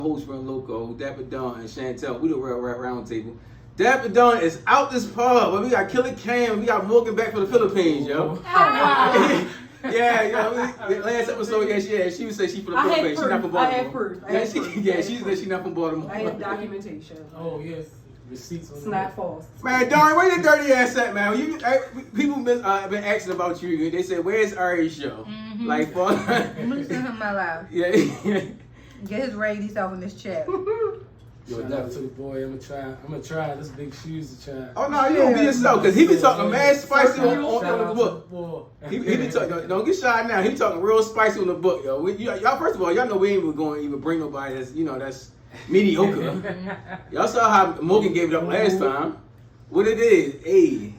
Host Rin Loco, Dapper Don, and Shantell. We the Roundtable. Dapper Don is out this pub, but we got Killer Cam, we got Morgan back for the Philippines, yo. Oh, wow. Yeah, last episode, she would say she from the Philippines. She's not from Baltimore. I had proof. She said she's not from Baltimore. I have documentation. Oh, yes. Receipts. It's not false. Man, Darren, where your dirty ass at, man? People been asking about you. They said, where's Ari's show? Mm-hmm. Like, for... I'm gonna send him my live. Yeah. Get his ratings off in this chat. Shout out to the boy. I'm gonna try. This big shoes to try. Oh no, you gonna be yourself, cause he be talking mad spicy on the book. He be talking. Don't get shy now. He talking real spicy on the book, yo. Y'all, first of all, y'all know we ain't even going to even bring nobody that's mediocre. Y'all saw how Morgan gave it up last time. What it is, hey.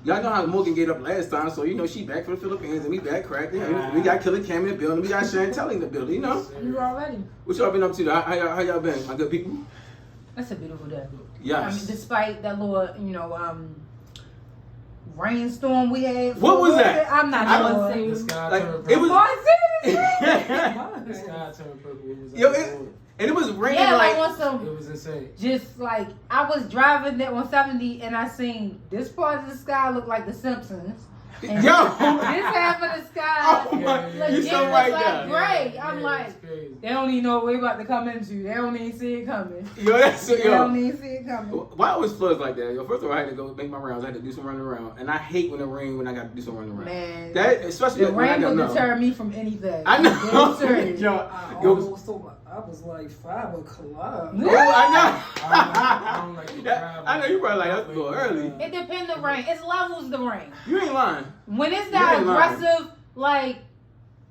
Y'all know how Morgan gave it up last time, so she back for the Philippines and we back cracking. We got Killer Cam in the building, we got Shantell in the building, You already. What y'all been up to? How y'all been, my good people? That's a beautiful day. Yes. I mean, despite that little, rainstorm we had. What was that? I'm not sure. The sky Like, turned it was. The sky turned purple. It was And it was raining it was insane. Just like I was driving that 170 and I seen this part of the sky look like The Simpsons. And Yo! This half of the sky You legit so was right like now. gray. I'm like, they don't even know what we're about to come into. They don't even see it coming. Yo, that's They don't even see it coming. Why always floods like that? Yo, first of all, I had to go make my rounds. I had to do some running around, and I hate when it rains when I got to do some running around. Man, that especially the when I rain don't will know. deter me from anything. I know. Yo, I was like 5 o'clock. Oh, I know. I don't like the crowd. I know you probably like that's a little early. it depends the rain. It's levels the rain. You ain't lying. When it's that aggressive, like.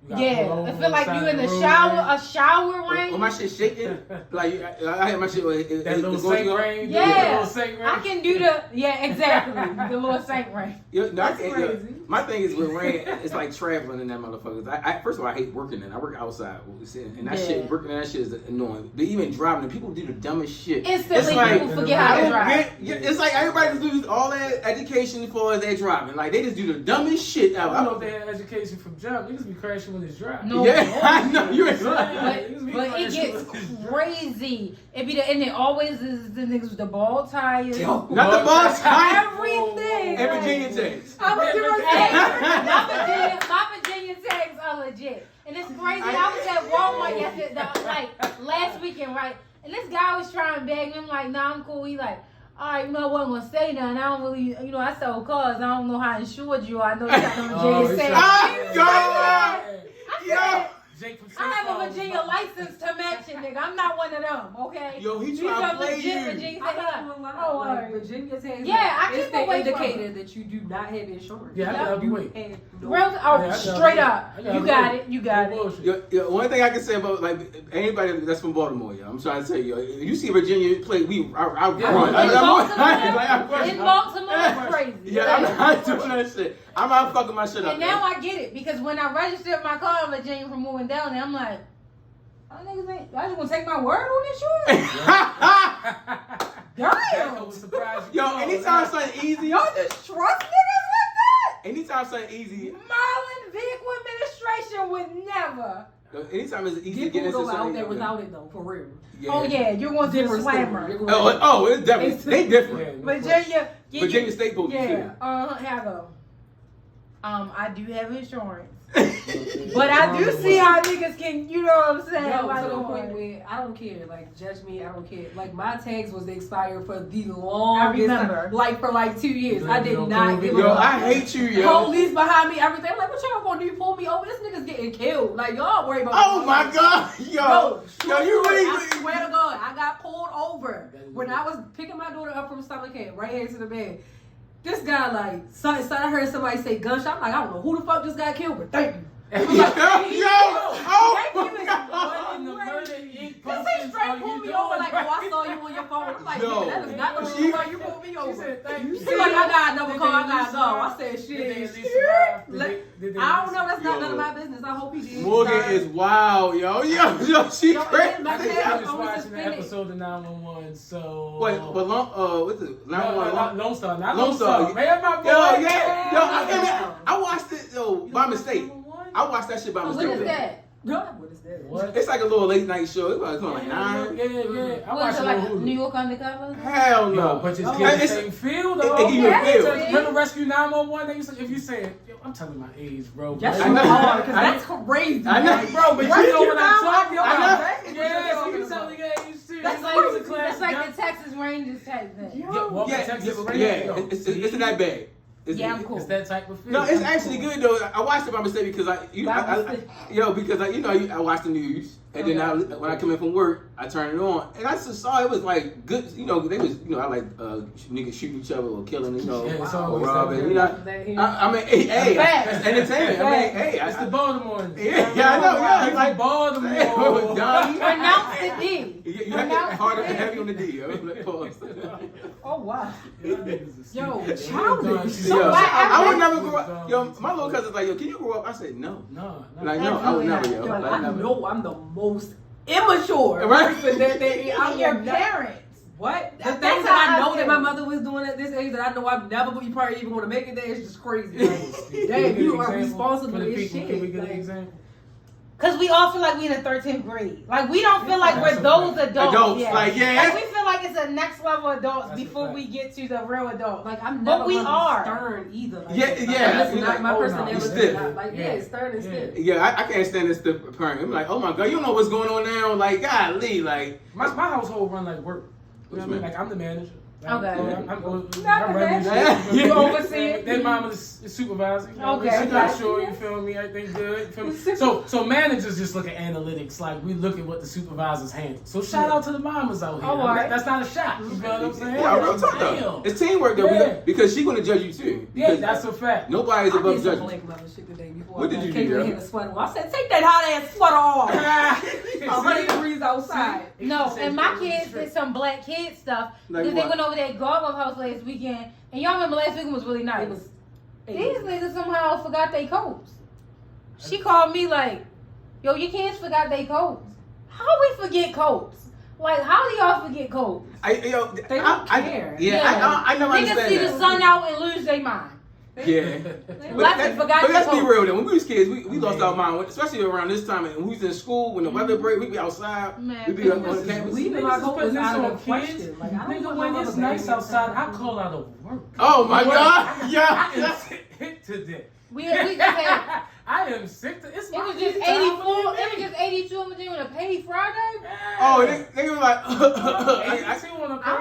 Yeah, I feel like you in the shower, a shower rain. When my shit shaking, like I had my shit. That little saint rain. Yeah, rain. I can do exactly the little saint rain. That's crazy. My thing is with rain, it's like traveling in that motherfuckers. First of all, I hate working in. I work outside, and that shit, working in that shit is annoying. But even driving, people do the dumbest shit. Instantly, people forget how to drive. It's like everybody just lose all that education for their driving. Like they just do the dumbest shit ever. I don't know if they had education from jump. Niggas be crashing when it's dry. No, I know you ain't lying. But it gets crazy. It be and it always is the niggas with the ball tires. Not the ball tires. Everything. And Virginia tags. I was gonna say, my Virginia tags are legit. And it's crazy. I was at Walmart yesterday, like last weekend, right? And this guy was trying to beg me. I'm like, nah, I'm cool. He like, all right, I wasn't gonna say nothing. I don't really, I sell cars. I don't know how insured you are. I know you got them Virginia tags. I have a Virginia license to match it, nigga. I'm not one of them, okay? Yo, he trying to play you. Virginia Virginia tags. Yeah, I keep the away indicator that you do not have insurance. Yeah, I can help you wait. Straight up. You got it. You got it. Yo, one thing I can say about like anybody that's from Baltimore, yo, I'm trying to tell you, if you see Virginia play, I run. In Baltimore, it's crazy. Yeah, I'm not doing that shit. I'm not fucking my shit up. And now I get it because when I registered my car in Virginia from moving down there, I'm like, oh, niggas ain't. Y'all just gonna take my word on this shit? Damn. Yo, anytime something easy, y'all just trust niggas like that? Anytime something easy, Maryland Vehicle Administration would never. Anytime it's easy to get into something. out there without it though, for real. Yeah. Oh yeah, you're going to the slammer. Oh, it's definitely they different. Virginia State Police. Yeah. Have a. I do have insurance. But I do see how niggas can, you know what I'm saying? To the point where I don't care. Like, judge me, I don't care. Like, my tags was expired for the longest time. Like, for like 2 years. I did not give a Yo, I hate you, yo. Police behind me, everything. I'm like, what y'all gonna do? Pull me over? This nigga's getting killed. Like, y'all worry about Oh my God. Yo, you really. I swear to God, I got pulled over when I was picking my daughter up from summer camp, right here to the bed. This guy, like, I heard somebody say gunshot. I'm like, I don't know who the fuck just got killed, but thank you. Yo, oh my God. Because he straight pulled me over like, oh, I saw you on your phone. I'm like, nigga, that is not the reason why you pulled me over. She's like, I got another car, I gotta go. I said, shit. I don't know, that's not none of my business. I hope he did. Morgan is wild, yo, she crazy. I was watching the episode of 911, so... Wait, but what's it? 911? Lone Star, not Lone Star. Man, my boy. Yo, I watched it, by mistake. I watched that shit by mistake. What is that? What is that? What? It's like a little late night show. It's about like 9. Yeah. I Was watch it it like on Hulu. New York Undercover? Hell no. Yo, but it's Oh, getting the it's- same feel it though. give you a feel. Remember Rescue 911? They used to, if you say, yo, I'm telling my age, bro. That's I know. hard, because that's crazy. I know. Like, bro, but Right, you know what I'm I talking know. about. Yeah, so you telling the age too. That's like the Texas Rangers type thing. It's in that bag. Yeah, I'm cool. It's that type of feel. No, it's actually good though. I watched it by mistake because I watched the news and then when I come in from work, I turn it on and I just saw it was like good. You know, they was I like niggas shooting each other or killing, or robbing. I mean, hey, it's entertainment. I mean, hey, it's the Baltimore. Yeah, I know. Yeah, it's like Baltimore. Pronounce the D. You have to harder and heavy on the D. Oh, wow. Yo, childish. I would never grow up. Yo, my little cousin's like, yo, can you grow up? I said, no. Like, no, I would never, yo. I know I'm the most immature Right. person that I'm your parents. What? The That's things how that I I know feel. that my mother was doing at this age that I know I'm never probably even going to make it there is just crazy. Like, damn, you are responsible for this shit. Can we get an Like, example? Because we all feel like we're in the 13th grade. Like, we don't feel like we're those adults. Like, Like, yeah. we feel like it's a next level adults That's a before fact. we get to the real adults. Like, I'm But never we gonna be are. stern either. Like, Yeah, like, yeah. That's You're not like, my oh, no, personality. you stiff. Like, yeah, it's stern and stiff. Yeah, I can't stand this stiff parent. I'm like, oh my God, you don't know what's going on now? Like, golly, like. My household run like work. You know what I mean? What Like I'm the manager. Like, Okay. I'm running the shit. You oversee it? Then mom is the supervisor. You know, Okay. She got sure, you feel me? Everything good. You feel me? So managers just look at analytics. Like we look at what the supervisors handle. So shout out to the mamas out here. All right. That's not a shot. You feel what I'm saying? Yeah, real talk though. It's teamwork though, Yeah. because she's gonna judge you too. Yeah, Because that's a fact. nobody's I above did some judgment. blank mother shit today before What I did you came do, in yo? here to sweater. I said, take that hot ass sweater off. 100 degrees outside. No, and my kids did some black kid stuff. Like Because they what? went over there at Garbo House last weekend. And y'all remember last weekend was really nice. It was. These niggas somehow forgot their coats. She called me like, yo, your kids forgot their coats. How we forget coats? Like, how do y'all forget coats? They don't care. I never Niggas understand see that. the sun out and lose their mind. Yeah. Forgot Let's your be coat. real though. When we was kids, we lost our mind, especially around this time. And when we was in school, when the weather break, we be outside. Man, We be up on the campus. Leaving my coat was out of the question. Like, I don't Nigga, want when my it's mother nice back outside, inside. I call out of work. Oh my God! I Yeah. am hit to death. We just had, I am sick to it's it my was just 84, it was just 82 in Virginia on a pay Friday. Oh, they were like. I'm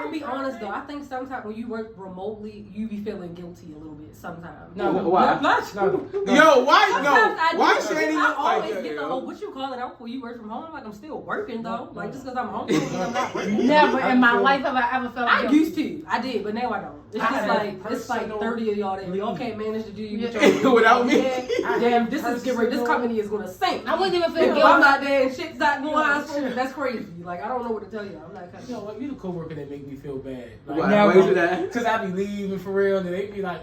gonna be honest though. I think sometimes when you work remotely, you be feeling guilty a little bit. Sometimes. No, why? Not No, Yo, why? Sometimes No, I why do. Shannon I look always like that? get the yo? what you call it out when you work from home. Like I'm still working though. Like just because I'm home, doesn't mean I'm not working. Never in my life have I ever felt I guilty. used to. I did, but now I don't. It's I just had like it's like personal 30 of y'all that y'all can't manage to do you Yeah. Without me. Damn, this company is gonna sink. I wouldn't even feel If guilty. I'm not there and shit's not going how it's supposed to, that's crazy. Like I don't know what to tell you. I'm not You know what? You the coworker that make me feel bad. Like, Why? now, Why is it that? Because I be leaving for real, and they be like,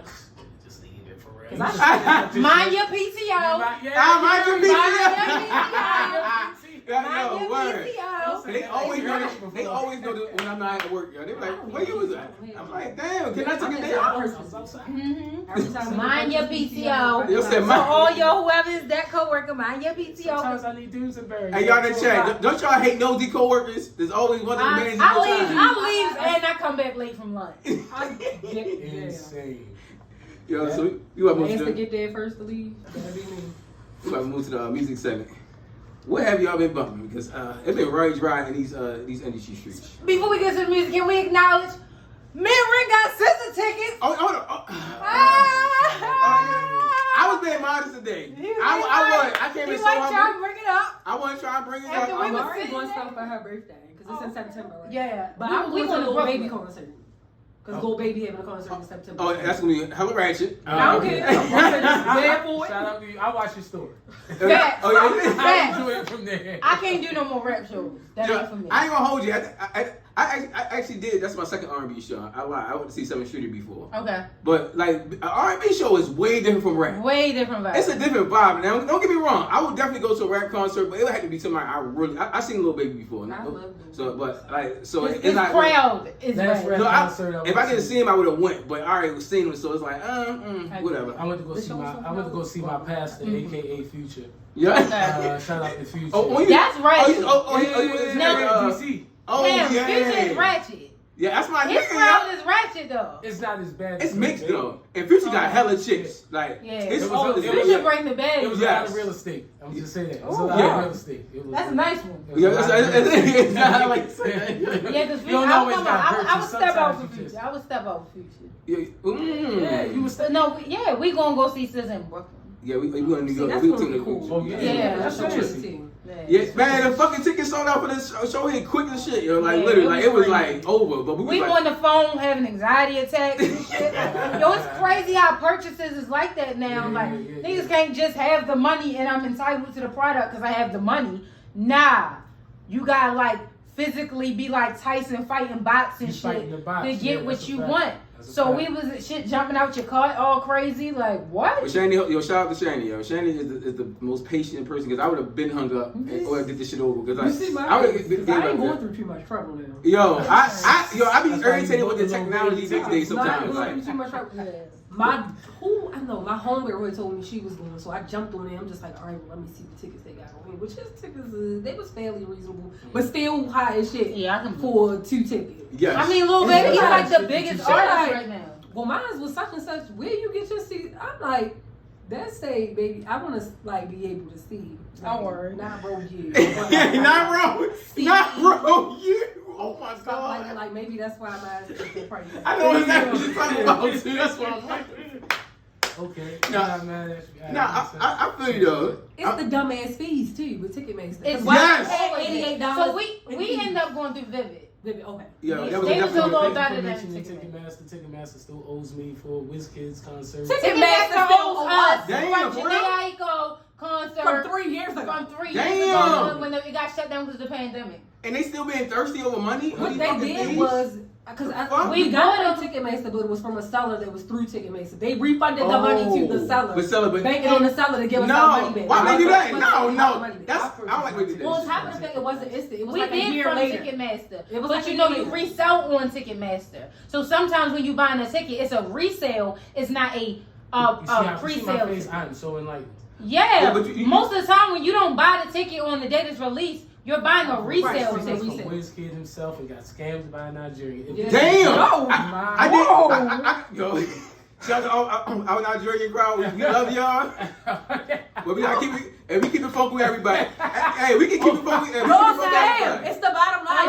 just leave it for real. 'Cause I Mind your PTO. Mind your PTO. Yeah, Mind yo, your word. PTO. They always know that. They always know that when I'm not at work. Yo, they be like, "Where you was at?" I'm like, "Damn, can I take a day off?" Mind your PTO. Yo said, So all y'all whoever is that coworker, mind your PTO. Sometimes I need dudes and berries. Hey, y'all in the chat, don't y'all hate nosy coworkers? There's always one of the managers. I leave and I come back late from lunch. Insane. Yo, so you have Ask to moved get there first to leave. That'll be me. to the music segment. What have y'all been bumping? Because it's been very dry in these industry streets. Before we get to the music, can we acknowledge me and Rin got sister tickets? Oh, hold on. I was being modest today. I came in so trying to humble. bring it up. I wasn't trying to bring it After up. we I'm was already sitting doing there. stuff for her birthday because it's in September. Right? Yeah, But we I'm going to going Lil Baby Brooklyn. concert. Because Lil Baby having a concert in September. Oh, that's gonna be hella ratchet. I don't care. I'm bad boy. Shout out to you. I watch your story. Facts. Oh, yeah. I Facts. enjoy it from there. I can't do no more rap shows. That ain't for me. I ain't gonna hold you. I actually did. That's my second R&B show. I lied. I went to see 7th Street before. Okay. But like an R&B show is way different from rap. Way different vibe. It's a different vibe. Now, don't get me wrong. I would definitely go to a rap concert, but it would have to be somebody I seen Lil Baby before. I love Lil So, but like, so This it's not. crowd is That's right. right. So if I didn't see him, I would have went. But I already was seeing him, so it's like, whatever. I went to go see my pastor, aka Future. Yeah. Shout out to Future. That's ratchet. DC. Future is ratchet. Yeah, that's my His nigga. crowd is ratchet though. It's not as bad. It's mixed though. And Future got hella chicks. Like, it's all this. Future bring the bag. It was a lot of real estate. I'm just saying that. It was a lot of real estate. That's a nice one. It's not like yeah, because I would step out for Future. I would step out for Future. Yeah, you would step. No, we gonna go see SZA in Brooklyn. Yeah, we going to New York. We going to cool. Oh yeah, that's interesting. Yeah, man, the fucking tickets sold out for this show hit quick as shit, yo. Like literally, like it was like over. But we on the phone having anxiety attacks and shit. Yo, it's crazy how purchases is like that now. Niggas can't just have the money and I'm entitled to the product because I have the money. Nah, you gotta like physically be like Tyson fighting bots and shit to get what you want. So we was shit jumping out your cart all crazy, like what? But Shanny, yo, shout out to Shanny, yo. Shanny is the most patient person because I would have been hung up or did this shit over because I ain't going through too much trouble now. Yo, I be irritated with the technology these days sometimes. Like, too much trouble. My homegirl already told me she was going, so I jumped on it. I'm just like, all right, well, let me see the tickets they got on here. Which his tickets, they was fairly reasonable, but still high as shit. Yeah, I can for 2 tickets. Yes. I mean, Lil Baby, he's like the biggest artist right now. Well, mine was such and such. Where you get your seat? I'm like, that's say, baby. I want to like be able to see. Don't worry. Not roll you. Not roll you. Oh my god. Like maybe that's why my price. I know exactly what you're talking about too. That's what I'm like. Okay. I feel you though. It's the dumbass fees too with Ticketmaster. It's $88. So we end up going through Vivid. Okay. Yeah, they was a little better than Ticketmaster. Ticketmaster still owes me for WizKids concert. Ticketmaster owes us Damn, from Janae Aiko concert from 3 years ago. Damn. When it got shut down because of the pandemic. And they still being thirsty over money? What they did was, because we got it on Ticketmaster, but it was from a seller that was through Ticketmaster. They refunded the money to the seller. Banking on the seller to give us our money back. Why they do that? No. That's, I don't like what they do. Well, on top of the fact, it wasn't instant. It was like a did year from later. Ticketmaster. It was but like you know, you resell on Ticketmaster. So sometimes when you buying a ticket, it's a resale. It's not a pre-sale. I'm so in like. Yeah, but most of the time when you don't buy the ticket on the date it's released, you're buying a resale ticket. WizKid himself and got scammed by a Nigerian. Damn! No. I did. Yo, shout out to our Nigerian crowd. We love y'all. But we gotta keep it. And we keep it funky with everybody. Hey, we can keep it funky. It's the bottom line.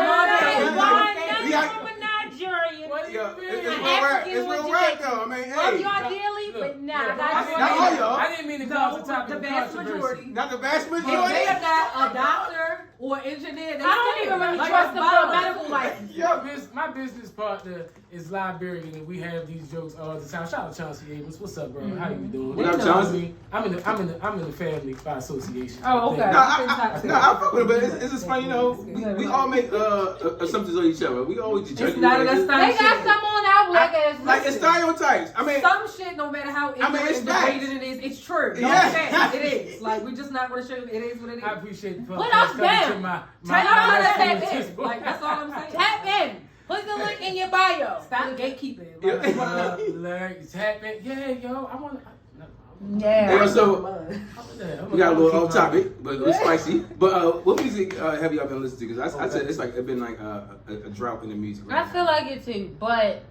It's real rap though. I mean, love hey. y'all dearly, but nah. Not all y'all. I didn't mean to cause a topic the vast majority. Not the vast If majority. they are not a doctor or engineer, I don't even really trust them for a medical license. My business partner is librarian, and we have these jokes all the time. Shout out to Chauncey Abrams. What's up, bro? How you doing? What up, Chauncey? I'm in the family by association. Oh, okay. I fuck with it, but it's just funny, you know. We all make assumptions on each other. We always judge. It's not They got some on our black ass. Like it's stereotypes. I mean, some shit, no matter how it's debated it is, it's true. Yeah. It is. Like we're just not gonna show you. It is what it is. I appreciate the Put us down. Tap in. Like that's all I'm saying. Tap in. Put the link in your bio. Stop gatekeeping. Tap in. Yeah, yo, I want to. Yeah. Hey, so we got a little off topic, but it was spicy. But what music have y'all been listening to? Because I said it's been like a drought in the music. I feel like it too, but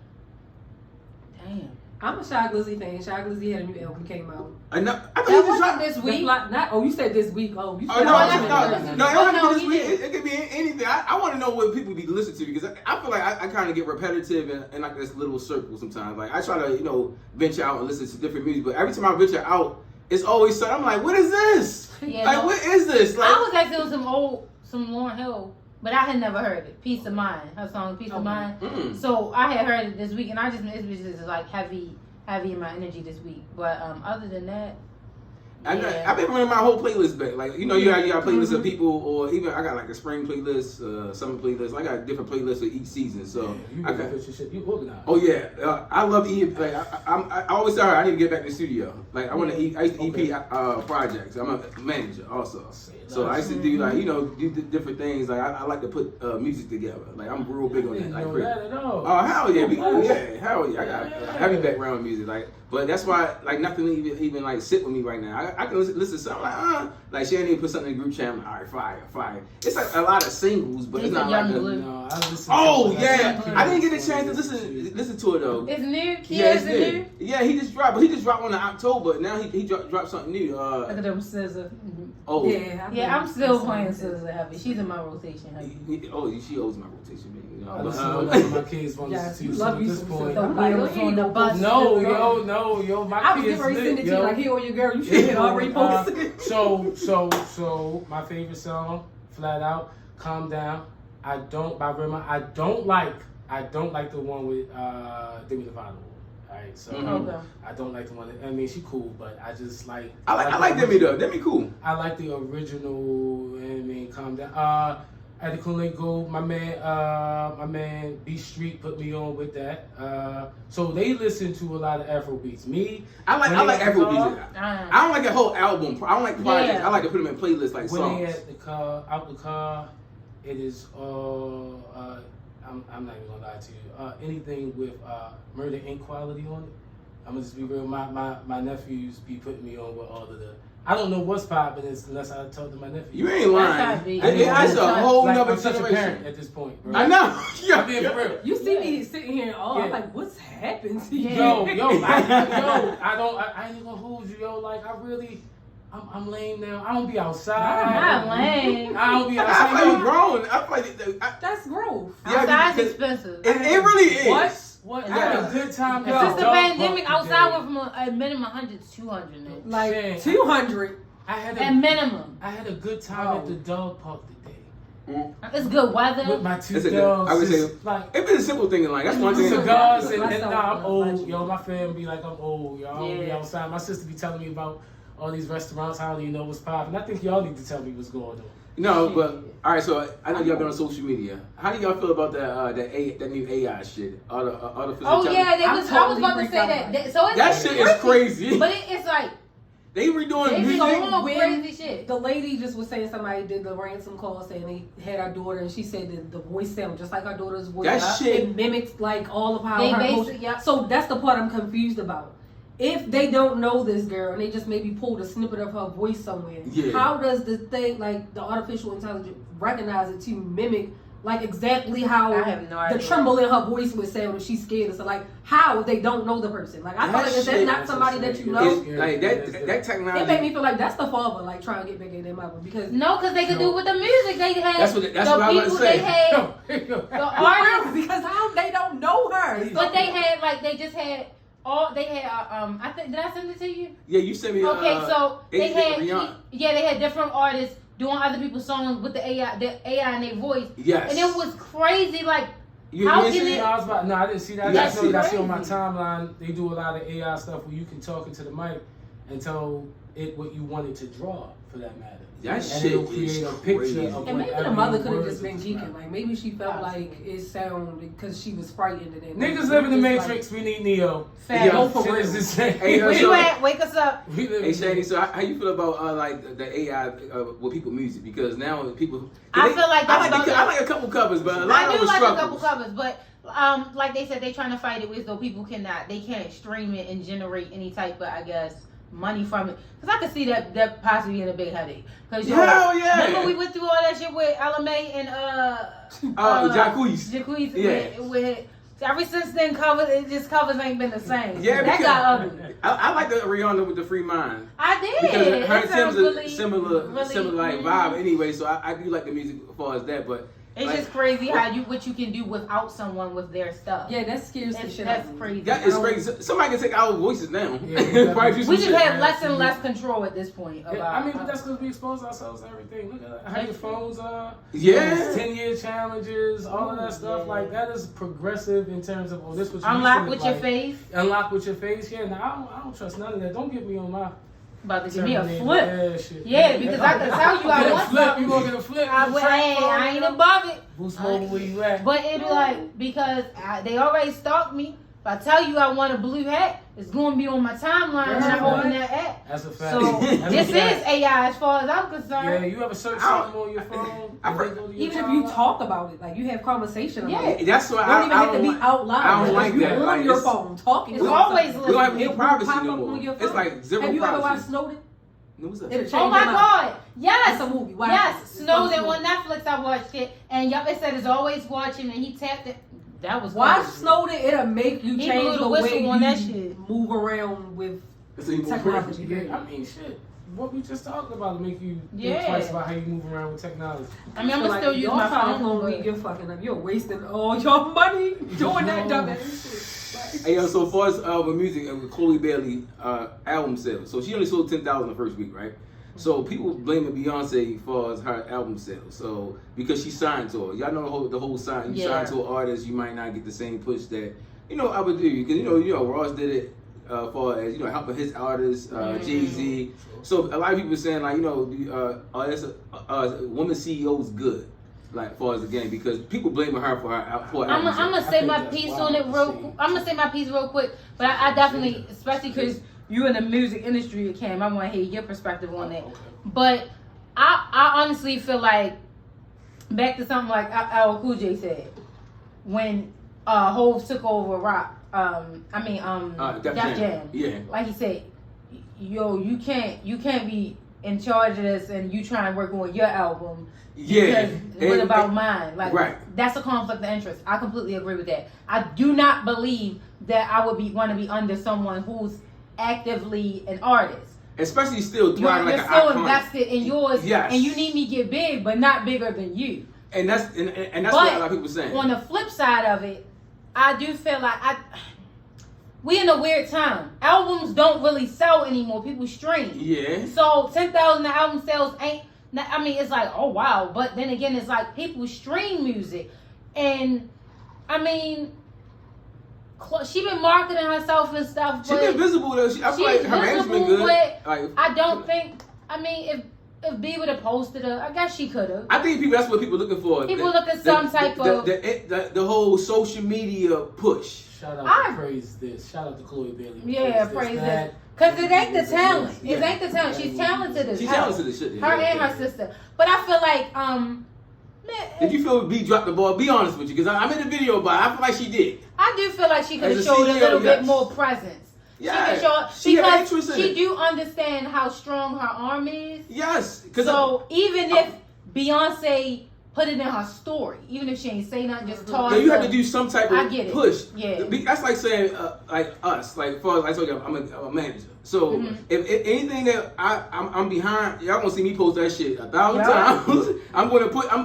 damn. I'm a Shy Glizzy fan. Shy Glizzy had a new album came out. I thought that you just wasn't dropped this week. You said this week. Oh, you said no, it don't have to be this he week. It could be anything. I want to know what people be listening to because I feel like I kind of get repetitive in like this little circle sometimes. Like I try to venture out and listen to different music, but every time I venture out, it's always something. I'm like, what is this? Yeah, what is this? Like, I was actually on some Lauryn Hill, but I had never heard it. Peace of Mind, her song Peace of Mind. Mm. So I had heard it this week, and it's just like heavy in my energy this week. But other than that, I've been running my whole playlist back. Like you got playlists of people, or even I got like a spring playlist, summer playlist. I got different playlists for each season. So you organized. Oh yeah, I love EP. Like I always tell her I need to get back in the studio. Like I want to. I used to EP projects. I'm a manager also. So I used to do like do different things. Like I like to put music together. Like I'm real big on that. Like that at all. Oh hell yeah, hell yeah. I got a heavy background in music. Like, but that's why like nothing even like sit with me right now. I can listen to something like she didn't put something in the group chat. I'm like, all right, fire. It's like a lot of singles, but it's not like I didn't get a chance to listen to it though. It's new. It's new. Yeah, he just dropped one in October. Now he dropped something new. Look at them scissors. Oh yeah, I'm still playing Scissor Heavy. She's in my rotation. She owes my rotation, man. My kids want to listen to. So at this point, on the bus. No, my I was kids. getting ready to send it to you like, here, your girl, you should have already posted it. So my favorite song, flat out, Calm Down. By Rima. I don't like the one with Demi Lovato. Alright, so I don't like the one. I mean, she cool, but I just like. I like Demi though. Demi cool. I like the original. I mean, Calm Down. At the Chole Go, my man B Street put me on with that. So they listen to a lot of Afro beats. I like Afro beats. I don't like a whole album. I don't like projects. I like to put them in playlists like when songs. When they at the car, it is I'm not even gonna lie to you. Anything with Murder Inc. quality on it. I'm gonna just be real. My nephews be putting me on with all of the. I don't know what's popping unless I talk to my nephew. You ain't lying. That's a whole nother generation at this point, bro. I know. I'm being for real. You see me sitting here, I'm like, what's happened to you? I ain't gonna hold you, yo. Like I really. I'm lame now. I don't be outside. I'm not lame. I don't be outside. I feel you grown. That's growth. Outside's expensive. It really is. What? I had a good time. Since the pandemic, outside went from a minimum 100 to 200 now. Like 200. At minimum. I had a good time at the dog park today. It's good weather. With my two dogs. I would say, like, it's been a simple thing in life. That's one thing. Cigars and I'm old. Yo, my fam be like, I'm old. Yo, I don't be outside. My sister be telling me about all these restaurants. I don't even know what's popping. I think y'all need to tell me what's going on. No, but all right. So I know y'all been on social media. How do y'all feel about that new AI shit? Artificial I was about to say that. That shit is crazy. But it's like they redoing music. Crazy shit. The lady just was saying somebody did the ransom call saying they had our daughter and she said that the voice sounded just like our daughter's voice. That shit it mimics like all of how her emotions. So that's the part I'm confused about. If they don't know this girl and they just maybe pulled a snippet of her voice somewhere, how does the thing, like the artificial intelligence, recognize it to mimic like exactly how the tremble in her voice would sound if she's scared? So like how if they don't know the person? Like I feel like if that's not somebody that you know, like that technology. It made me feel like that's the father like trying to get bigger than mother because they could do with the music they had. That's what I was gonna say. They had the artists because how they don't know her. But they had they had. I think did I send it to you? Yeah, you sent me. Okay, so they had different artists doing other people's songs with the AI in their voice. Yes, and it was crazy. Like I didn't see that. I see on my timeline they do a lot of AI stuff where you can talk into the mic and tell it what you want it to draw for that matter. That and shit it'll create a picture of and maybe the mother could have just been geeking. Like maybe she felt like it sounded because she was frightened. And niggas live in the Matrix. We need Neo. Hey, wake us up. Hey, Shady. So how you feel about like the AI with people music? Because now people. I feel like I like a couple covers, but a lot of them a couple covers, but. Like they said, they're trying to fight it with, though people they can't stream it and generate any type of, I guess, money from it. Because I could see that possibly being a big headache. Because remember we went through all that shit with LMA and Jacquees. With ever since then, covers ain't been the same. Yeah, that got ugly. I like the Rihanna with the Free Mind. I did. Because her and Tim's a similar like vibe anyway. So I do like the music as far as that, but. It's just crazy what you can do without someone with their stuff. Yeah, that scares the shit. That's crazy. That is crazy. Somebody can take our voices now. Yeah, we just have less and less control at this point. But that's because we expose ourselves to everything. Look at how your phones are. Yeah. 10-year challenges, all of that stuff. Like that is progressive in terms of this was unlock with your face. Unlock with your face. Yeah. Now I don't trust none of that. Don't get me on my. About to give me a flip. Yeah, because I can tell you I want something. You gonna get a flip? I ain't above it. Boost mobile where you at? But it be like because they already stalked me. If I tell you I want a blue hat, it's going to be on my timeline when I open that app. That's a fact. So this is AI as far as I'm concerned. Yeah, you ever search something on your phone? Even if you talk about it, like you have conversation about it. That's why you don't even have to be out loud. I don't like that. You're on your phone talking. It's always we don't have any It privacy pop no up more. on your It's phone. like zero Have you privacy. ever watched Snowden? What's that? It'll change Oh my your mind. God! Yes, It's a movie. Watch yes. it. Snowden on Netflix. I watched it, and yup, it said it's always watching, and he tapped it. That was Watch crazy. Snowden. It'll make you He change blew the the whistle way on that you shit. move around with technology. Yeah, I mean, shit. What we just talked about make you think Yeah. twice about how you move around with technology. I mean, I'm gonna still use y'all my trying to phone. clone me, but- you're fucking up. You're wasting all your money doing that dumb ass shit. Hey, yo, so far as with music, with Chole Bailey album sales, so she only sold 10,000 the first week, right? So people blaming Beyonce for her album sales. So because she signed to her, y'all know the whole sign. You sign to an artist, you might not get the same push that I would do. Because you know Ross did it for as helping his artists, Jay-Z. So a lot of people saying like that's a woman CEO is good. Like, as far as the game, because people blaming her for her. I'm gonna say my piece on it real. I'm gonna say my piece real quick, but I definitely, especially because you in the music industry, Cam, I want to hear your perspective on that. Okay. But I honestly feel like back to something like Al Cool J said when Hov took over rock. Def Jam. Yeah. Like he said, yo, you can't be in charge of this and you try and work on your album. Yeah. Because what about mine? Like, right. That's a conflict of interest. I completely agree with that. I do not believe that I would want to be under someone who's actively an artist. Especially still thriving You're like still an icon. invested in yours, Yes. and you need me to get big, but not bigger than you. And that's what a lot of people saying. On the flip side of it, I do feel like we in a weird time. Albums don't really sell anymore. People stream. Yeah. So 10,000 album sales ain't. I mean, it's like, oh wow, but then again, it's like people stream music, and I mean, she been marketing herself and stuff. She been visible though. I feel like her management good. Like, I don't think. I mean, if B would have posted her, I guess she could have. I think that's what people looking for. People look at some type of the whole social media push. Shout out to praise this. Shout out to Chole Bailey. Yeah, praise this. Because it ain't the talent. Yeah. It ain't the talent. She's talented as She's hell. talented as shit. Her and her sister. But I feel like, Did you feel B dropped the ball? Be honest with you, because I'm in the video, but I feel like she did. I do feel like she could have As a showed a CEO, little bit yes. more presence. Yeah. She had because interest in she it. do understand how strong her arm is. Yes. So even if Beyonce put it in her story, even if she ain't say nothing, just toss you have her, to do some type I of get it. push. Yeah. That's like saying, like us, like for I told you, I'm a manager. So if anything that I'm behind, y'all gonna see me post that shit 1,000 times. I'm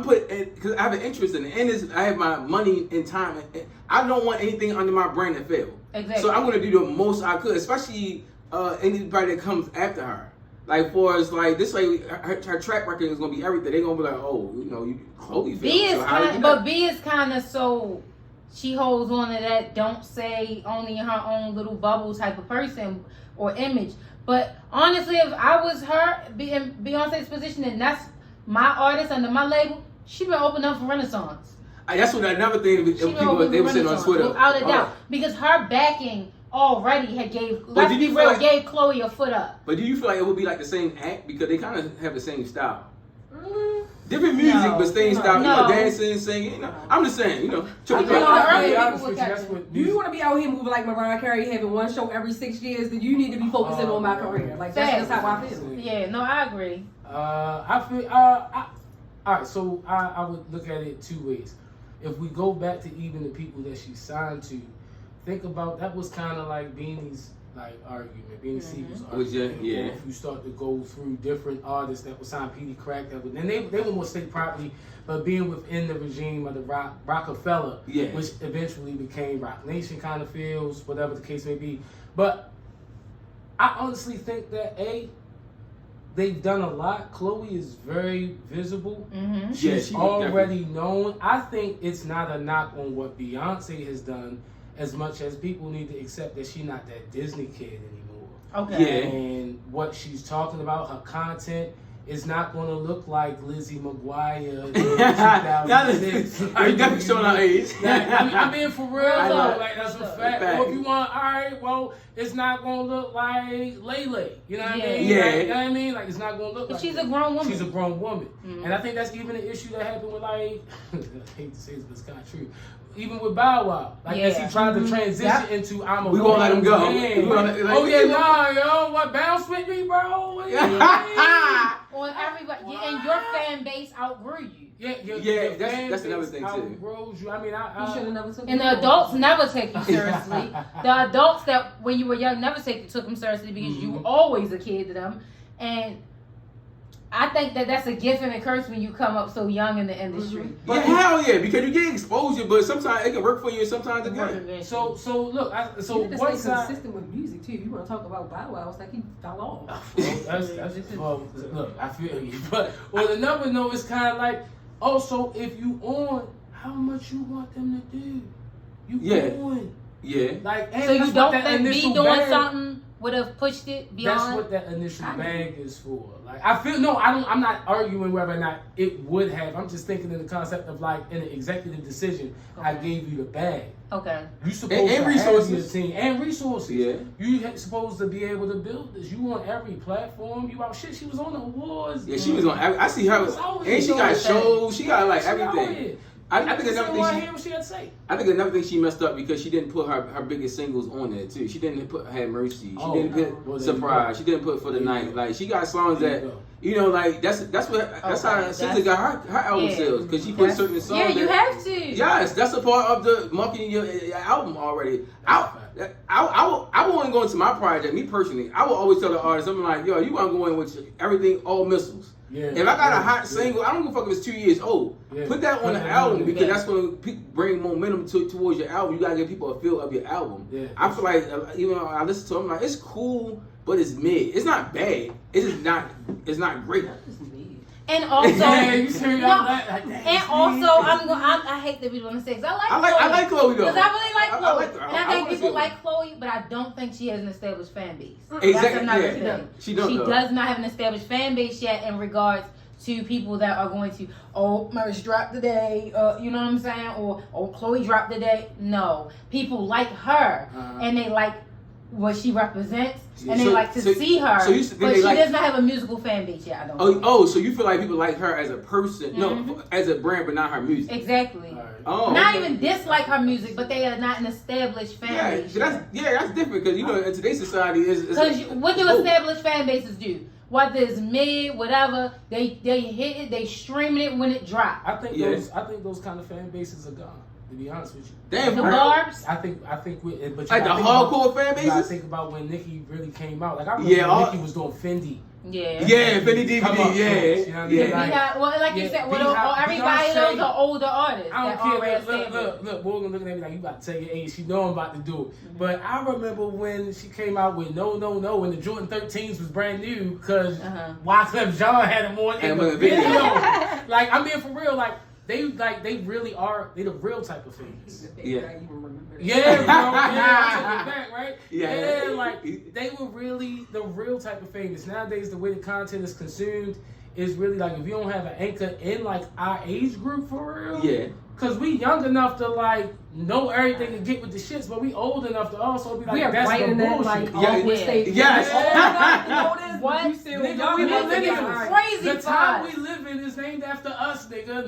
put because I have an interest in it, and I have my money and time. And I don't want anything under my brand to fail. Exactly. So I'm gonna do the most I could, especially anybody that comes after her. Like for us, like this way, her track record is gonna be everything. They gonna be like, oh, you Chole. B is kind of so she holds on to that don't say only in her own little bubble type of person or image. But honestly, if I was her in Beyonce's position and that's my artist under my label, she been open up for Renaissance. That's what another thing people they were saying on Twitter. Without a doubt, because her backing already had gave Chloe a foot up. But do you feel like it would be like the same act because they kind of have the same style? Different music, but same style. No. You know, dancing, singing. I'm just saying. Do you want to be out here moving like Mariah Carey, having one show every 6 years? Then you need to be focusing on my career. Like that's just how I feel. Yeah, no, I agree. I feel. All right, so I would look at it two ways. If we go back to even the people that she signed to, think about that was kind of like Beanie's argument. Beanie Siegel's argument. Yeah. If you start to go through different artists that were signed, Petey Crack, and they were more state property, but being within the regime of the Rockefeller, which eventually became Rock Nation kind of feels, whatever the case may be. But I honestly think that they've done a lot. Chloe is very visible. Mm-hmm. She's already known. I think it's not a knock on what Beyonce has done as much as people need to accept that she's not that Disney kid anymore. Okay. And what she's talking about, her content it's not going to look like Lizzie McGuire in Are 2006. you definitely showing our age? I'm being for real though. Like that's a fact. Fact. Or if you want, all right, well, it's not going to look like Lele. You know what I mean? Yeah. Like, you know what I mean? Like it's not going to look But like she's that. a grown woman. She's a grown woman. And I think that's even an issue that happened with like, I hate to say this, but it's kind of true. Even with Bow Wow, like as he tried to transition into I'm a We gonna let him go. man. Oh yeah, nah, yo, what bounce with me, bro? What you mean? On everybody, and your fan base outgrew you. Yeah, that's another thing too. Outgrows you. I mean, You should have never took And the adults never take you seriously. The adults that when you were young never took them seriously because you were always a kid to them. And I think that's a gift and a curse when you come up so young in the industry. But hell yeah, because you get exposure, but sometimes it can work for you and sometimes it can't. So look, you have to what's stay consistent with music too. If you want to talk about Bow Wow, it's like he fell off. Look, I feel you. But another note is kind of like, also if you on, how much you want them to do? You on. Yeah. Like, So you don't think me doing something would have pushed it beyond? That's what that initial bag is for. Like, I feel I'm not arguing whether or not it would have. I'm just thinking in the concept of like in an executive decision, I gave you the bag. Okay. You supposed and to resources. have your team and resources. Yeah. You supposed to be able to build this. You on every platform. You out shit. She was on the awards. Yeah, she was on. I see her. And she got shows. She got like everything. I think another thing she messed up because she didn't put her biggest singles on there too. She didn't put Had Mercy. She didn't put Surprise. She didn't put For the Night. Like she got songs that like that's how Sister got her album sales because she put certain songs. Yeah, you have to. Yes, that's a part of the marketing your album already. I wouldn't go into my project. Me personally, I would always tell the artist, I'm like, yo, you want to go in with everything all missiles. Yeah, if I got a hot single, I don't give a fuck if it's 2 years old. Put that on the album because that's going to bring momentum towards your album. You got to give people a feel of your album. Yeah. I feel like, even though I listen to them, like, it's cool, but it's mid. It's not bad. It's just not, it's not great. And also, I hate that we want to say because I like Chloe though. Because I really like Chloe, I and I think people like Chloe, but I don't think she has an established fan base. Exactly. That's another thing. She does not have an established fan base yet in regards to people that are going to, Merch dropped today, you know what I'm saying, or Chloe dropped today. No, people like her, and they like what she represents, and they like to see her, but she does not have a musical fan base yet. I don't. So you feel like people like her as a person, no, as a brand, but not her music. Exactly. Right. Not even dislike her music, but they are not an established fan base. That's different because in today's society because what do established fan bases do? Whether it's mid, whatever, they hit it, they streaming it when it drops. I think those kind of fan bases are gone. To be honest with you, damn, the barbs. I think, but like the hardcore fan bases. I think about when Nicki really came out. Like I remember when Nicki was doing Fendi. Yeah, Fendi DVD. You said, everybody those are older artists. I don't care. Look, Morgan looking at me like you about to tell your age. She know I'm about to do it. But I remember when she came out with No, when the Jordan 13s was brand new because Wyclef Jean had them on in the video. Like I'm being for real. They really are. They the real type of fans. Yeah, bro. Yeah, back, right? Yeah, like they were really the real type of famous. Nowadays, the way the content is consumed is really like if you don't have an anchor in like our age group for real. Yeah. Cause we young enough to like know everything and get with the shits, but we old enough to also be like, we are that's the bullshit. Yes. What? Nigga, we millennials. Crazy. The time we live in is named after us, nigga.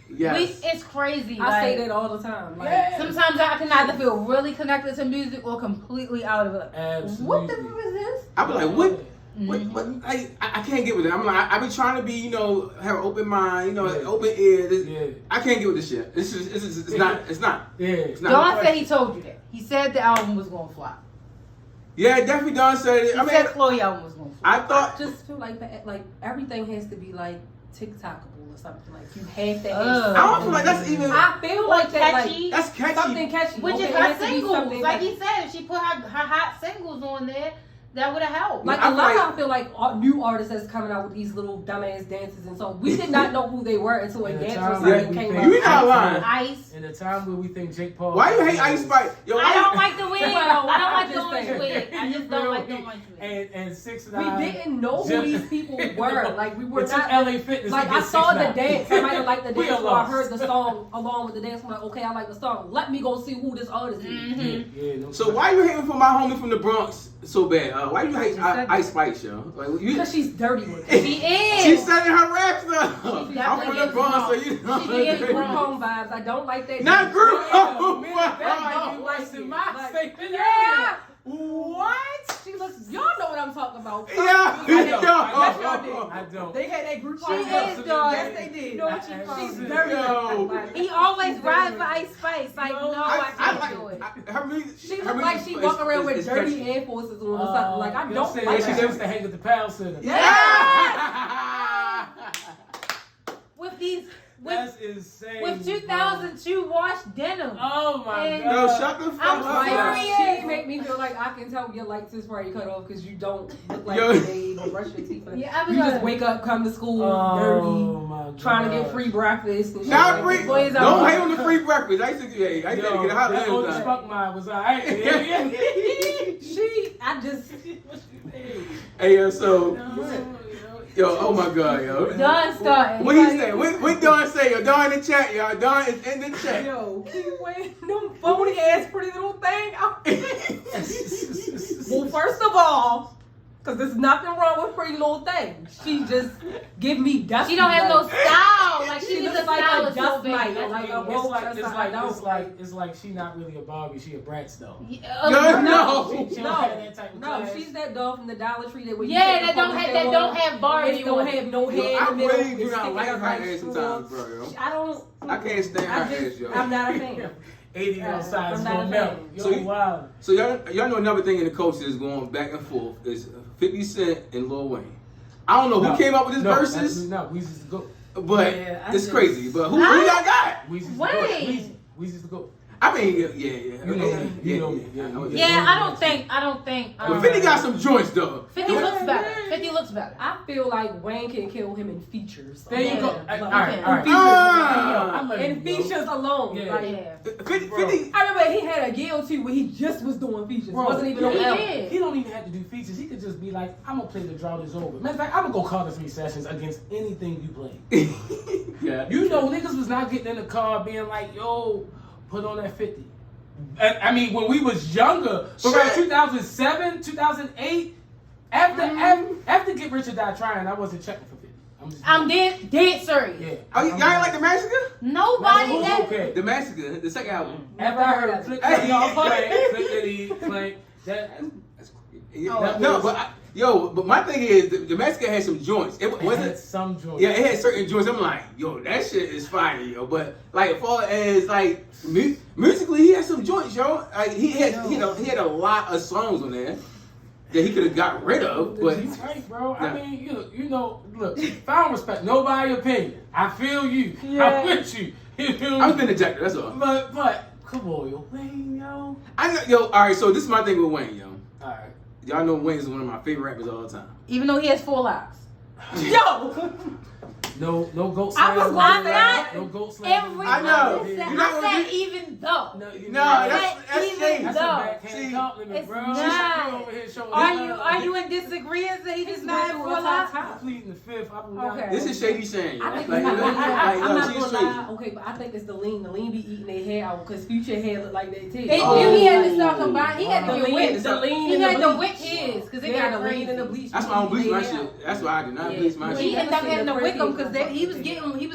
It's crazy. I say that all the time. Sometimes I can either feel really connected to music or completely out of it. Absolutely. What the fuck is this? I be like, what? What I can't get with it. I'm like, I be trying to be, have an open mind, open ear. I can't get with this shit. It's not. Yeah. Don said he told you that. He said the album was gonna flop. Yeah, definitely Don said it. He said Chloe album was gonna flop. I just feel like everything has to be like TikTokable or something. Like you have to. I don't feel like that's even. I feel like catchy. That's catchy. Something catchy. Which is her singles. Like he said, if she put her hot singles on there, That would have helped. Like a lot of I feel like new artists that's coming out with these little dumbass dances and so we did not know who they were until a dance came out. You not lying. Ice. In the time where we think Jake Paul. Why you hate Ice Spice? Yo, I don't like the wig. I don't like the orange wig. I just don't like the orange wig. And 6ix9ine. We didn't know who these people were. Like we were not. LA Fitness. Like I saw the dance. I might have liked the dance, so I heard the song along with the dance. I'm like, okay, I like the song. Let me go see who this artist is. No so why you hating for my homie from the Bronx so bad? Why you hate Ice Spice, yo? Like, because she's dirty with it. She is. She's selling her raps though. I'm from the Bronx, so you know. She gives group home vibes. I don't like that. Not group home vibes. Yeah. What? She looks. Y'all know what I'm talking about. Yeah. I don't. They had that group. She is dog. Yes, they did. You know what she's dirty. He always rides for Ice Spice. Like, no, I can't do it. She looks like she walk around with dirty Air Forces on or something. Like, I don't like she used to hang with the Pal Center. Yeah. With these. That's insane. With 2002 washed denim. Oh my God. No, shut the fuck up. I'm serious. She make me feel like I can tell your lights is probably cut off because you don't look like you brush your teeth. Yeah, you just wake up, come to school dirty, trying to get free breakfast. And shit. Not free. Boys Don't hate on the free breakfast. I used to get a hot that old lens. fuck mine was alright. I just. Hey, so. Yo, oh my God, yo. Don started. What he say? What Don say? Yo, Don in the chat, y'all. Don is in the chat. Yo, keep wearing them phony ass pretty little thing out. Well, first of all, because there's nothing wrong with Pretty Little Thing. She just give me dust. She don't have no style. Like she needs a like style a so dust bad. mite. Like it's like she not really a Barbie. She a Bratz though. No. She don't have that type of class. she's that doll from the Dollar Tree that that don't have Barbie. Don't have no hair. I really do not like her ass sometimes, bro. Yo. I can't stand her ass, yo. I'm not a fan. 80 outside is I'm not gonna a melt. fan. Yo, wow. So y'all know another thing in the culture is going back and forth is 50 Cent and Lil Wayne. I don't know who came up with this verses. No, Weezy's the GOAT. But it's crazy. But who y'all got? Weezy's the GOAT. Weezy's the GOAT. I mean, yeah. You know me. I don't think. But 50 got some joints though. 50 looks better. 50 looks better. I feel like Wayne can kill him in features. There you go. All right. In features alone. Yeah. Like, 50. I remember he had a year or two where he just was doing features. Bro, Wasn't even on album. He don't even have to do features. He could just be like, I'm gonna play The Drought Is Over. Matter of fact, I'm gonna go call the 3 sessions against anything you play. Yeah. You know, niggas was not getting in the car being like, yo, put on that 50. I mean, when we was younger, around 2007, 2008, after Get Rich or Die Trying, I wasn't checking for 50. I'm dead serious. Yeah. Oh, y'all ain't like the Massacre? Nobody okay. The Massacre, the second album. After I heard Flick Diddy on play, That's crazy. But my thing is, the Massacre had some joints. It wasn't some joints. Yeah, it had certain joints. I'm like, yo, that shit is fire, yo. But like, as far as like musically, he had some joints, yo. Like he had a lot of songs on there that he could have got rid of. But he's right, bro. Yeah. I mean, you know, look, if I don't respect nobody's opinion, I feel you. Yeah. I'm with you. You feel me? I'm been ejected. That's all. But come on, yo, Wayne, yo. I know, yo. All right, so this is my thing with Wayne, yo. All right. Y'all know Wayne is one of my favorite rappers of all time. Even though he has 4 lives. Yo! No goat I was not. No goat slam. I know. I said even though. That's even though. See, compliment, bro. Are you in disagreement that he just not have 4 lives? I'm pleading the 5th. Okay. This is Shady Shane. I'm not gonna lie. Okay, but I think it's the lean. The lean be eating their hair out because Future hair look like that too. He had to start combining. He had to the get the lean. He had the to wick his because they got got the lean crazy. and the bleach. That's why I don't bleach my shit. That's why I did not bleach my He shit. ended up having to wick him because he was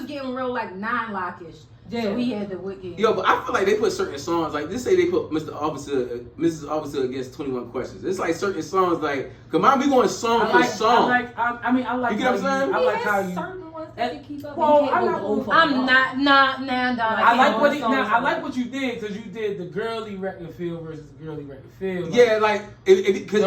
getting real like 9-lockish. Yeah. So he had to wick him. Yo, but I feel like they put certain songs like this. Say they put Mrs. Officer against 21 Questions. It's like certain songs like, come on, we going song for song. I like. You get what I'm saying? I like how you. Certain ones that you keep up. Well, I'm not dog. I like what you did because you did the girly record feel versus the girly record feel. Like, yeah, like because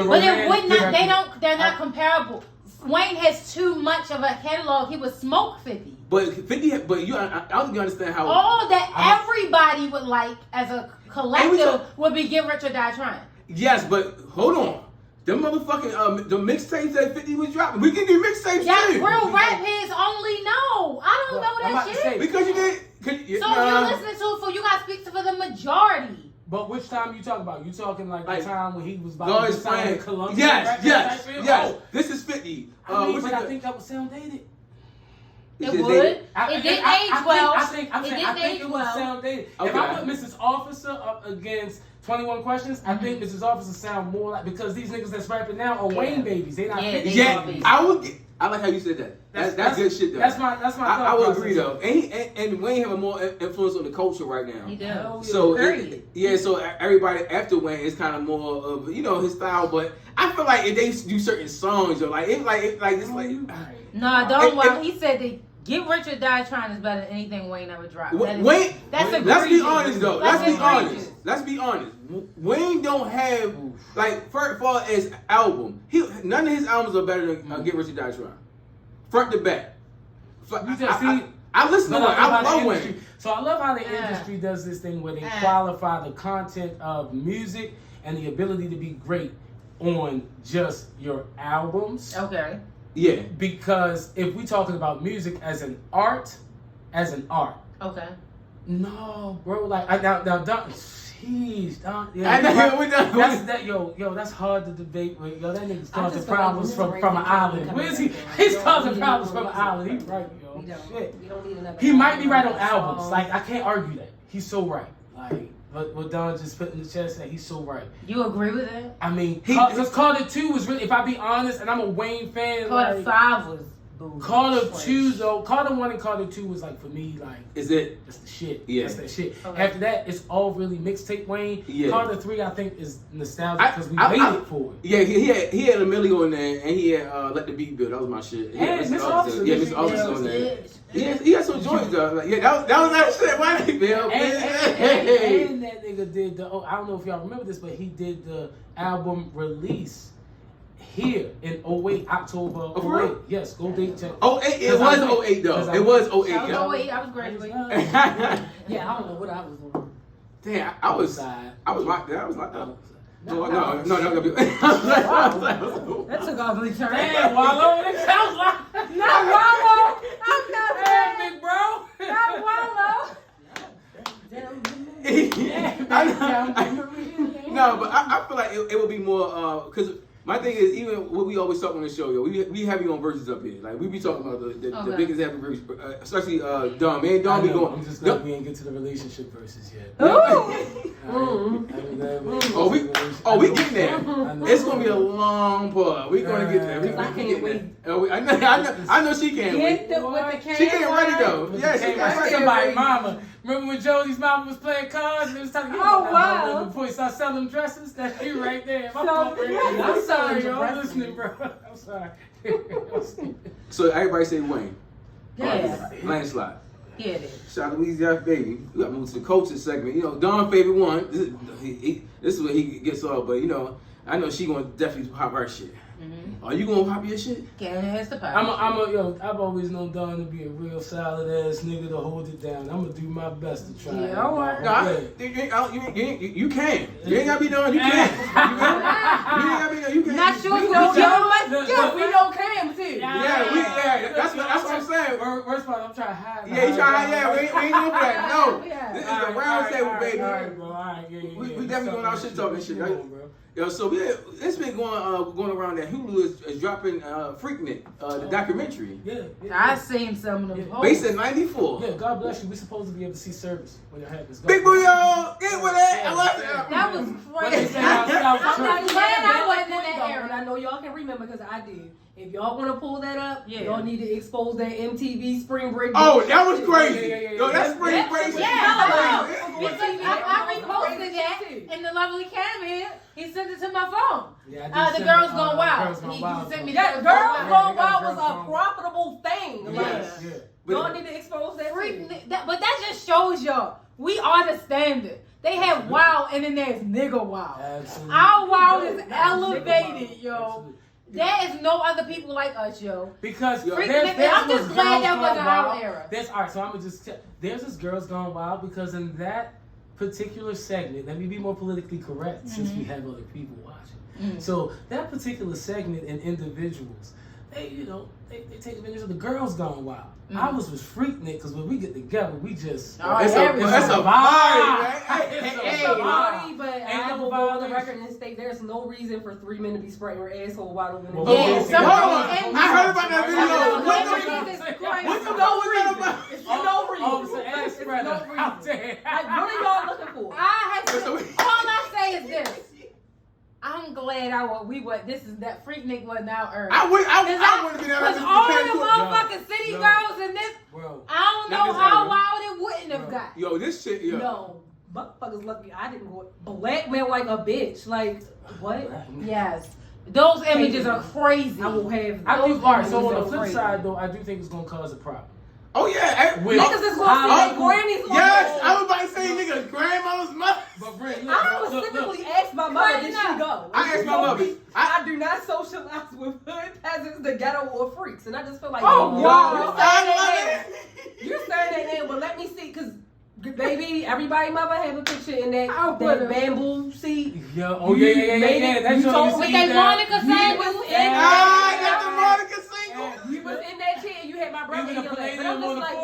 they're not comparable. Wayne has too much of a catalog. He would smoke 50. But 50, but you, I don't think you understand how. All that everybody would like as a collective would be Get Rich or Die Trying. Yes, but hold on. Them motherfucking the mixtapes that 50 was dropping. We can do mixtapes Yeah, too. real rap heads only know. I don't know that shit. Because you did. So you're listening to it for you guys speak for the majority. But which time you talking about? You talking like the time when he was about God to is sign playing. Columbia? Yes. Oh. This is 50. I mean, but I think that would sound dated. It would. It didn't age well. I think it would sound dated. Okay. If I put Mrs. Officer up against 21 Questions, I think Mrs. Officer sound more like, because these niggas that's rapping now are Wayne babies. They not 50. Yeah, I like how you said that. That's good shit though. That's my I would agree though. And Wayne have a more influence on the culture right now. He does. So so everybody after Wayne is kind of more of his style. But I feel like if they do certain songs, or it's like. No, don't worry. He said that Get Rich or Die Trying is better than anything Wayne ever dropped. Wayne, let's be honest though. Let's be honest. Wayne don't have for far as album. None of his albums are better than Get Rich or Die Trying. Front to back. I listen to Wayne. I love Wayne. So I love how the industry does this thing where they qualify the content of music and the ability to be great on just your albums. Okay. Yeah. Because if we talking about music as an art. Okay. No, bro. Like jeez, yeah. That's hard to debate with. That nigga's causing problems from an island. Where is he? He's causing problems from an island. He's right, yo. Shit. He might be right on albums. Like, I can't argue that. He's so right. Like, what Don just put in the chest, that he's so right. You agree with that? I mean, because Carter 2 was really, if I be honest, and I'm a Wayne fan. Carter 5 was. Carter 2 though, Carter 1 and Carter 2 was like, for me, like, is it? That's the shit. Yeah. That's that shit. Okay. After that, it's all really mixtape Wayne. Yeah. Carter 3, I think, is nostalgic because we waited for it. Yeah, he had a Millie on there, and he had Let the Beat Build. That was my shit. And Miss Officer. Yeah, Miss Officer on there. He had some joints though. Like, that was that shit. Why they Bill? And that nigga did the. I don't know if y'all remember this, but he did the album release here in 08, October 08. Yes, go date check. 08, it was 08 though. It was 08. I was 08, I was graduating. Yeah, I don't know what I was on. Damn, I was locked there. I was locked up. No. That took off the turn. Damn, Wallow, that sounds like. Not Wallow. I'm not hey, big bro. Not Wallow. No, but I feel like it would be more because my thing is, even what we always talk on the show, yo, we have you on Verzuz up here. Like we be talking about the biggest heavy verse, especially Don. Man, Don be going. I'm just glad we ain't get to the relationship verses yet. We getting there. It's gonna be a long part. We gonna get there. I can't wait. I know she can't wait. She ain't ready though. Yeah, she can't ready. Somebody, mama. Remember when Josie's mama was playing cards and it was talking about before he started selling dresses? That's you right there. I'm sorry, yo. I'm listening, bro. I'm sorry. So everybody say Wayne. Yeah. Landslide. Yeah, it is. Shout out to Louisiana, baby. We got to move to the coaching segment. Dawn's favorite one. This is what he gets off, but I know she gonna definitely pop her shit. Mm-hmm. Are you gonna pop your shit? Has to pop. I've always known Don to be a real solid ass nigga to hold it down. I'm gonna do my best to try. Yeah, all right. You can. You ain't gotta be done. You can. You ain't gotta be done. You can. Not sure. We know Cam too. Yeah. That's what I'm saying. Worst part, I'm trying to hide. Yeah, you trying to hide. Yeah, we ain't doing that. No. This is a round table, baby. All right, bro. All right, yeah. We definitely going out shit talking shit, right? Yo, so it's been going around that Hulu is dropping Freaknik, the documentary. Yeah. I seen some of them. Based in '94. Yeah, God bless you. We're supposed to be able to see service when it happens. Big boy, yo, get with it. I love it. That was crazy. I'm glad I wasn't in that era, and I know y'all can remember because I did. If y'all want to pull that up, y'all need to expose that MTV Spring Break. Oh, that was crazy. Yo, that Spring Break. I reposted that in the Lovely Academy. He sent it to my phone. The Girls Gone Wild. He sent me that. Girls Gone Wild was a profitable thing. Y'all need to expose that. But that just shows y'all we are the standard. They have wild and then there's nigga wild. Absolutely. Our wild is elevated, yo. Absolutely. There is no other people like us, yo. Because I'm just glad that wasn't our era. Alright, so I'm gonna just there's this Girls Gone Wild because in that particular segment, let me be more politically correct since we have other people watching. So that particular segment and individuals, they take advantage of the girls gone wild. I was with Freaknik because when we get together, we just that's a vibe. It's a party, but I will go on the record and state there's no reason for 3 men to be spraying your asshole wide open. Hold on. I heard about that video. What's no reason? Like, what are y'all looking for? All I say is this. I'm glad this is that Freaknik was now earned. I would have been because all the motherfucking city girls in this, I don't know how wild it wouldn't have got. Yo, this shit, No, motherfuckers lucky I didn't go blackmail like a bitch. Like, what? Yes. Those images are crazy. I will have. Alright, so on the flip side, though, I do think it's going to cause a problem. Oh yeah, niggas is going to see grannies. Yes, I was about to say niggas, grandma's mother. But Rin, I specifically asked my mother, did she go? I asked my mother. I do not socialize with hood peasants, the ghetto, or freaks, and I just feel like, you're saying that name, but let me see, because baby, everybody mother have a picture in that bamboo seat. Yeah, That's you told with that Monica single. I got the Monica single. You was in that chair, you had my brother in your lap. But I'm just like,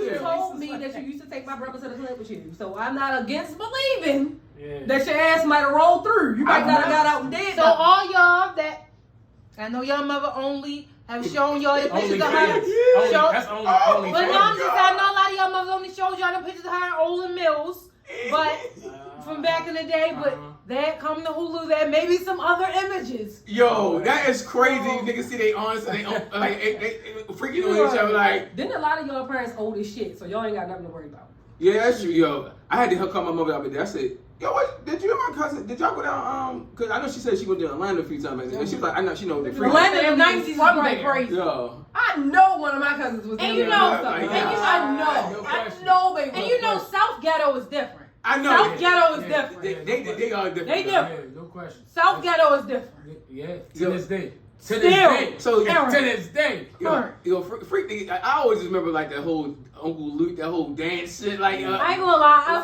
you told me that you used to take my brother to the club with you. So I'm not against believing that your ass might have rolled through. You might not have got out and did. So all y'all that, I know y'all mother only have shown y'all the pictures of her. That's only. But I know a lot of y'all mothers only showed y'all the pictures of her in Olin Mills. But from back in the day, but that come to Hulu, that maybe some other images. Yo, that is crazy. Niggas see they honest and they freaking on each other like. Then a lot of y'all parents old as shit, so y'all ain't got nothing to worry about. Yeah, that's true. Yo, I had to call my mother out there. I said, yo, what? Did you and my cousin? Did y'all go down? Cause I know she said she went to Atlanta a few times. And she was like, I know she know the freak. Atlanta in the 90s was crazy. Yo. I know one of my cousins was. And you know, I know, baby. And you know, South Ghetto is different. I know. South Ghetto is different. They are different. They different. Yeah, no question. South Ghetto is different. Yeah, to this day. So to this day. Yo, Freaknik. I always remember like that whole Uncle Luke, that whole dance shit. Like, I ain't gonna lie. I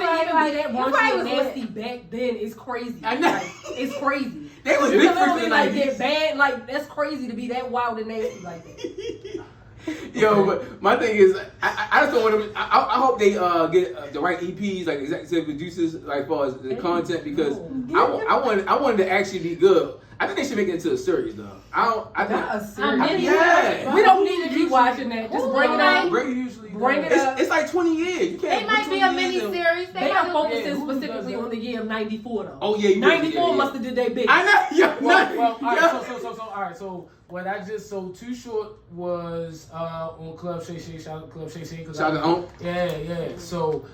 that raunchy nasty back then is crazy. I know. Like, it's crazy. They was you big can literally freaking like get bad. Like that's crazy to be that wild and nasty like that. Yo, but my thing is, I just don't want them. I hope they get the right EPs, like executive producers, like as far as the content, because I wanted to actually be good. I think they should make it into a series, though. Not a series. Yeah. We don't need to keep watching that. Just bring it up. Bring it up. It's like 20 years. You can't. It might be a mini series. They are focusing specifically on the year of '94, though. Oh yeah, 94 must have did their big. I know. Well, all right. So what I just Too Short was on Club Shay Shay. Shout out to Club Shay Shay. Shout out to Yeah. So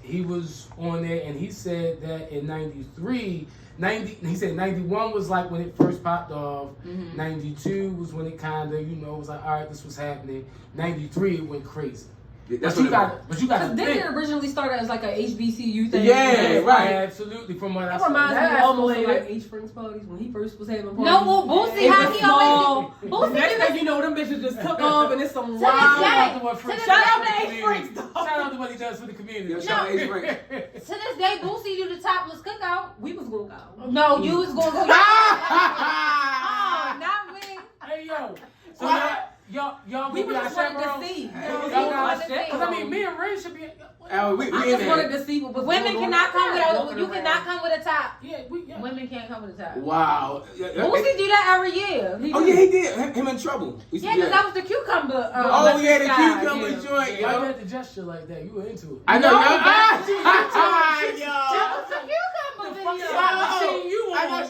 he was on there and he said that in '93. He said 91 was like when it first popped off. 92 was when it kind of, was like, all right, this was happening. 93, it went crazy. But you got to didn't it originally start as like a HBCU thing? Yeah, right. Absolutely. From what I saw. It reminds me almost of like H-Friends parties when he first was having parties. No, well, Boosie, how he always Boosie, next thing them bitches just took off and it's some wild. Shout out to H-Friends, dog. Shout out to what he does for the community. Shout out to H-Friends. To this day, Boosie do the topless cookout. We was going to go. No, you was going to go. Oh, not me. Hey, yo. So y'all we just wanted to see. Because I mean, me and Ray should be. We just wanted to see what was women cannot come without. You cannot come with a top. Yeah. Women can't come with a top. Wow. Boosie do that every year. He did. Him in Trouble. Yeah, because that was the cucumber. The cucumber joint. Why you had to gesture like that? You were into it. I know. That was the cucumber video. I seen you on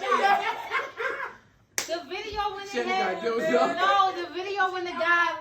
The video when they had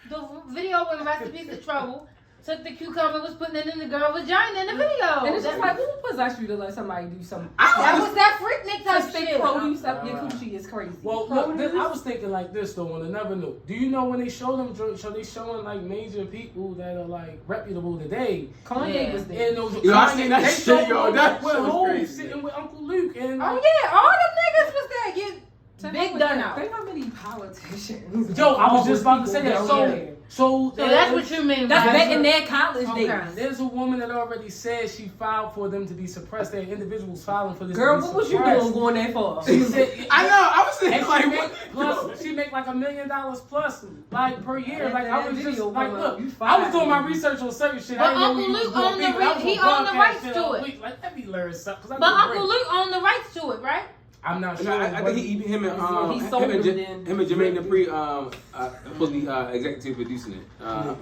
the video when Recipes of Trouble took the cucumber, was putting it in the girl vagina in the video. And it's just like, who possessed you to let somebody do something? That was that Freaknik type shit. Produce up your coochie is crazy. Well, look, I was thinking like this though, on another note. Do you know when they show them, they showing like major people that are like reputable today? Kanye was there. And those I seen that shit, yo. That was crazy. sitting with Uncle Luke and all them niggas was there. Big done out. Think how many politicians. Yo, I was just about to say that. So So that's what you mean. That's by back in their college Okay. days. There's a woman that already said she filed for them to be suppressed. There are individuals filing for this. Girl, to be what was you suppressed. doing going there for? She said, I know. I was saying and like, she make, what? she make like $1 million plus like per year. That- Like I that was just video like, come look, out, you I was fired. doing my research on certain shit. But I didn't know Uncle he was Luke doing owned the people. I was he on owned the podcast rights shit to all it. week. Like, let me learn something. But Uncle Luke owned the rights to it, right? I'm not sure. No, I think him and He sold them then. him and Jermaine Dupri supposed to be executive producing it.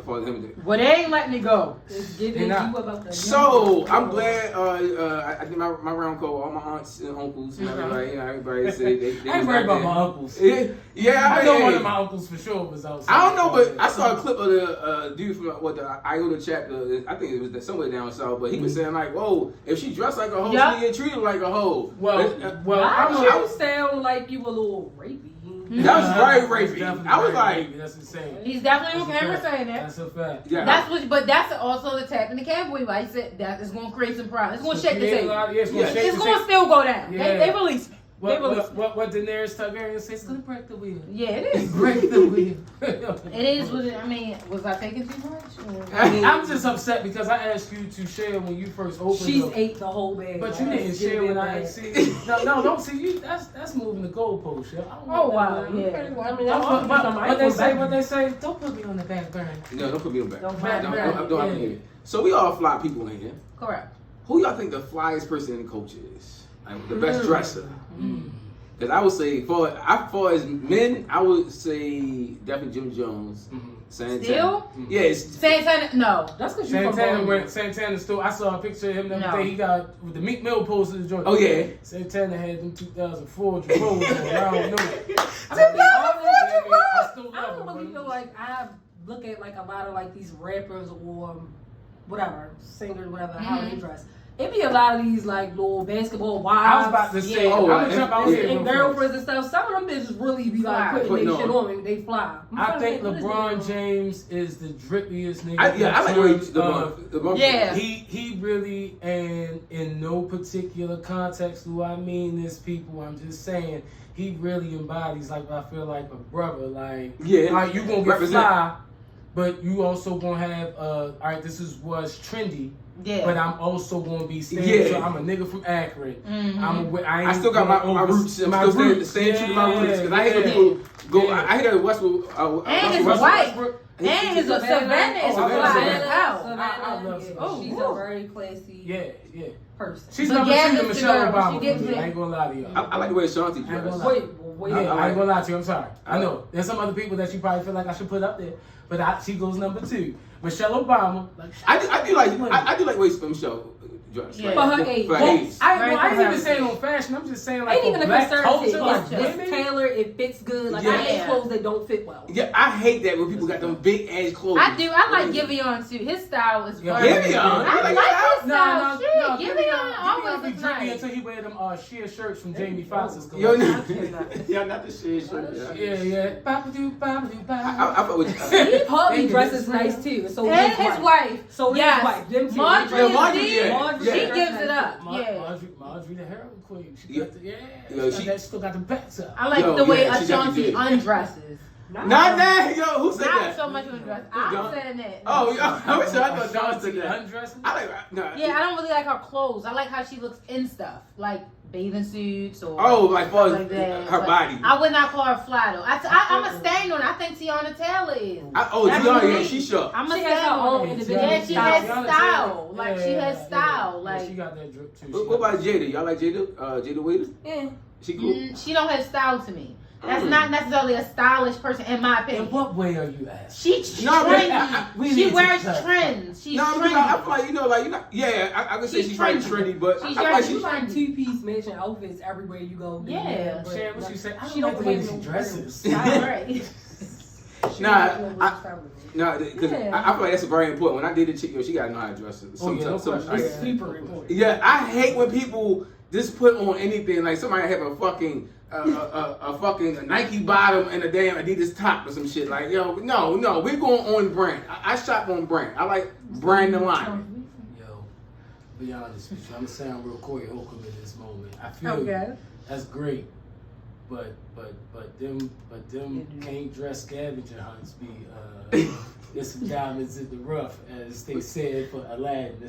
For him. Well, they ain't letting it go. It's giving you not. about the So I'm glad. I did my round call. All my aunts and uncles and everybody. Everybody said they I ain't was worried out about my there. uncles. Yeah, I know hey. one of my uncles for sure was outside. I don't know, but I saw a clip of the dude from the Iota chapter. I think it was somewhere down south, but he was saying like, "Whoa, if she dressed like a hoe, Yeah. she get treated like a hoe." Well, Why I'm you sound like you a little rapey? That was very rapey. definitely I was very like, rapey. That's insane. He's definitely on That's a camera fact. saying that. That's a fact. yeah. But that's also the tap in the cowboy. Like he said, that is going to create some problems. It's going to shake the Yeah, table. yeah, it's gonna Yeah. shake It's the going to still go down. Yeah. They release me. What Daenerys Targaryen says, it's gonna break the wheel. Yeah, it is. Break the wheel. It is what it, I mean, was I taking too much? I'm just upset because I asked you to share when you first opened She's up. ate the whole bag. But you didn't share when I see. No, don't see you. That's moving the goalpost, yo. I don't Oh want wow, that, yeah. man. I mean, What they say, don't put me on the back burner. No, don't put me on back. Don't back Don't burner. have to hear it. So we all fly people in here. Correct. Who y'all think the flyest person in the culture is? Like the best dresser? Because I would say, far as men, I would say definitely Jim Jones. Santana. Still? Yeah, it's Santana, no. That's because you from Santana still. I saw a picture of him the other No. day. He got with the Meek Mill poster of the joint. Oh, yeah. Santana had them 2004 Jeroes on. I don't know. I still I love don't him. really feel like I look at like a lot of like these rappers or whatever singers, whatever, how they dress. It be a lot of these like little basketball wives. I was about to say, Yeah. I'm gonna jump out here. and real quick. girlfriends and stuff. Some of them bitches really be like Fly. putting their Putting shit on. on and they fly. I think LeBron James is the drippiest nigga. I like the way in terms of- the Yeah. He really, and in no particular context do I mean this, people. I'm just saying he really embodies like I feel like a brother. Like, Yeah. all right, you gonna get Represent. fly, but you also gonna have all right, this is what's trendy. Yeah. But I'm also gonna be staying. Yeah. So I'm a nigga from Akron. Mhm. I still got my roots. I'm still staying true to my roots. Because I hate when people go. Yeah. I hate that Westwood. And his wife. And his Savannah is Oh, fly Savannah. as hell. I love Savannah. Savannah. She's a very classy Yeah. person. She's But number yeah, two to Mr. Michelle Girl, Obama. she For gets me. it. I ain't gonna lie to y'all. I like the way Shanti I ain't dress. gonna Wait. I ain't gonna lie to you. I'm sorry. I know there's some other people that you probably feel like I should put up there, but she goes number 2. Michelle Obama. Like, I do like way Michelle dress. Yeah. For her age. For her age. I ain't even saying on fashion. I'm just saying like Ain't even for a black concern. culture, It's like just women. tailored. It fits good. Like Yeah. I hate clothes that don't fit well. Yeah, I hate that when people got them big ass clothes. I do. I like Giveon too. His style is Yeah. fun. Giveon? I You like like his style. No, Shit, Giveon Giveon always be looks drippy nice. until he wear them sheer shirts from Jamie Foxx's Yo, collection. y'all not the shit. Yeah. Ba-ba-doo. I fuck with you. Hubby dresses nice too. So And his wife. So Yes. his wife. Them two. Marjorie, Yeah, Marjorie, D, yeah. she Yeah. gives it up. Yeah. Marjorie the heroin queen. She Yeah. got the, Yo, she still got the backs up. I like Yo, the way yeah, she definitely Ashanti did. undresses. Not that. Yo, who said Not that? so much undress. John? I'm saying that. Oh, yeah. I thought John said that. Undressing? I like. No. Yeah, I don't really like her clothes. I like how she looks in stuff, like bathing suits or Oh, like far as like that. her But body. I would not call her fly though. I'm a stand on it. I think Tiana Taylor is. Tiana, yeah, she sure. I'm a She has stand her on own it. individual Yeah, she style. has Tiana style. Taylor. Like Yeah, she has yeah, style. yeah, Like she got that drip too. What about Jada? Y'all like Jada? Jada Waiter? Yeah. She cool. she don't have style to me. That's not necessarily a stylish person in my In opinion. what way are you asking? She's No, but trendy. She wears trends. She's No, because I trendy. feel like you're not. Yeah, I could say She's she's probably trendy. trendy, but She's I feel like very She she's. like 2-piece matching outfits everywhere you go. Yeah. but Shan, what you say? I she don't like the way have she no dresses. Right. No, because Yeah. I feel like that's very important. When I dated a chick, she gotta know how to dress. Oh, yeah, no question. like- It's super important. Yeah, I hate when people just put on anything. Like somebody have a fucking a fucking Nike bottom and a damn Adidas top or some shit. Like, yo, no, we're going on brand. I shop on brand. I like brand alignment. Yo, be honest with you, I'm gonna sound real Corey Holcomb in this moment. I feel Okay. that's great, them can't dress scavenger hunts be there's some diamonds in the rough, as they said for Aladdin.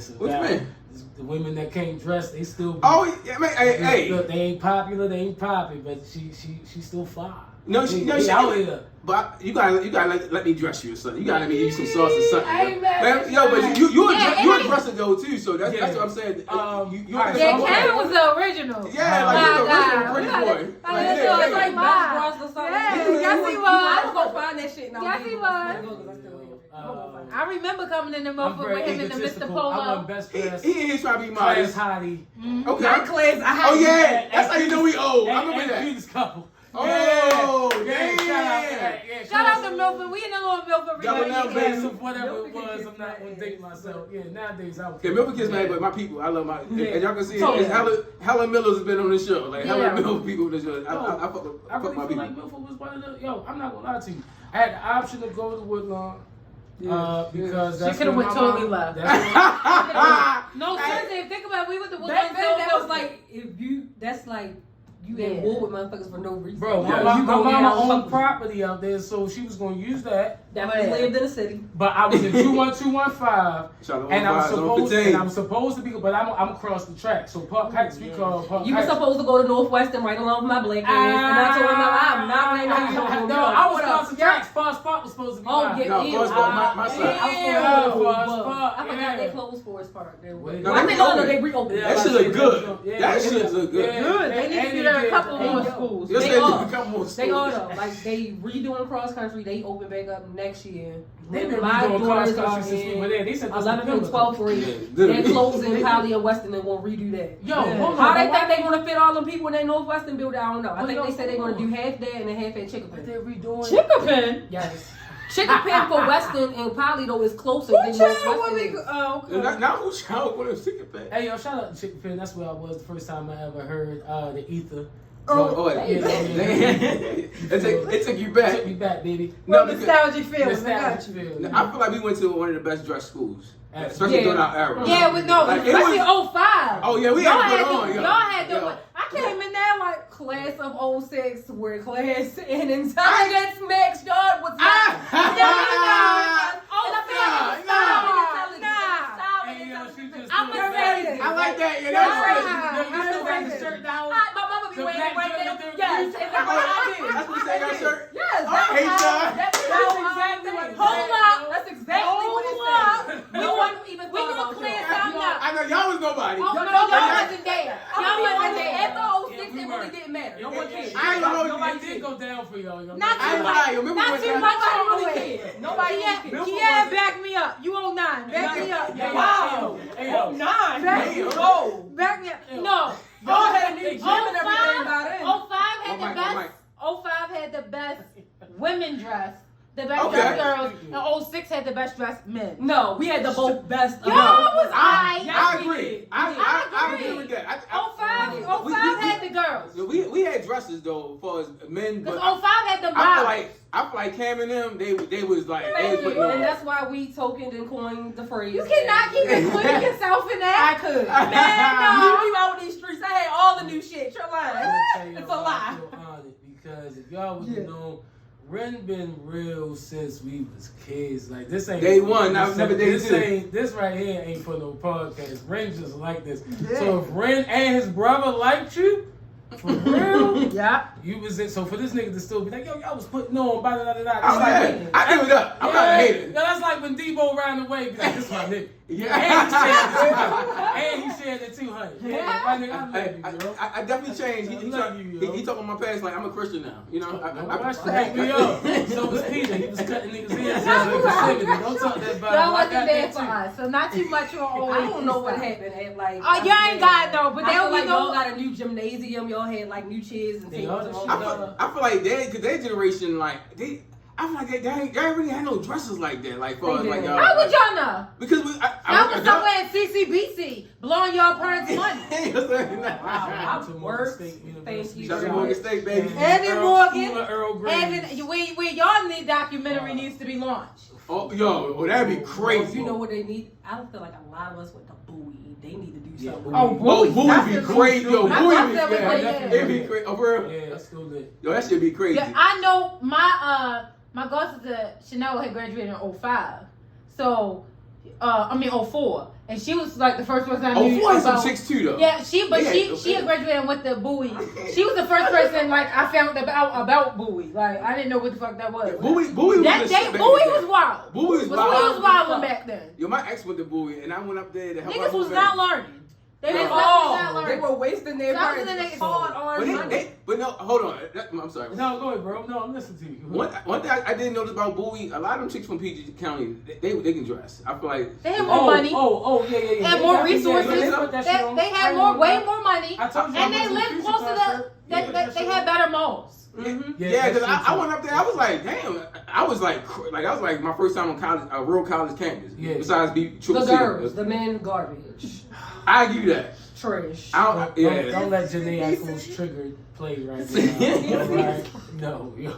The women that can't dress, they still. Hey. Look, they ain't popular, they ain't popping, but she still fly. No, she out here. But you gotta let me dress you or something. You gotta let me eat some sauce or something. But you a dresser though too, so that's what I'm saying. Kevin was the original. Yeah, like you're the original pretty boy. It's like Bob Ross or something. Yes, he was. I'm gonna find that shit now. Yes, he was. I remember coming in the motherfucker with him and the Mr. Polo. I'm best class. He ain't trying to be Class modest. hottie. Okay. Not class. Oh yeah, that's how you know we old. I remember that. Cutest couple. Oh, yeah. Shout out to Milford. We in the little Milford Double reunion. now, baby. Whatever it was, I'm not gonna date myself. Yeah, nowadays I would. Yeah, Milford kids mad, but my people, I love my. And y'all can see it's Helen Miller's been on the show. Like Helen Miller people on the show. I fuck really my feel people. like Milford was one of the. Yo, I'm not gonna lie to you. I had the option to go to Woodlawn. Because she could have went totally left. No, seriously, think about it. We went to Woodlawn. Back then, that was like, that's like, you in war with motherfuckers for no reason. Bro, my mama owned property out there, so she was gonna use that. Definitely lived in the city. But I was in 21215, and I'm supposed to be, but I'm across the track. So Park Heights, we call Park Heights. You were supposed to go to Northwestern right along with my black ass, and I told him I'm not right now. No, I was across the tracks. Forest Park was supposed to be. Oh yeah, no, Forest Park, my side. I forgot they closed Forest Park. I think they reopened. That shit look good. That shit look good. They need to do a couple more schools. They are though. Like they redoing cross country. They open back up next year. They've been redoing cross country since we were there. They said 11th and 12th grade. They're closing Poly and Weston and gonna redo that. Yo, how they think they gonna fit all them people in that Northwestern building? I don't know. I think they said they're gonna do half that and then half at Chickapin. They're redoing Chickapin? Yes. Chickapin for Weston and Poly though is closer than Northwestern. Oh, okay. Now who's out with a Chickapin? Hey yo, shout out to Chickapin. That's where I was the first time I ever heard the ether. It took you back. It took me back, baby. Nostalgic feelings. I feel like we went to one of the best dressed schools. Especially during our era. Yeah, with especially 05. Oh yeah, we had good on. Y'all had the. I came in there like class of 06 where class and intelligence mixed up with I like that. Yeah, that's right. The shirt down. My mama be wearing it right there. Yes, that's what I did. That's what you say that shirt? Yes, that's exactly what. Hold up. That's exactly what it said. No one even thought about that. I know y'all was nobody. Y'all wasn't there. Y'all wasn't there. After 06, it really didn't matter. No one cared. Nobody did go down for y'all. Not too much. Not too much. Nobody Yeah, back me up. You 09. Back me up. Wow. 09. Back me up. No. Y'all had a new gym and everything by then. 05 had the best women dress. The best dressed girls, and 06 had the best dressed men. No, we had the both best. Y'all was I agree. I agree with that. 05 had the girls. We had dresses though, as far as men. Because 05 had the models. I feel like Cam and them, they was like, and that's why we tokened and coined the phrase. You cannot keep including yourself in that. I could. Man, no. You out these streets. I had all the new shit. You're lying. It's a lie. Because if y'all would have known, Rin been real since we was kids. Like this ain't day one. I was never day two. This right here ain't for no podcast. Rin just like this. Yeah. So if Rin and his brother liked you, for real, yeah, you was it. So for this nigga to still be like, yo, y'all was putting on, blah blah blah blah. I give it up. I'm not hating. Yeah, that's like when Debo ran away. Be like, this my nigga. Yeah. And he shared the 200. Yeah, my nigga, I love you, bro. I definitely changed. He talking my past like I'm a Christian now. You know, I me up. So was Peter. He was cutting niggas' ears. Don't talk that about. Y'all wasn't there for us, so not too much on. I don't know what happened. Like, y'all ain't got no, but y'all got a new gymnasium. Y'all had like new chairs and things. I feel like because their generation, like I feel like they ain't really had no dresses like that. Like, how would y'all know? Because y'all was somewhere in CCBC blowing y'all parents' money. Wow, Morgan State, baby. Evan Morgan. Where y'all documentary needs to be launched. Oh, yo, that'd be crazy. You know what they need? I don't feel like a lot of us with the Bowie. They need to do something. Oh, Bowie be crazy, yo. Bowie be it'd be crazy. Oh, for real? Yeah, that's still lit. Yo, that shit be crazy. Yeah, I know my god sister Chanel had graduated in 05. So 04. And she was like the first person I knew. 04 is some chicks too though. Yeah, she had graduated with the Bowie. She was the first person like I found about Bowie. Like I didn't know what the fuck that was. Yeah, Bowie was wild. Bowie was wild. Bowie was wild back then. Yo, my ex went to Bowie and I went up there to help. Niggas was not learning. They were wasting their hard money. But no, hold on. I'm sorry. No, go ahead, bro. No, I'm listening to you. One thing I didn't notice about Bowie, a lot of them chicks from PG County, they can dress. I feel like they have more money. Yeah. They have more resources. They had way more money, and they lived close to they had better malls. Mm-hmm. Yeah, because I went up there. I was like, damn. I was like my first time on college, a real college campus. Yeah. Besides the girls, the men, garbage. I give you that. Trash. Don't let Janae Ackles triggered play right now. Right? No, yo.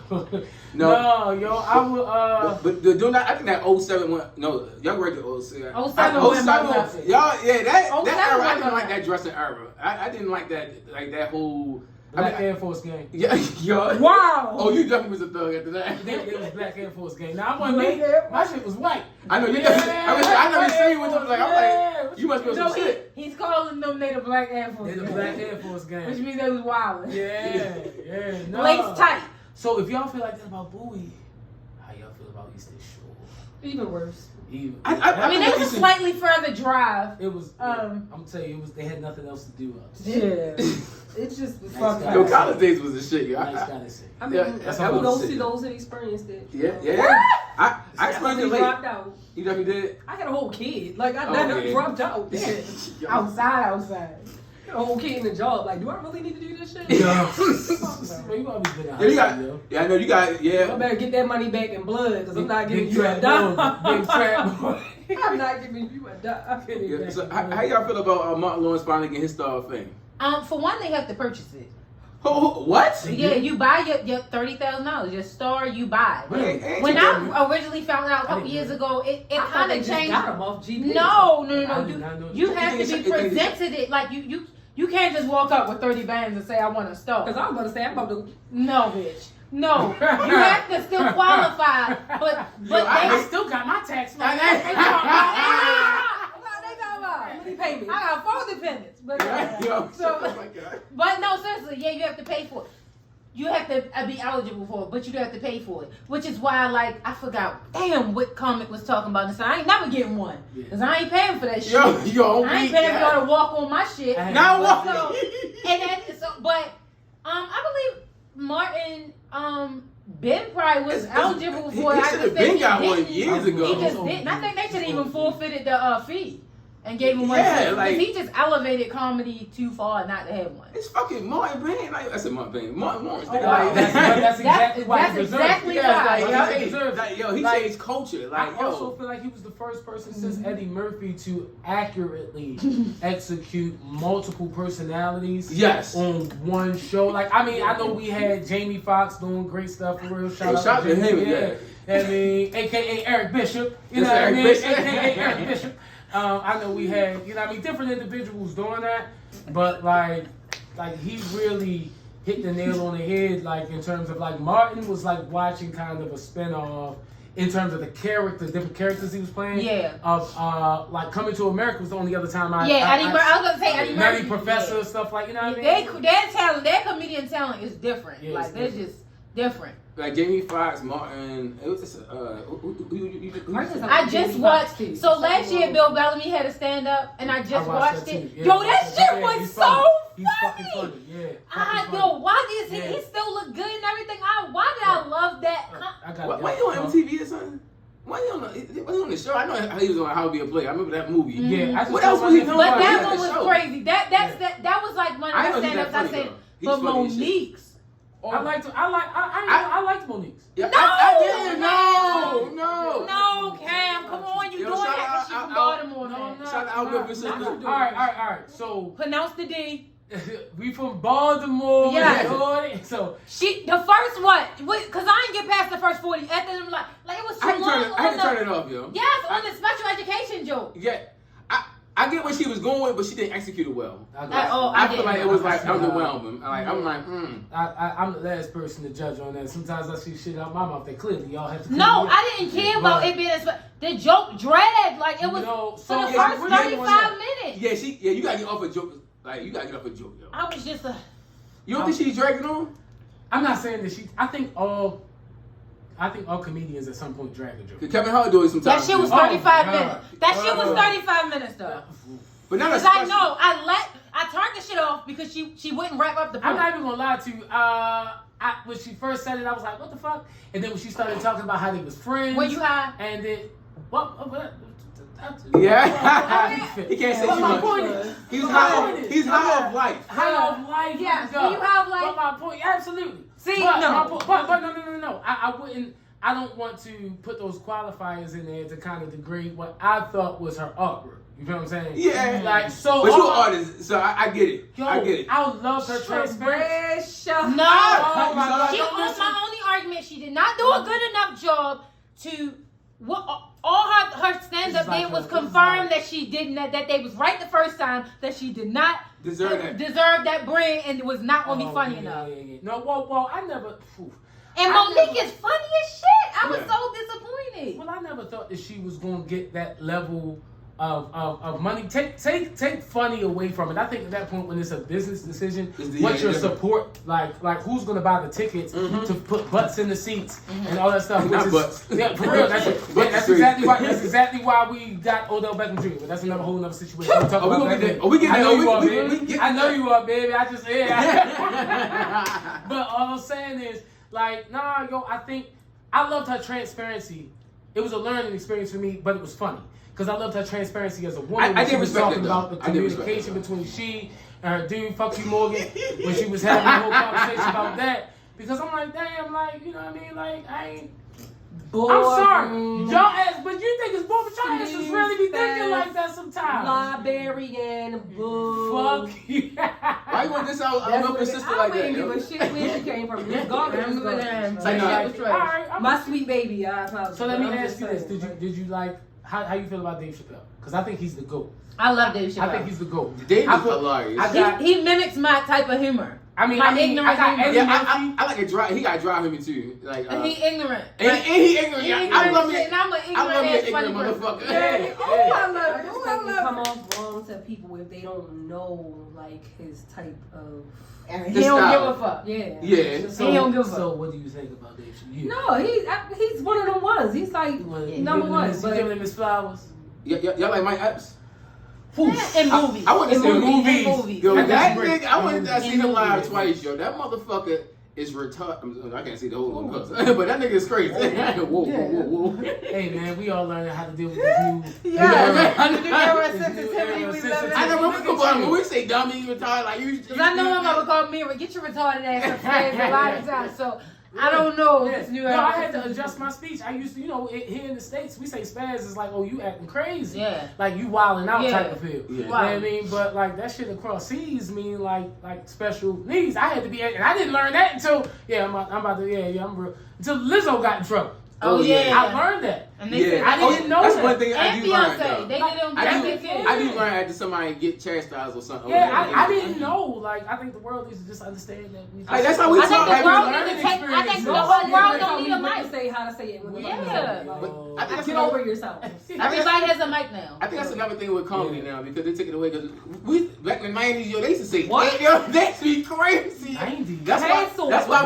No, yo. I would. But doing that, I think that 07 went. No, y'all graduated 07. 07 y'all, yeah, that era. I didn't went like that dressing era. I didn't like that whole. Black Air Force gang. Yeah, yo. Wow. Oh, you definitely was a thug after that. It was Black Air Force gang. Now I wasn't late. My shit was white. I know you. I know you seen with them. Like I'm like, you must be on some shit. He's calling them they the Black Air Force. They the Black Air Force gang. Which means they was wild. Yeah. No. Lace tight. So if y'all feel like that about Bowie, how y'all feel about Eastern Shore? Even worse. I mean, it was a slightly further drive. It was. I'm telling you, they had nothing else to do. Yeah. It's just fucking. Yo, college days was the shit, yo. I mean, who those who experienced it? Yeah. I experienced it late. Dropped out. You definitely did. I got a whole kid. Like I never dropped out. Yeah. Outside. A whole kid in the job. Like, do I really need to do this shit? Yeah. You always been out. I know you got. Yeah. I better get that money back in blood because I'm not giving you a dime. I'm not giving you a dime. So how y'all feel about Martin Lawrence finally getting his Star of Fame? For one, they have to purchase it. What? Yeah, you buy your $30,000. Your Star, you buy. When I originally found out a couple years ago, it kind of changed. Got them off GP. No. You have to be presented it like you can't just walk up with 30 bands and say I want a Star. Because I was about to say I'm about to. No, bitch. No, you have to still qualify, but I still got my tax money. They pay me. I got 4 dependents, but but no, seriously, yeah, you have to pay for it. You have to be eligible for it, but you do have to pay for it. Which is why, like, I forgot, what comic was talking about this. I ain't never getting one, because I ain't paying for that shit. I ain't paying for y'all to walk on my shit. Now what? But I believe Martin, Ben probably was eligible for it. He should have been got one years ago. He just didn't. I think they should have even forfeited the fee. And gave him one. Like, he just elevated comedy too far not to have one. It's fucking Martin Bain. Like, I said Martin Bain. Martin Lawrence. That's exactly why. That's exactly why. He changed culture. Like, I also feel like he was the first person since Eddie Murphy to accurately execute multiple personalities on one show. Like, I mean, I know we had Jamie Foxx doing great stuff for real. Shout out to him. Yeah. I mean, AKA Eric Bishop. You know what I mean? AKA Eric Bishop. I know we had, different individuals doing that, but like he really hit the nail on the head, like in terms of like Martin was like watching kind of a spinoff in terms of the different characters he was playing. Yeah. Of like Coming to America was the only other time I was gonna say Eddie Murphy, Professor, stuff like what I mean. Their comedian talent is different. Yeah, like they're just different. Like Jamie Foxx, Martin, it was just I just watched it. So last year Bill Bellamy had a stand up and I just watched it. Yeah, yo, that shit was so funny. Yeah. Why does he still look good and everything? Why did I love that? Why you on MTV or something? Why you on the show? I know how he was on How to Be a Player. I remember that movie. Yeah. What else was he doing? But that one was crazy. That was like one of the stand ups I said. But Monique's. I liked Monique's. Yeah, I didn't. No, Cam, come on, you doing that? She's from Baltimore, man. Shout out Albert. All right. So pronounce the D. we from Baltimore. Yeah. So the first one, because I didn't get past the first 40. After them, like it was too long. I had to turn it off, yo. Yes, on the special education joke. Yeah. I get what she was going with, but she didn't execute it well. I feel like it was like underwhelming. I'm the last person to judge on that. Sometimes I see shit out my mouth that clearly y'all have to. No, I didn't care about it being the joke dragged. Like it was for the first 35 minutes. Yeah, you gotta get off a joke. Like you gotta get off a joke, yo. I was just You don't think she's dragging on? I'm not saying that she. I think all comedians at some point drag a joke. Kevin Hart do it sometimes. That shit was 35 minutes. That shit was 35 minutes though. But now because I know I turned the shit off because she wouldn't wrap up the point. I'm not even gonna lie to you. When she first said it, I was like, "What the fuck?" And then when she started talking about how they was friends, were you high? And then what? Yeah. He can't say too my much. point is, He's high off life. High off life. Yeah. You high off life? But my point, absolutely. See, but no. No. I wouldn't. I don't want to put those qualifiers in there to kind of degrade what I thought was her artwork. You feel what I'm saying? Yeah. Like so. But you're an artist, so I get it. Yo, I get it. I love her transparency. No. Oh my God. My only argument, she did not do a good enough job to all her stand-up did was confirm that she didn't, that they was right the first time, that she did not deserve that brand and it was not gonna be funny enough. Yeah. No, well, I never. And Monique is funny as shit. I was so disappointed. Well, I never thought that she was gonna get that level of money. Take funny away from it. I think at that point when it's a business decision, what's your support like who's gonna buy the tickets to put butts in the seats and all that stuff? Not butts. Yeah, for real. That's exactly why we got Odell Beckham Jr. But that's another whole situation. We'll talk about that. We get I that. know you are, baby. I know you are, baby. I just But all I'm saying is, like, nah, yo, I think I loved her transparency. It was a learning experience for me, but it was funny. Because I loved her transparency as a woman. I did respect talking about the communication between she and her dude, fuck you, Morgan, when she was having a whole conversation about that. Because I'm like, damn, like, you know what I mean? Like, I ain't. Boy, I'm sorry. Y'all ass, but you think it's boy, but y'all ass just really be thinking like that sometimes. Librarian, fuck you. Why you want this out of your sister like that? I didn't give a shit where she came from. Miss Garbage was my sweet baby. I apologize. So let me ask you this: Did you like how you feel about Dave Chappelle? Because I think he's the GOAT. I love Dave Chappelle. I think he's the GOAT. Dave is hilarious. He mimics my type of humor. I mean, I like a dry. He got dry humor too. Like he ignorant. And he ignorant. I love it. And I'm an ignorant motherfucker. Yeah. I love it. I think come off wrong to people if they don't know like his type of. He don't give a fuck. Yeah. Yeah. So, he don't give a fuck. So what do you think about Dave Chappelle? No, he's one of them ones. He's like number one. You giving him his flowers? Y'all like Mike Epps? In movies. I want to see movies. Yo, that nigga, I wanted to see him live twice, yo. That motherfucker is retarded. I can't see the whole one, but that nigga is crazy. Whoa. Hey man, we all learning how to deal with this new. I know when we say dummy, retarded, like you. Because I know I'm gonna call Mira, get your retarded ass upstairs a lot of times. So I don't know. No, I had to adjust my speech. I used to, here in the States, we say spaz is like, oh, you acting crazy. Yeah. Like you wilding out type of feel. Yeah. You know what I mean? But like that shit across seas mean like special needs. I had to be, and I didn't learn that until, I'm about to, I'm real. Until Lizzo got in trouble. Oh yeah. I learned that. And they said, I didn't know that's that. one thing I do learn. Beyonce, they did them. I do learn after somebody get chastised or something. Yeah, I didn't know. Like, I think the world needs to just understand that. That's how we talk. I think the whole world don't need a mic. Say how to say it. Yeah. Get over yourself. Everybody has a mic now. I think that's another thing with comedy now because they took it away. Because we back in the 90s, they used to say, "What? Yo, that's be crazy." 90s. That's why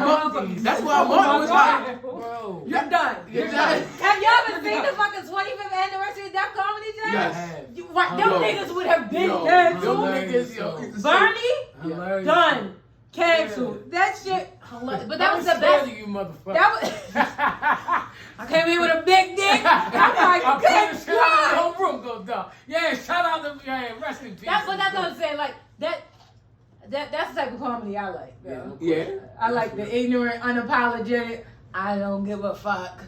Martin was like, "Bro, you're done. Have y'all ever seen the fucking 25th anniversary of that comedy show? Yes. Them niggas would have been dead too. Bernie, done. Canceled. That shit. But that was the best. You motherfucker. That was. I came in with a big dick. I'm like, good God. The whole room goes down. Yeah, shout out to rest in peace. That's what I'm saying. Like that. That's the type of comedy I like. Bro. Yeah. I like the ignorant, unapologetic. I don't give a fuck.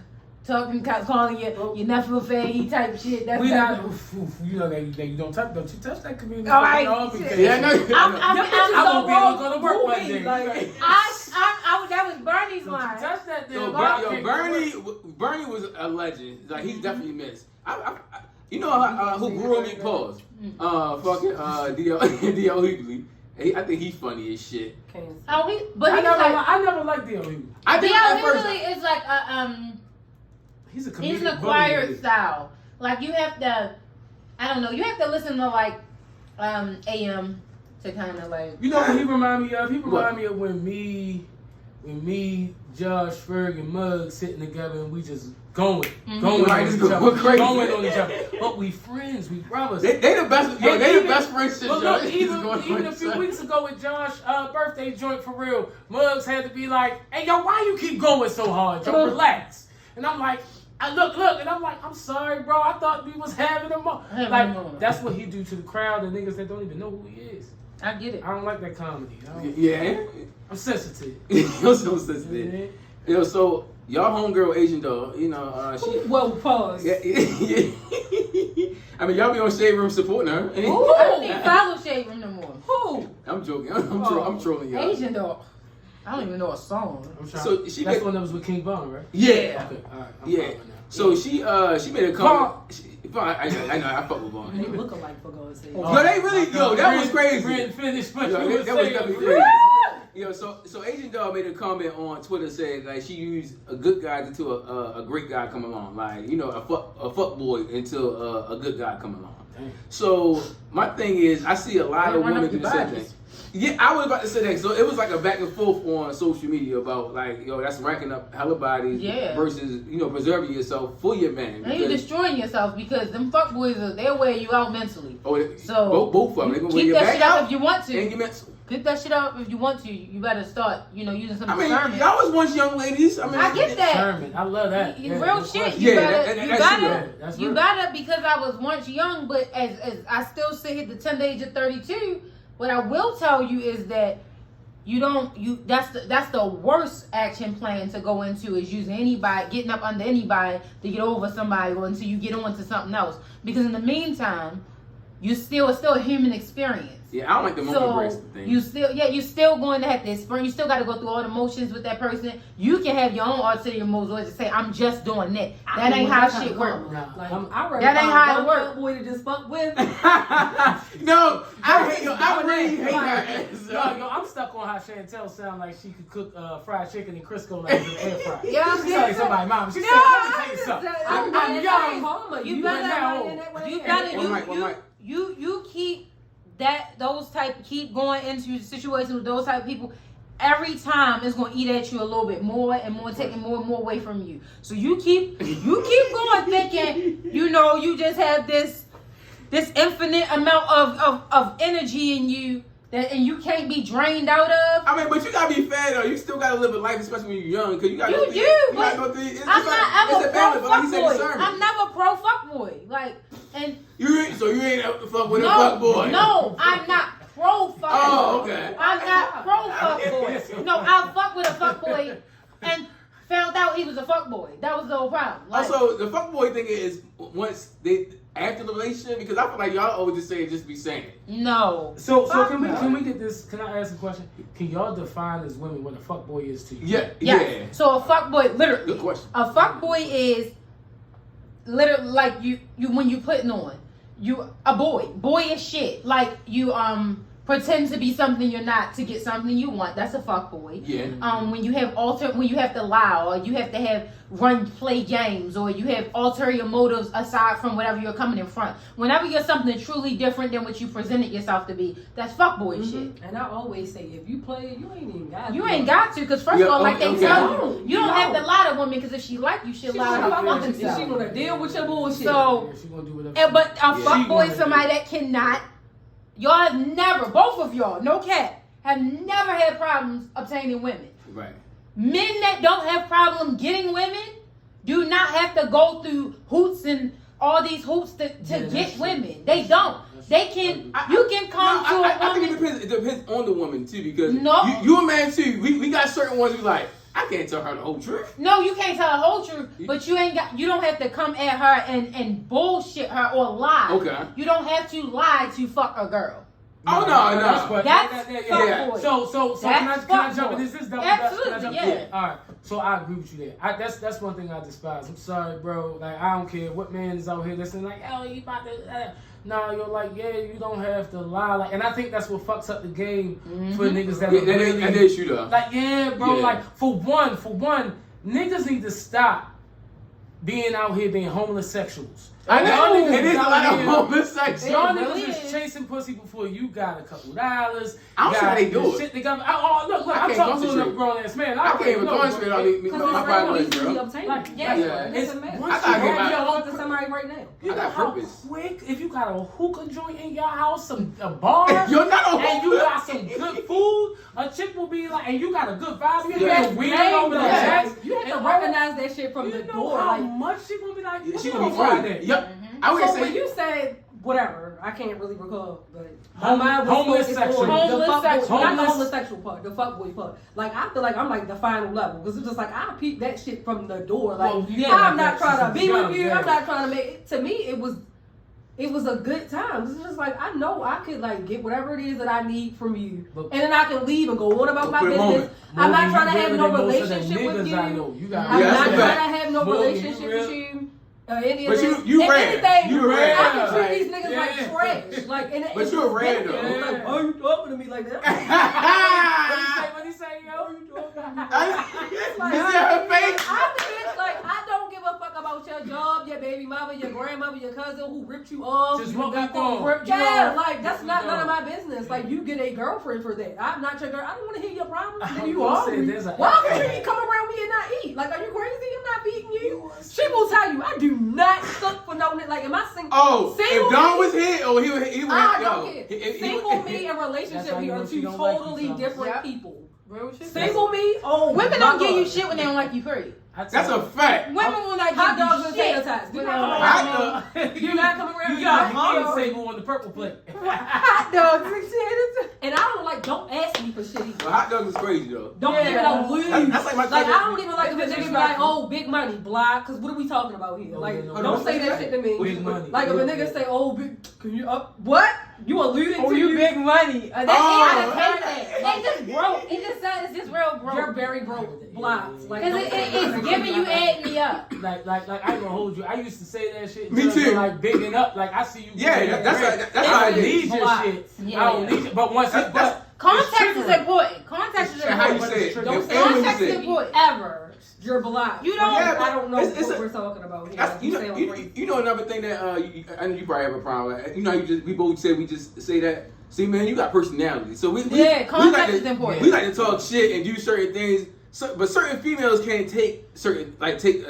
calling you nephew a faggy type shit. That's we not, you know that you don't touch that community. All right. Yeah, I know. I'm gonna go to work one day. Like, that was Bernie's Don't line. you touch that Yo, damn Bernie was a legend. Like he's definitely missed. You know who grew on me? Pause. Fucking D.L. Hughley. I think he's funny as shit. I never liked D.L. Hughley. I think D.L. at first Hughley is like he's a comedian. he's an acquired style. Like you have to, I don't know, you have to listen to like AM to kind of like. You know what he remind me of? He remind me of when me, Josh, Ferg, and Mugg sitting together and we just going on each other. But we friends, we brothers. They the best. Yo, they the best friends since look, even a few weeks ago with Josh's birthday joint for real, Muggs had to be like, "Hey yo, why you keep going so hard? Yo, relax." And I'm like, I look, and I'm like, I'm sorry, bro. I thought we was having a moment. Like that's what he do to the crowd, the niggas that don't even know who he is. I get it. I don't like that comedy. Yeah, I'm sensitive. You're so sensitive. Yo, so y'all homegirl Asian doll, you know, she. Well, pause. Yeah. I mean, y'all be on Shade Room supporting her. I don't even follow Shade Room no more. Who? I'm joking. I'm trolling y'all. Asian dog. I don't even know a song. So that's the one that was with King Von, right? Yeah. Okay. All right. Yeah. So she made a comment. I know. I fuck with Vaughn. They look alike for God's sake. Yo, they really. Yo, that was crazy. Rin finished, but Yo, you that was definitely crazy. Yo, so Asian Dog made a comment on Twitter saying like she used a good guy until a great guy come along, like you know a fuck boy until a good guy come along. Dang. So my thing is, I see a lot of women do the same thing. Yeah, I was about to say that. So it was like a back and forth on social media about like, yo, that's racking up hella bodies versus, you know, preserving yourself for your man. And you're destroying yourself because them fuckboys, they'll wear you out mentally. Oh, so both of them. They gonna wear keep your that back shit up out if you want to. and your mental. Keep that shit up if you want to. You better start, you know, using some I mean, discernment. y'all was once young ladies. I mean, I get that. Discernment. I love that. Real shit. You gotta, because I was once young, but as I still sit at the tender age of 32. What I will tell you is that that's the worst action plan to go into is using anybody, getting up under anybody to get over somebody or until you get on to something else. Because in the meantime, it's still a human experience. Yeah, I don't like the monkey brace thing. You still going to have to experience. You still got to go through all the motions with that person. You can have your own ulterior motives or just say, I'm just doing that. That ain't how shit works. That ain't how it works. Boy to just fuck with. No, I really hate her. Yo, I'm stuck on how Shantell sound like she could cook fried chicken in Crisco like an air fryer. Yeah, I'm She's like somebody, mom. She said, let me tell you something. I'm young. You keep keep going into situations with those type of people. Every time it's gonna eat at you a little bit more and more, taking more and more away from you. So you keep going thinking, you know, you just have this infinite amount of energy in you and you can't be drained out of. I mean, but you gotta be fair though. You still gotta live a life, especially when you're young, because you gotta go through. I'm not ever pro fuckboy. I'm never pro fuckboy. Like, and you ain't ever fuck with a fuckboy. No, I'm not pro fuckboy. Oh, okay. I'm not pro fuckboy. No, I fuck with a fuckboy and found out he was a fuckboy. That was the whole problem. Like, also, the fuckboy thing is once after the relationship, because I feel like y'all always just say it, just be saying it. No. So can we get this? Can I ask a question? Can y'all define as women what a fuckboy is to you? Yeah. So a fuckboy, literally. Good question. A fuckboy is literally like you when you putting on a boyish shit. Like you pretend to be something you're not to get something you want. That's a fuckboy. Yeah. When you have to lie or you have to play games or you have ulterior motives aside from whatever you're coming in front. Whenever you're something truly different than what you presented yourself to be, that's fuckboy shit. And I always say, if you play it, you ain't even got to. You ain't got to, because first of all, like they tell you, you don't have to lie to women, because if she like you, she'll lie to her fucking self. She gonna deal with your bullshit. So, she gonna do whatever. but a fuckboy is somebody that cannot. Y'all have never, both of y'all, no cap, have never had problems obtaining women. Right. Men that don't have problem getting women do not have to go through hoops and all these hoops to get women. They don't. They can. You can come to a woman. I think it depends on the woman too, because you a man too. We got certain ones who like, I can't tell her the whole truth. No, you can't tell the whole truth, but you don't have to come at her and bullshit her or lie. Okay. You don't have to lie to fuck a girl. Oh, no. That's yeah. So can I jump in? Is this double? Absolutely, yeah. All right. So I agree with you there. That's one thing I despise. I'm sorry, bro. Like, I don't care what man is out here listening. Like, oh, you about to. Nah, you're like, yeah, you don't have to lie. Like, and I think that's what fucks up the game for niggas that are really. That is you though. Like, yeah, bro. Yeah. Like, for one, niggas need to stop being out here being homosexuals. I know. It is a lot of homosexuals. Y'all really niggas is chasing pussy before you got a couple dollars. I'm sure they do it. Shit together. Oh, look, I'm talking to a grown ass man. I can't even concentrate on my partner, bro. It's a mess. Once I gotta you get my- talk to somebody right now. you I got know how purpose. quick, if you got a hookah joint in your house, a bar, You're not a and you hookah. got some good food, a chick will be like, and you got a good vibe, you Yeah. get weird over the chest. You have to and recognize that shit from you the know door. how Like, much she gonna be like, Yeah, what she you gonna be gonna funny. Friday? Yep. I would so say when you said whatever, I can't really recall, but Homosexual. Not the homosexual part, the fuckboy part. Like, I feel like I'm like the final level because it's just like I peeped that shit from the door. Like, Well, yeah, I'm not that's trying to be young, with you. yeah. I'm not trying to make. To me, it was a good time. It's just like I know I could like get whatever it is that I need from you, But- and then I can leave and go on about my For the business. moment. I'm not More trying to than have you no really than most of the relationship with niggas you. I know. You got I'm Yeah, not that's a trying fact. to have no More than you relationship real- with you. Any But of you- this. you If ran. anything, You ran. I can treat Like, these niggas like yeah. trash. Like, and But you a ran, though. Like, oh, you talking to me like that? What he say, yo? Oh, you talking to me? You see her face? I'm the bitch, like, I don't give a fuck about your job, your baby mama, your grandmother, your cousin who ripped you off. Just you what we got doing. ripped you off. Like, What that's we not none of doing. my business. Like, you get a girlfriend for that. I'm not your girl. I don't want to hear your problems. Then I'm you gonna are. say there's a- Why would you come around me and not eat? Like, are you crazy? I'm not feeding you. She will tell you, I do not cook for no nigga. Like, am I single? Oh, Single if Don me- was here, oh, he would. I yo, don't care. Single me and That's relationship how me you are know she two don't like you totally something. different Yep. people. Real shit. Single me, oh, Women my don't give you God. shit when they don't like you, period. That's a fact. Women will not Hot give dogs you and shit. tater tots. Do when not they come don't around Hot me. dog. You not come around You me. got Hot the dogs. table on the purple plate. Hot dogs and tater. And I don't ask me for shit either. Well, hot dog is crazy though. Don't Yeah. even know lose. That's like my Like, cousin. I don't even like if a nigga be like, oh, big money, blah, because what are we talking about here? No, Like, no, no. don't say that shit to me. Big money. Like, if a nigga say, oh, big, can you up? What? You alluding Oh, to you big money. That's Oh. They just broke. It just sounds, it's just real broke. You're very broke. Blocks. Like, Because it's giving you adding me up. Like I ain't gonna hold you. I used to say that shit. in Me terms of, too. Like bigging up. Like I see you. Yeah, getting that's bread. how- that's how I it don't is. need your Blocks. shit. Yeah. I don't need it. But once it, That's- Context is triggering. important. Context is How you important. say it? Don't Your say family Context say is it. important. ever. You're blocked. You don't- Yeah, but I don't know it's what a- we're talking about here. That's, you know, sound you, crazy. you know another thing that I know you probably have a problem with. You know, we both said we just say that. See, man, you got personality. So we Context like is to, important. We like to talk shit and do certain things. So, but certain females can't take a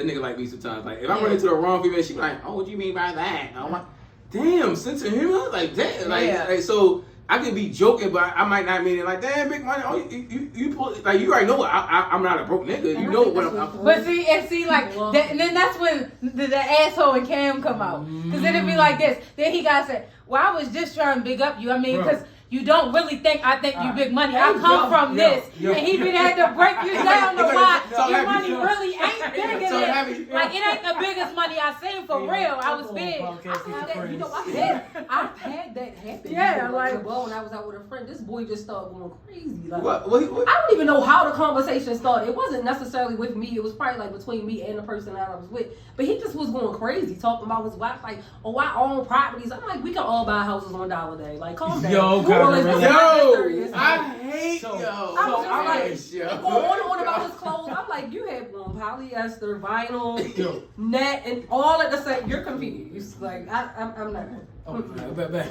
nigga like me sometimes. Like if I run into the wrong female, she be like, "Oh, what do you mean by that?" I'm like, "Damn, sense of humor." Like, damn, like so. I could be joking, but I might not mean it. Like, damn, big money. Oh, you pull, like you already know what I'm not a broke nigga. You know what I'm. But see, like, that, and then that's when the asshole and Cam come out. Because then it'd be like this. Then he got to say, well, I was just trying to big up you. I mean, because you don't really think I think you big money. I come from this. And he been had to break you down to why your money really ain't bigger than. Like, it ain't the biggest money I seen for real. I was big. You know, I've had that happen. Yeah, before. like- well, when I was out with a friend, this boy just started going crazy. Like, What? I don't even know how the conversation started. It wasn't necessarily with me. It was probably like between me and the person that I was with. But he just was going crazy, talking about his wife. Like, oh, I own properties. I'm like, we can all buy houses on Dollar Day. Like, calm down. Yo, Well, it's not that serious. I hate So- yo. I was just I like, going on and on about his clothes. I'm like, you have on polyester, vinyl, Yo. net, and all at the same. You're confused. Like, I'm not. Oh,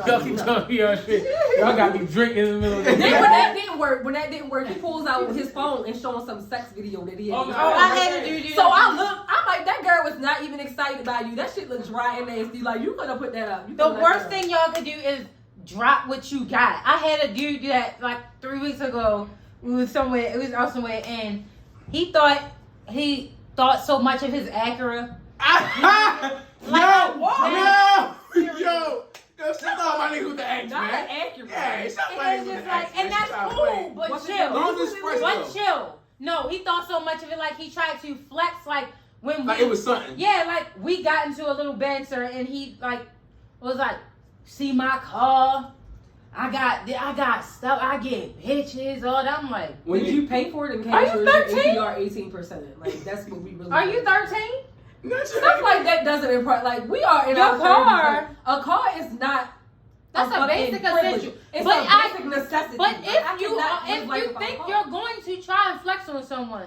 y'all keep telling me your shit. Y'all got me drinking in the middle of the Then day. when that didn't work, he pulls out his phone and showing some sex video that he had. Oh, no. I had to do So I look, I'm like, that girl was not even excited by you. That shit looks dry and nasty. Like, you could have put that up. You The coulda worst left that thing y'all could do is drop what you got. I had a dude do that like 3 weeks ago. We was out somewhere, and he thought so much of his Acura. Yo, shut up, my nigga with the X, Not man. an accurate. Yeah, shut And my it's nigga with just the like, X. and that's cool, but What's it chill. called? Long as it's fresh, But though. chill. No, he thought so much of it like he tried to flex like when Like it was something. Yeah, like we got into a little banter and he like was like, see my car? I got stuff. I get bitches. All that. I'm like, Did you pay for it in Are cash you or is 13? your APR 18%? Like that's what we really. are you 13? Stuff like that doesn't imply. Like we are in Your our car. 30s. A car is not. That's a fucking basic privilege. essential. It's But a basic necessity. But Like, I if you cannot live life think without a car. you're going to try and flex on someone,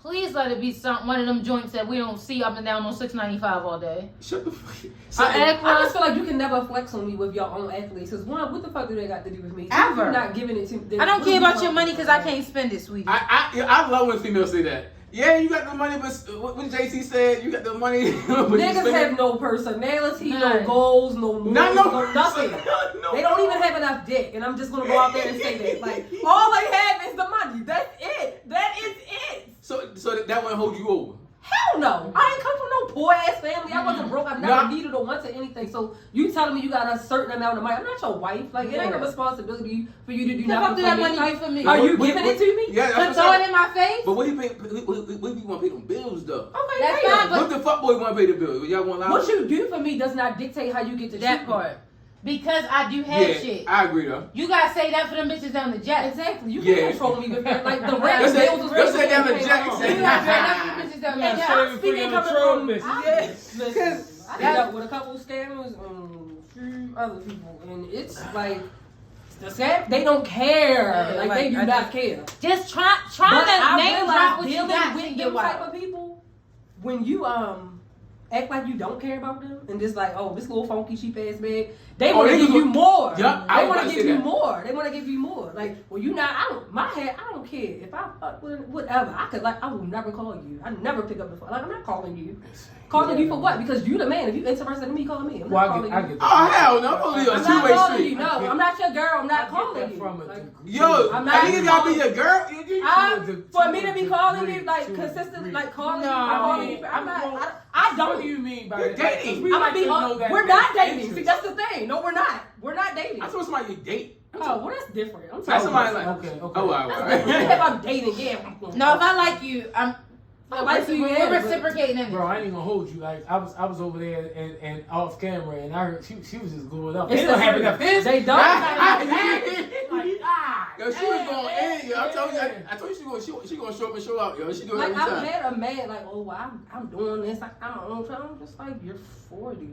please let it be one of them joints that we don't see up and down on 695 all day. Shut the fuck I just feel like you can never flex on me with your own athletes. Because one, what the fuck do they got to do with me? Ever. You're not giving it to me. I don't care about your money because I can't spend it, sweetie. I love when females say that. Yeah, you got the money, but when JT said you got the money, but Niggas have no personality, no goals, no moves, no nothing. no, They don't even have enough dick, and I'm just gonna go out there and say that. Like, all they have is the money. That's it. That is it. So that won't hold you over. Hell no. I ain't come from no poor ass family. I wasn't broke. I never needed or wanted anything. So you telling me you got a certain amount of money? I'm not your wife. Like it ain't a responsibility for you to do nothing do for that me. money Like, for me? are you giving it to me? Yeah, But that's throw what it in my face? But what do you pay? What do you want to pay them bills though? Okay, That's damn. fine, but- What the fuck boy want to pay the bills? Y'all want What you do for me does not dictate how you get to That treat me. part. Because I do head shit. I agree though. You gotta say that for them bitches down the jet. Exactly. You Yeah. can't control me with that. Like the Let's rent say- bills was let's say really down the paying jack on. said- You gotta say that for them bitches down the And jet. I'm speaking coming from Yes. Listen, I dealt with a couple of scammers and a few other people, and it's like the scam. They don't care. Yeah, like they do not care. Just try But to I name drop realize what you dealing got with and them get type wild. of people, when you act like you don't care about them and just like, oh, this little funky cheap ass bag, they want to they give go- you more. Yup, I They was want about to to give say you that. more. They want to give you more. Like, well, you not. I don't care if I fuck with whatever. I will never call you. I never pick up the phone. Like, I'm not calling you. Calling you for what? Because you the man. If you interested in me, calling me. I'm not calling I you. get Oh hell no! I'm gonna leave a I'm not two-way calling street. you. No, I'm not your girl. I'm not I get calling that you. from a Like, degree. Yo, I'm I not think it gotta be your girl. for me to be calling you like To a consistent, degree. like calling No, you, I'm calling you. I'm I What don't. do you mean by You're that? Like, dating. 'cause we I'm like gonna be. to know that We're not there's dating. See, interest. that's the thing. No, we're not. We're not dating. I told somebody you date. Oh, well, that's different. I'm That's talking somebody about like. Okay. Oh, all right. if I'm dating, yeah. No, if I like you, I like you, yeah, we're but- reciprocating it. Bro, I ain't gonna hold you. Like I was over there and off camera, and I heard she was just going up. It's They don't the have truth. enough this. They don't. Like, Yo, she was going in. Yo, I told you she gonna show up and show out. Yo, she doing Like every I've time. had a man like, oh, well, I'm doing this. Like I'm on time. I'm just like, you're 40.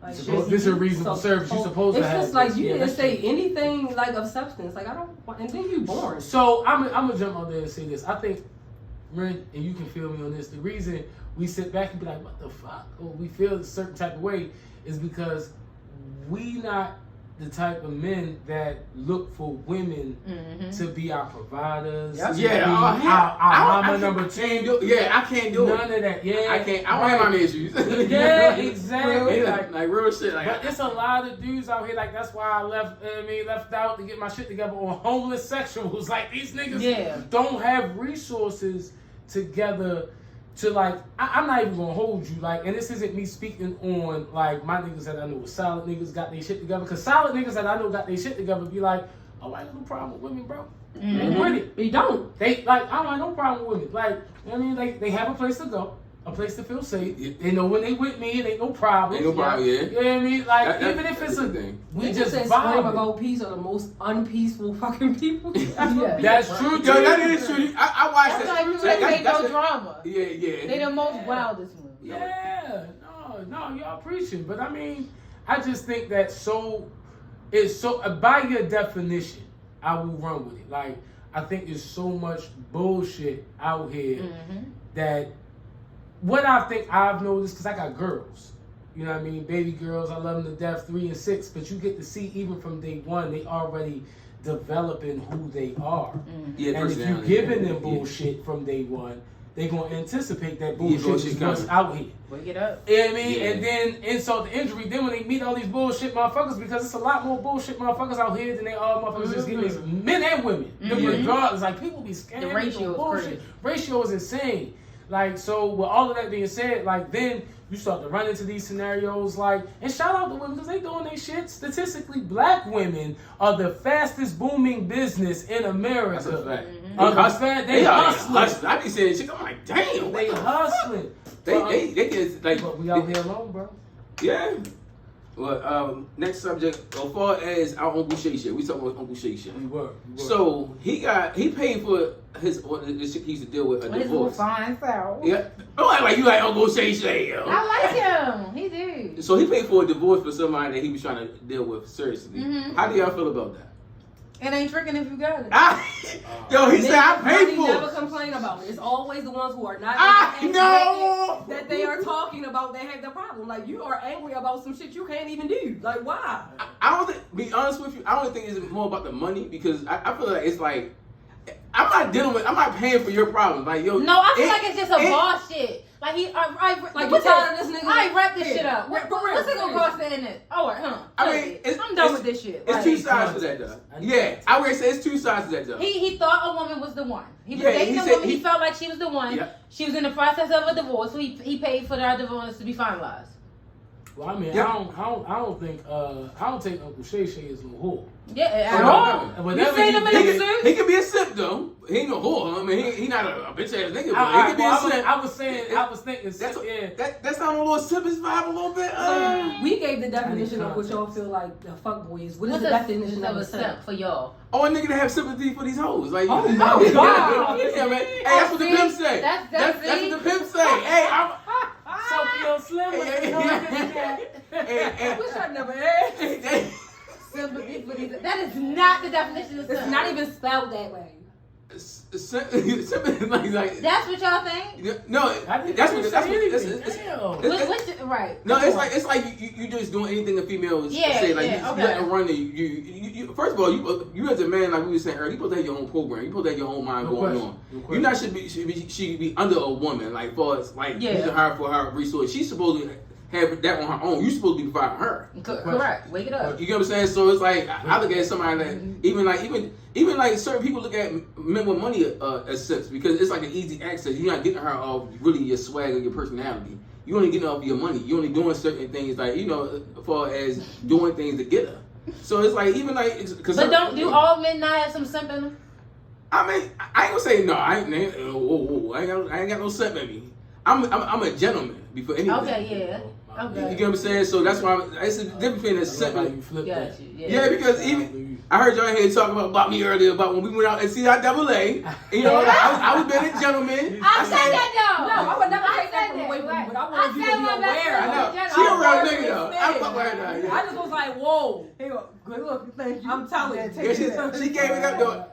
Like This is a reasonable service you're supposed to it's have. just like you Yeah, didn't that's say true. anything like of substance. Like I don't. And then you born. So I'm gonna jump on there and say this. I think, Rin, and you can feel me on this. The reason we sit back and be like, "What the fuck?" or we feel a certain type of way is because we not the type of men that look for women to be our providers. Yeah, to be our mama number two. I can't do it. None of that. Yeah, I can't. I don't have my issues. Yeah, exactly. Like real shit. Like But it's a lot of dudes out here. Like that's why I left out to get my shit together on homeless sexuals. Like these niggas don't have resources together to like. I'm not even gonna hold you. Like, and this isn't me speaking on like my niggas that I know was solid niggas got their shit together. Cause solid niggas that I know got their shit together be like, oh, I ain't no problem with women, bro. They with it. They don't. They like I don't have no problem with it. Like, you know what I mean, they have a place to go. A place to feel safe. They know when they with me, it ain't no problem. Ain't no problem, yeah. You know what I mean? Like, That- even if it's a thing. we Niggas just that scream vibe. about peace are the most unpeaceful fucking people. That's true, Yo, too. that is true. I watched That's like that. you say That's no a- drama. Yeah. They the most wildest one. Yeah, no, y'all preaching. But I mean, I just think that it's so by your definition, I will run with it. Like, I think there's so much bullshit out here that what I think I've noticed, because I got girls, you know what I mean, baby girls, I love them to death, 3 and 6, but you get to see even from day one, they already developing who they are. Yeah, And if you giving them bullshit from day one, they gonna anticipate that bullshit is what's out here. Wake it up. You know what I mean? Yeah. And then insult to injury, then when they meet all these bullshit motherfuckers, because it's a lot more bullshit motherfuckers out here than they are motherfuckers just getting these men and women. Regardless, like people be scamming. The ratio is bullshit. crazy. Ratio is insane. Like, so with all of that being said, like then you start to run into these scenarios and shout out to women because they doing their shit. Statistically, black women are the fastest booming business in America. That's a fact. They hustling. I be saying shit. I'm like, damn. They hustling. They get like. But we out here alone, bro. Yeah. Well, next subject. As far as our Uncle Shay shit, we talking about Uncle Shay shit. We were. So he paid for the shit he used to deal with a divorce. Fine self. Yeah. Don't act like you like Uncle Shay Shay, yo. I like him. He did. So he paid for a divorce for somebody that he was trying to deal with seriously. Mm-hmm. How do y'all feel about that? It ain't tricking if you got it. Yo, he said I paid for never it. complain about it. It's always the ones who are not know that they are talking about that have the problem. Like, you are angry about some shit you can't even do. Like, why? I don't think, be honest with you, I don't think it's more about the money because I feel like it's like I'm not paying for your problems. Like, yo, No, I feel like it's just a boss shit. Like you tired of this nigga? I wrap this shit up. For real, What's it gonna cost to end it? Oh, I mean, I'm done with this shit. It's two sides to that, though. Yeah, I would say it's two sides to that, though. He thought a woman was the one. He was Yeah, dating he a said woman. He felt like she was the one. Yeah. She was in the process of a divorce, so he paid for their divorce to be finalized. Well, I mean, Yeah. I don't think Uncle Shay Shay is no whore. Yeah, at no, all. no. Whenever seen him in He the can, he can be a simp though. He ain't no whore. I mean, he not a bitch ass nigga, but he can be a simp. I was thinking, That's not a little simpish vibe a little bit. We gave the definition of what y'all feel like the fuckboy is. What is the definition of a simp for y'all? Oh, a nigga to have sympathy for these hoes. Like, Oh, yeah, wow. yeah, man. Hey, that's what the pimp say. That's what the pimp say. Hey, I'm. Sophia Slim. I wish I'd never had. Sympathy for these. That is not the definition of simp. It's not even spelled that way. Like, that's what y'all think? No, that's what. Right. No, it's like you just doing anything a female say. Like you let them run. You first of all, you as a man, like we were saying earlier, you supposed to have your own program. You supposed to have your own mind going on. You not should be under a woman. Like far as like using her for her resource. She's supposed to have that on her own. You supposed to be providing her. Correct. Wake it up. You get what I'm saying? So it's like I look at somebody that even like certain people look at men with money as simps because it's like an easy access. You're not getting her off really your swag or your personality. You only getting off your money. You only doing certain things like as far as doing things to get her. So it's like even like but do all men not have some simp in them? I mean, I ain't gonna say no. I ain't got no simp in me. I'm a gentleman before anything. Okay, yeah. Okay. You get what I'm saying? So that's why it's a difference between a simp. Yeah, because even I heard y'all here talking about me earlier about when we went out and see our double A. You know, I was being a gentleman. I said that though. No, I would never take that from away from you, but I wanted you to be aware. I know. She a real nigga though. I fuck with her now. Yeah. I just was like, whoa. Hey, good look, thank you. I'm telling you. Yeah, she gave me that though.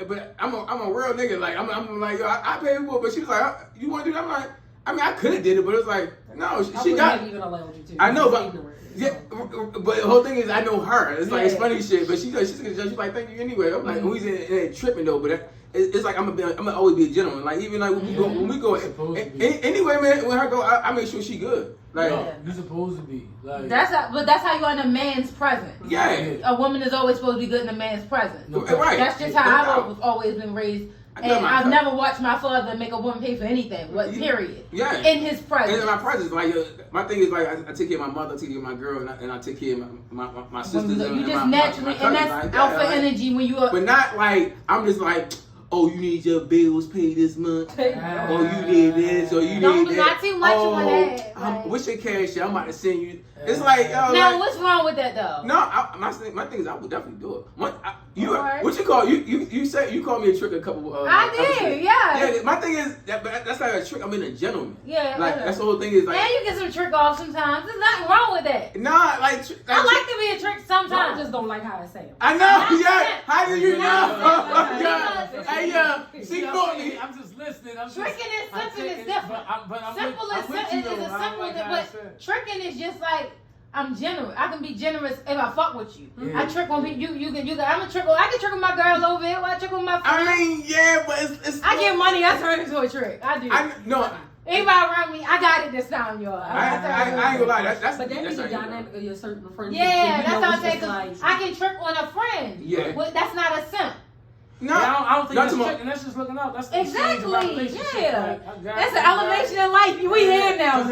But I'm a real nigga. Like I'm like yo, I paid for it, but she was like, you want to do that? I'm like, I mean, I could have did it, but it was like, no, she got. Even allowed you to. I know, but yeah, but the whole thing is, I know her. It's like it's funny shit, but she's gonna judge. She's like, thank you anyway. I'm like, we ain't tripping though, but it's like I'm gonna always be a gentleman. Like even like when we go anyway, man. When her go, I make sure she good. Like you're supposed to be. Like that's how you are in a man's presence. Yeah, a woman is always supposed to be good in a man's presence. No, right. That's just how I've always been raised. And I've never watched my father make a woman pay for anything. Period. Yeah. In his presence. In my presence, like my thing is like I take care of my mother, I take care of my girl, and I take care of my sisters. You just naturally, and that's alpha energy when you are. But not like I'm just like, oh, you need your bills paid this month. Oh, you need this, or you need that. Not too much on that. What's your cash? I'm about to send you. It's like, now like, what's wrong with that though? No, my thing is I would definitely do it. What you call you said you called me a trick a couple. I did, yeah. Yeah, my thing is that's like a trick. I'm in a gentleman. Yeah, like that's the whole thing is like. And you get some trick off sometimes. There's nothing wrong with that. Nah, like I like to be a trick sometimes. I just don't like how I say it. I know, yeah. How do you know? Hey, she caught me. I'm just listening. Tricking is something that's different. Simple is simple, but tricking is just like. I'm generous. I can be generous if I fuck with you. Yeah. I trick on people. You can. I'm a trick. I can trick on my girls over here. I trick on my friends. I mean, yeah, but it's. I get money. I turn it into a trick. I do. No. Anybody around me, I got it this time, y'all. I ain't gonna lie. That's but that is the dynamic of your certain friends. Yeah, that's what I'm saying. Cause I can trick on a friend. Yeah. Well, that's not a simp. No, I I don't think that's checking. That's just looking out. That's exactly. Yeah. Like, That's an elevation in life. We here now.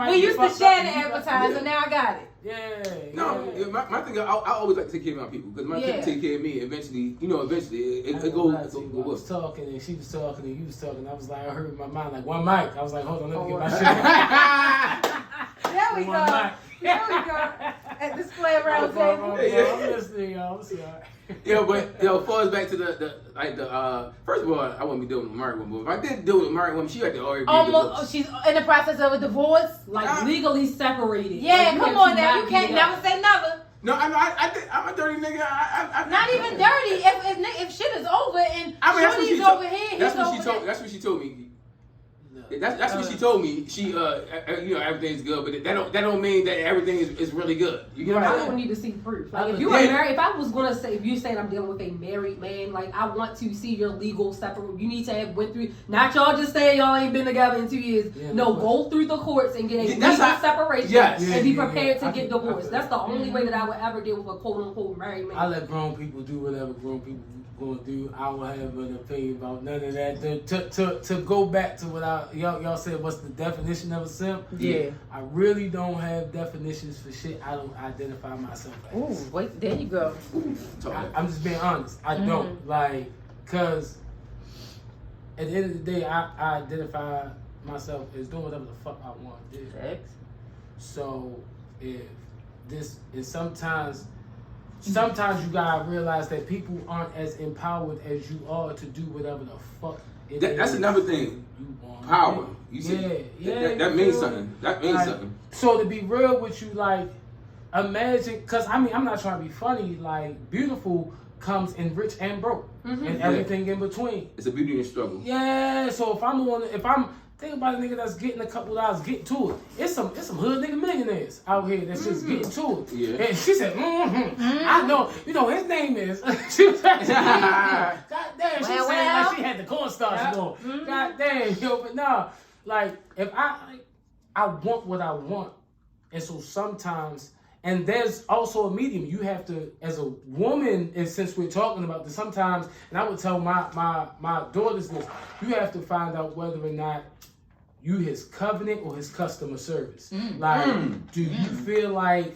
We used to share the advertiser. Now I got it. Yeah. No, my thing, I always like to take care of my people because my people take care of me. Eventually, it goes. I was talking and she was talking and you was talking. I was like, I heard in my mind like one mic. I was like, hold on, let me get my shit. There we go. There we go. At display around table. I'm listening, y'all. I'm sorry. Yeah, but as far as back to the first of all, I wouldn't be dealing with a married woman. But if I did deal with a married woman, she had to already be almost. She's in the process of a divorce, like legally separated. Yeah, like, come on now. You can't never say never. No, I'm a dirty nigga. I'm not even dirty. If shit is over and Shorty's over here, that's what she told me. That's what she told me. She, everything's good, but that don't mean that everything is really good. You get what I'm saying? I don't need to see proof. Like if you are married, if I was gonna say, if you saying I'm dealing with a married man, like I want to see your legal separate. You need to have went through. Not y'all just saying y'all ain't been together in 2 years. Yeah, no, go through the courts and get a legal separation and be prepared to get divorced. That's the only way that I would ever deal with a quote unquote married man. I let grown people do whatever grown people gonna do. I will have an opinion about none of that. To go back to what y'all said, what's the definition of a simp? Yeah. I really don't have definitions for shit I don't identify myself as. Ooh, wait, there you go. I'm just being honest. I don't cause at the end of the day, I identify myself as doing whatever the fuck I want to do. So if this is sometimes you gotta realize that people aren't as empowered as you are to do whatever the fuck it is. That's another thing. You want power. You see? That means something. That means something. So to be real with you, like, imagine, because I'm not trying to be funny, like, beautiful comes in rich and broke and everything in between. It's a beauty and struggle. Yeah, so if I'm think about a nigga that's getting a couple dollars, getting to it. It's some hood nigga millionaires out here that's just getting to it. Yeah. And she said, I know, his name is. She was like, God damn, she said like she had the cornstarch going. God damn, but nah, like if I want what I want, and so sometimes. And there's also a medium. You have to, as a woman, and since we're talking about this, sometimes, and I would tell my daughters this, you have to find out whether or not you his covenant or his customer service. Do you feel like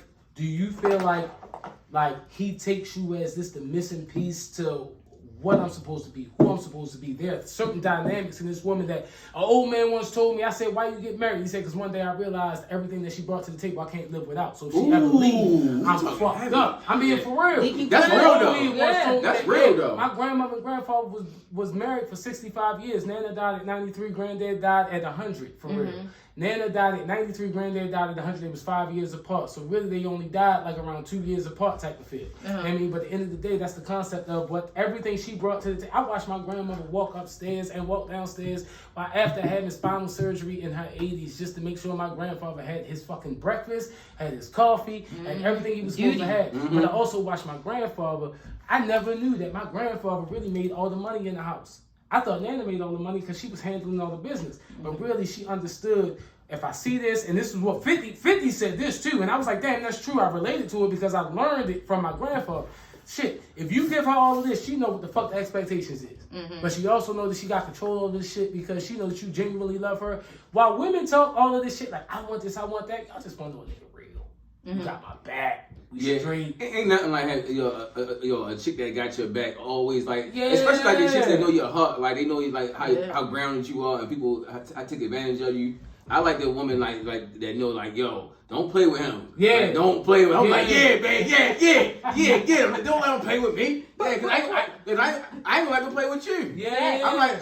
he takes you as this the missing piece to what I'm supposed to be, who I'm supposed to be? There are certain dynamics in this woman that an old man once told me. I said, why you get married? He said, because one day I realized everything that she brought to the table, I can't live without. So if she ever leaves, I'm fucked up. I'm being for real. That's real though. That's real though. My grandmother and grandfather was married for 65 years. Nana died at 93. Granddad died at 100, for real. Nana died at 93, Granddad died at 100. It was 5 years apart. So really, they only died like around 2 years apart type of feel. I mean, but at the end of the day, that's the concept of what everything she brought to the table. I watched my grandmother walk upstairs and walk downstairs after having spinal surgery in her 80s just to make sure my grandfather had his fucking breakfast, had his coffee, and everything he was supposed to have. But I also watched my grandfather. I never knew that my grandfather really made all the money in the house. I thought Nana made all the money because she was handling all the business. But really, she understood, if I see this, and this is what 50 said this too, and I was like, damn, that's true. I related to it because I learned it from my grandfather. Shit, if you give her all of this, she know what the fuck the expectations is. But she also knows that she got control over this shit because she knows that you genuinely love her. While women talk all of this shit like, I want this, I want that, y'all just want to know a nigga real. You got my back. Straight. Ain't nothing like a chick that got your back always like, especially like the chicks that know your heart, like they know you like how grounded you are and people I take advantage of you. I like the woman like that know like, yo, don't play with him. Yeah, like, don't play with him. I'm like, yeah, babe, yeah. Don't let him play with me. Yeah, cause I ain't like to play with you. Yeah. I'm like,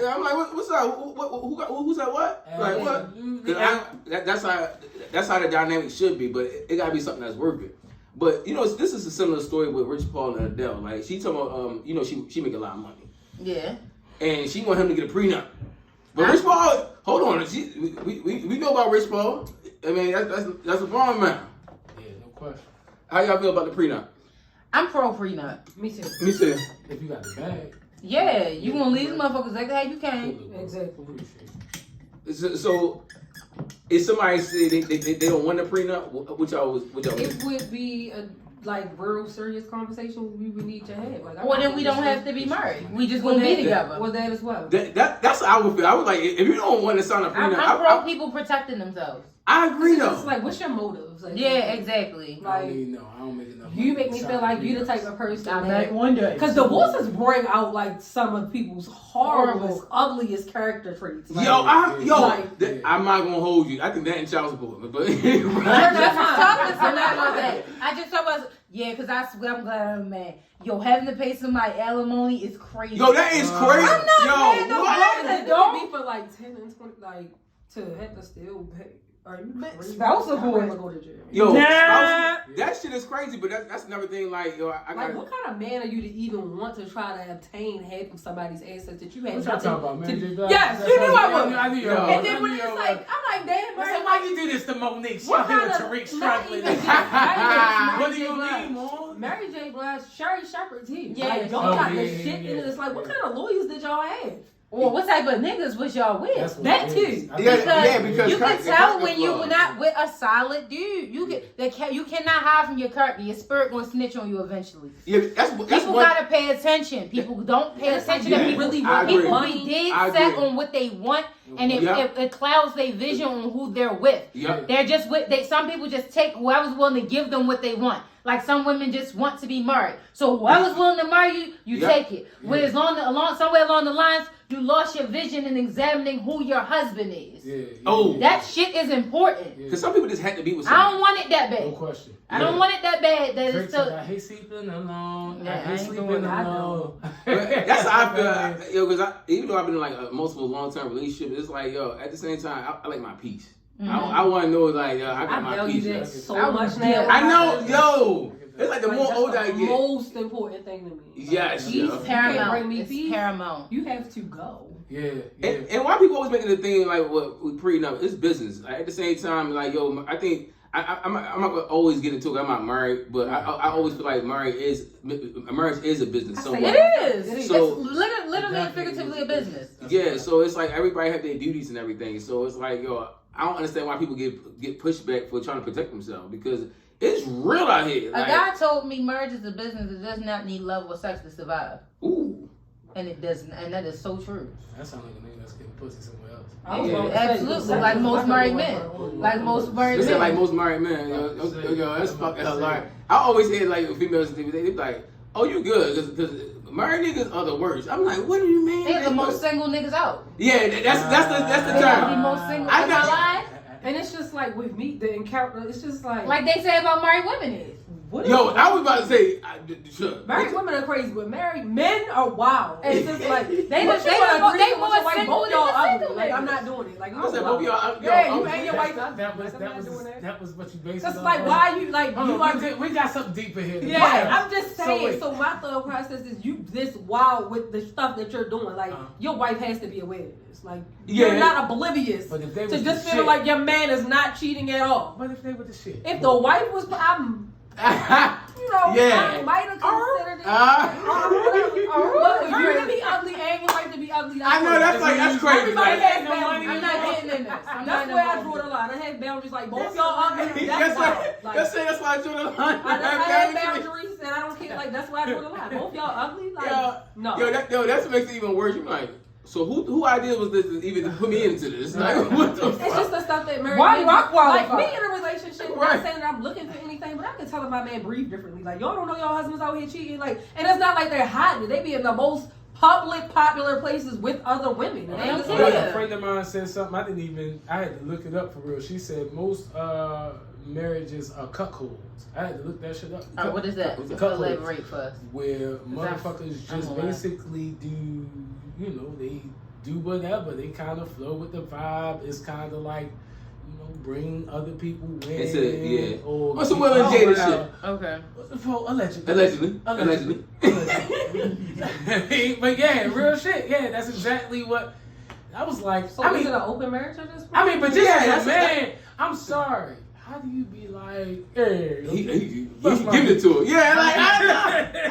what's up? Who's that? What? Like what? That's how the dynamic should be, but it gotta be something that's worth it. But this is a similar story with Rich Paul and Adele. Like she talking about, she make a lot of money. Yeah. And she want him to get a prenup. But Rich Paul, hold on, we know about Rich Paul. I mean, that's a bomb man. Yeah, no question. How y'all feel about the prenup? I'm pro prenup. Me too. If you got the bag. Yeah, you gonna leave the motherfuckers exactly how you came. Exactly. So, if somebody say they don't want a prenup, what y'all It would be like real serious conversation we would need to have. Like, Well, then we don't have to be married. We just gonna be together. Well, that as well. That's how I would feel. I was like, if you don't want to sign a prenup, I'm pro people protecting themselves. I agree though. It's like, what's your motives? Like, Yeah, exactly. I don't make enough. You make me feel like you the type of person I'm that like one day. because divorces bring out like some of people's horrible, ugliest character traits. Like, I'm not gonna hold you. I think that in child support, but I just talk about because I swear I'm glad I'm mad. Yo, having to pay somebody alimony is crazy. Yo, that is crazy. I'm not mad. What? Don't be for like 10 and 20, like to have to still pay. Are you crazy? Spouse support. Go to jail. Yo, that shit is crazy. But that's another thing. Like, yo, I like, what kind of man are you to even want to try to obtain half of somebody's assets that you had? What y'all talking about, man? Yes, you knew I would. I knew you. And then when it's like, I'm like, damn, I said, why you do this to Monique? She What here kind with of- Tariq not struggling. even- What do you mean, Mom? Mary J. Blige, Sherry Shepherd too. Yeah. Like, y'all got yeah, the shit yeah. in it. It's like, what kind of lawyers did y'all have? well, what type of niggas was y'all with? That's what That it too. is. because you can the tell character when you're flaw. not with a solid dude. You cannot hide from your character. Your spirit gonna snitch on you eventually. Yeah, that's People one. gotta pay attention. People don't pay attention Yeah, to people. really I want agree. People money. be dead I set agree. on what they want, and Yeah. it clouds their vision on who they're with. Yep. They're just with. Some people just take whoever's willing to give them what they want. Like some women just want to be married. So whoever's willing to marry you, you Yep. take it. Whereas somewhere along the lines, you lost your vision in examining who your husband is. Yeah. Oh. That shit is important. Because some people just had to be with I somebody. don't want it that No bad. question. I don't want it that bad. That Drake it's said, so. I hate sleeping alone. Yeah, I I hate ain't sleeping doing that, alone. But that's how I feel. Yo, because even though I've been in like a multiple long-term relationship, it's like, yo, at the same time, I like my peace. I want to know, like, yo, I got my value peace. that yo. so much now. I know, yo. It's like the more that's older the I get. most important thing to me. Yes, Peace yo. Can't paramount. bring me It's peace. paramount. You have to go. Yeah. And why people always making the thing like with prenup? It's business. Like, at the same time, like, yo, I think I'm not gonna always get into it. I'm not married, but I always feel like marriage is a business. So It is. It's So- literally and figuratively a business. yeah, so it's like everybody have their duties and everything. So it's like, yo, I don't understand why people get pushback for trying to protect themselves because it's real out here. A Like, guy told me marriage is a business. It does not need love or sex to survive. ooh. And it doesn't. And that is so true. That sounds like a nigga that's getting pussy somewhere else. I was Yeah, gonna say, absolutely. Like most married men. Like most married Listen, men. like most married men, yo, that's fucking hilarious. I always hear like females, they be like, "Oh, you good?" Because married niggas are the worst. I'm like, what do you mean? They're the most single niggas out. Yeah, that's the They're the term. most single. I Am know. I lying? And it's just like with me, the encounter. It's just like They say about married women is. what Yo, is- I was about to say, sure. married women are crazy, but married men are wild. It's just like They they more more single both than y'all the ugly. single Like I'm niggas. not doing it. Like I said, both of y'all. Yeah, yo, you and your wife. That was what you based it Just on. like why you like Hold you on, are. we got something deeper here. Yeah, I'm just saying. wait. So my thought process is you this wild with the stuff that you're doing. Like your wife has to be aware of this. Like Yeah. you're not oblivious But if they to was just the feel shit- like your man is not cheating at all. What if they were the shit? If the wife was, Yeah. I might have considered it. But if you're gonna be ugly and your wife to be ugly, I know that's crazy. Everybody Like, has no boundaries. money. I'm not getting in this. I'm That's not where I involved. draw the line. I have boundaries. Like both y'all ugly. That's that's wild. why. Like, That's why I drew the line. I have boundaries and I don't care. Like that's why I draw the line. Both y'all ugly. Like no. That's what makes it even worse. You're like, so who idea was this to even put me into this? Like, what the It's fuck? just the stuff that married Why men do I do. qualify? Like me in a relationship, I'm Right. not saying that I'm looking for anything, but I can tell if my man breathe differently. Like y'all don't know your husbands out here cheating. Like, and it's not like they're hiding it. They be in the most public, popular places with other women. And they don't Yeah. care. A friend of mine said something. I had to look it up for real. She said most marriages are cuckolds. I had to look that shit up. All right, what is that? Cuckolds. Elaborate for us. Where motherfuckers I'm just aware. basically do, they do whatever. They kind of flow with the vibe. It's kind of like, bring other people in. It's yeah. Or What's some Will and Jada shit? Okay. Allegedly. Allegedly. But yeah, real shit. Yeah, that's exactly what I was like. So is it an open marriage at this point? I mean, but just Yeah, as a man, I'm sorry. How do you be like, hey, He giving it to her. Yeah, like,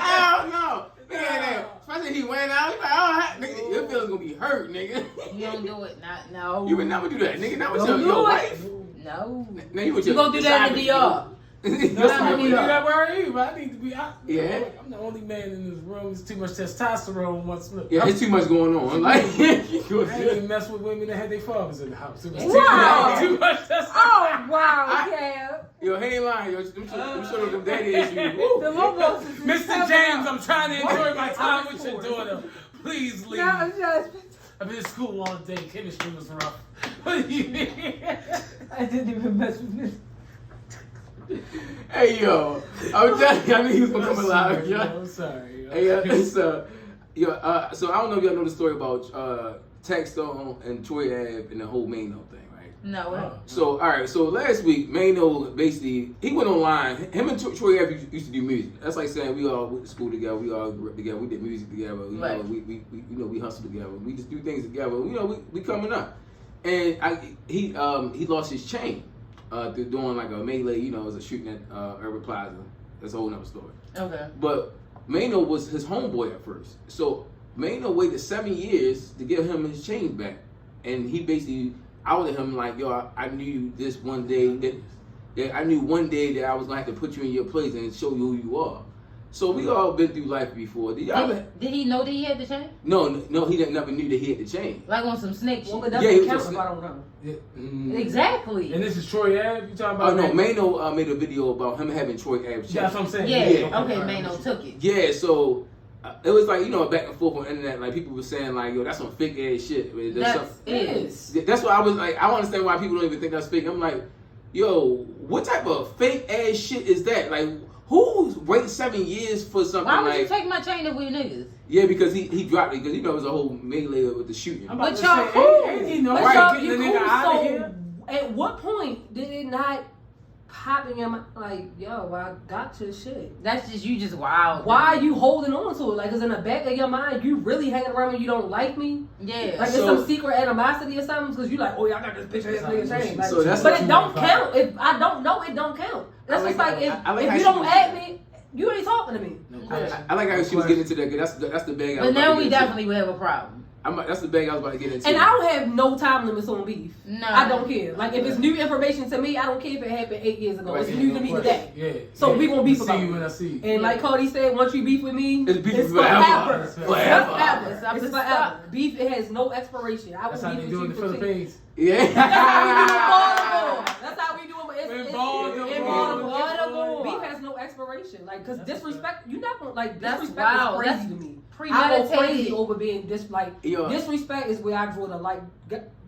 I don't know. Nigga, especially he went out. He's like, oh, nigga, your feelings gonna be hurt, nigga. You don't do it. No. You would never do that, nigga. Not with Don't your do it. wife. No. Now you with You your gonna do that in the DR. That's why we do that where are you, but I need to be out. Yeah. I'm the only man in this room. It's too much testosterone. Yeah, there's too much going on. Like, I ain't even mess with women that had their fathers in the house. It was Wow. too much testosterone. Oh wow, yeah. Yo, he ain't lying. Yo, I'm sure them daddy issues. The Logos is Mr. James, I'm trying to enjoy my time with your daughter. Please leave. No, just. I've been in school all day. Chemistry was rough. What do you mean? I didn't even mess with this. Hey, yo. I'm telling you, I knew he was going to come alive. Yo. I'm sorry. Hey, so I don't know if y'all know the story about Stone and Troy Ave and the whole Maino thing, right? No. So, all right. So last week, Maino basically he went online. Him and Troy Ave used to do music. That's like saying we all went to school together. We all grew up together. We did music together. You know, we hustled together. We just do things together. You know, we coming up. And he lost his chain through doing like a melee. You know, it was a shooting at Urban Plaza. That's a whole nother story. Okay. But Maino was his homeboy at first. So Maino waited 7 years to give him his chain back, and he basically outed him like, yo, I knew this one day that I knew one day that I was gonna have to put you in your place and show you who you are. So we all been through life before. Did he know that he had the chain? No, he never knew that he had the chain. Like on some snake shit. Well, it doesn't count if I don't know. Yeah. Exactly. And this is Troy Ave? You talking about? Oh no, Maino made a video about him having Troy Ave chain. Yeah, that's what I'm saying. Yeah. Okay, Maino took it. Yeah, so it was like, you know, back and forth on the internet. Like people were saying like, yo, that's some fake ass shit. That's why I was like, I don't understand why people don't even think that's fake. I'm like, yo, what type of fake ass shit is that? Like, who wait 7 years for something? Why would like, you take my chain if we niggas? Yeah, because he dropped it because you know it was a whole melee with the shooting. But y'all cool. Right, you cool. So at what point did it not pop in your mind? Like, yo, I got your shit. That's just you just wild. Why are you holding on to it? Like, it's in the back of your mind. You really hanging around when you don't like me? Yeah. Like, it's some secret animosity or something? Because you like, oh, yeah, I got this bitch ass nigga chain. Like, so but it don't count. If I don't know, it don't count. That's just like if you don't add me, you ain't talking to me. I like how she was getting into that. That's the bag. But now we definitely would have a problem. That's the bag I was about to get into. And I don't have no time limits on beef. No. I don't care. Like, if it's new information to me, I don't care if it happened 8 years ago. It's new to me today. Yeah. So we gonna beef about it. See you when I see you. And like Cody said, once you beef with me, it's beef it's forever. Forever. It's forever. Beef, it has no expiration. I will That's how they beef do with in the you for Philippines. Yeah. That's how we do it in Baltimore. Beef has no expiration. Like, cause disrespect, you not gonna like disrespect is crazy to me. I go crazy over being disrespect is where I draw the like.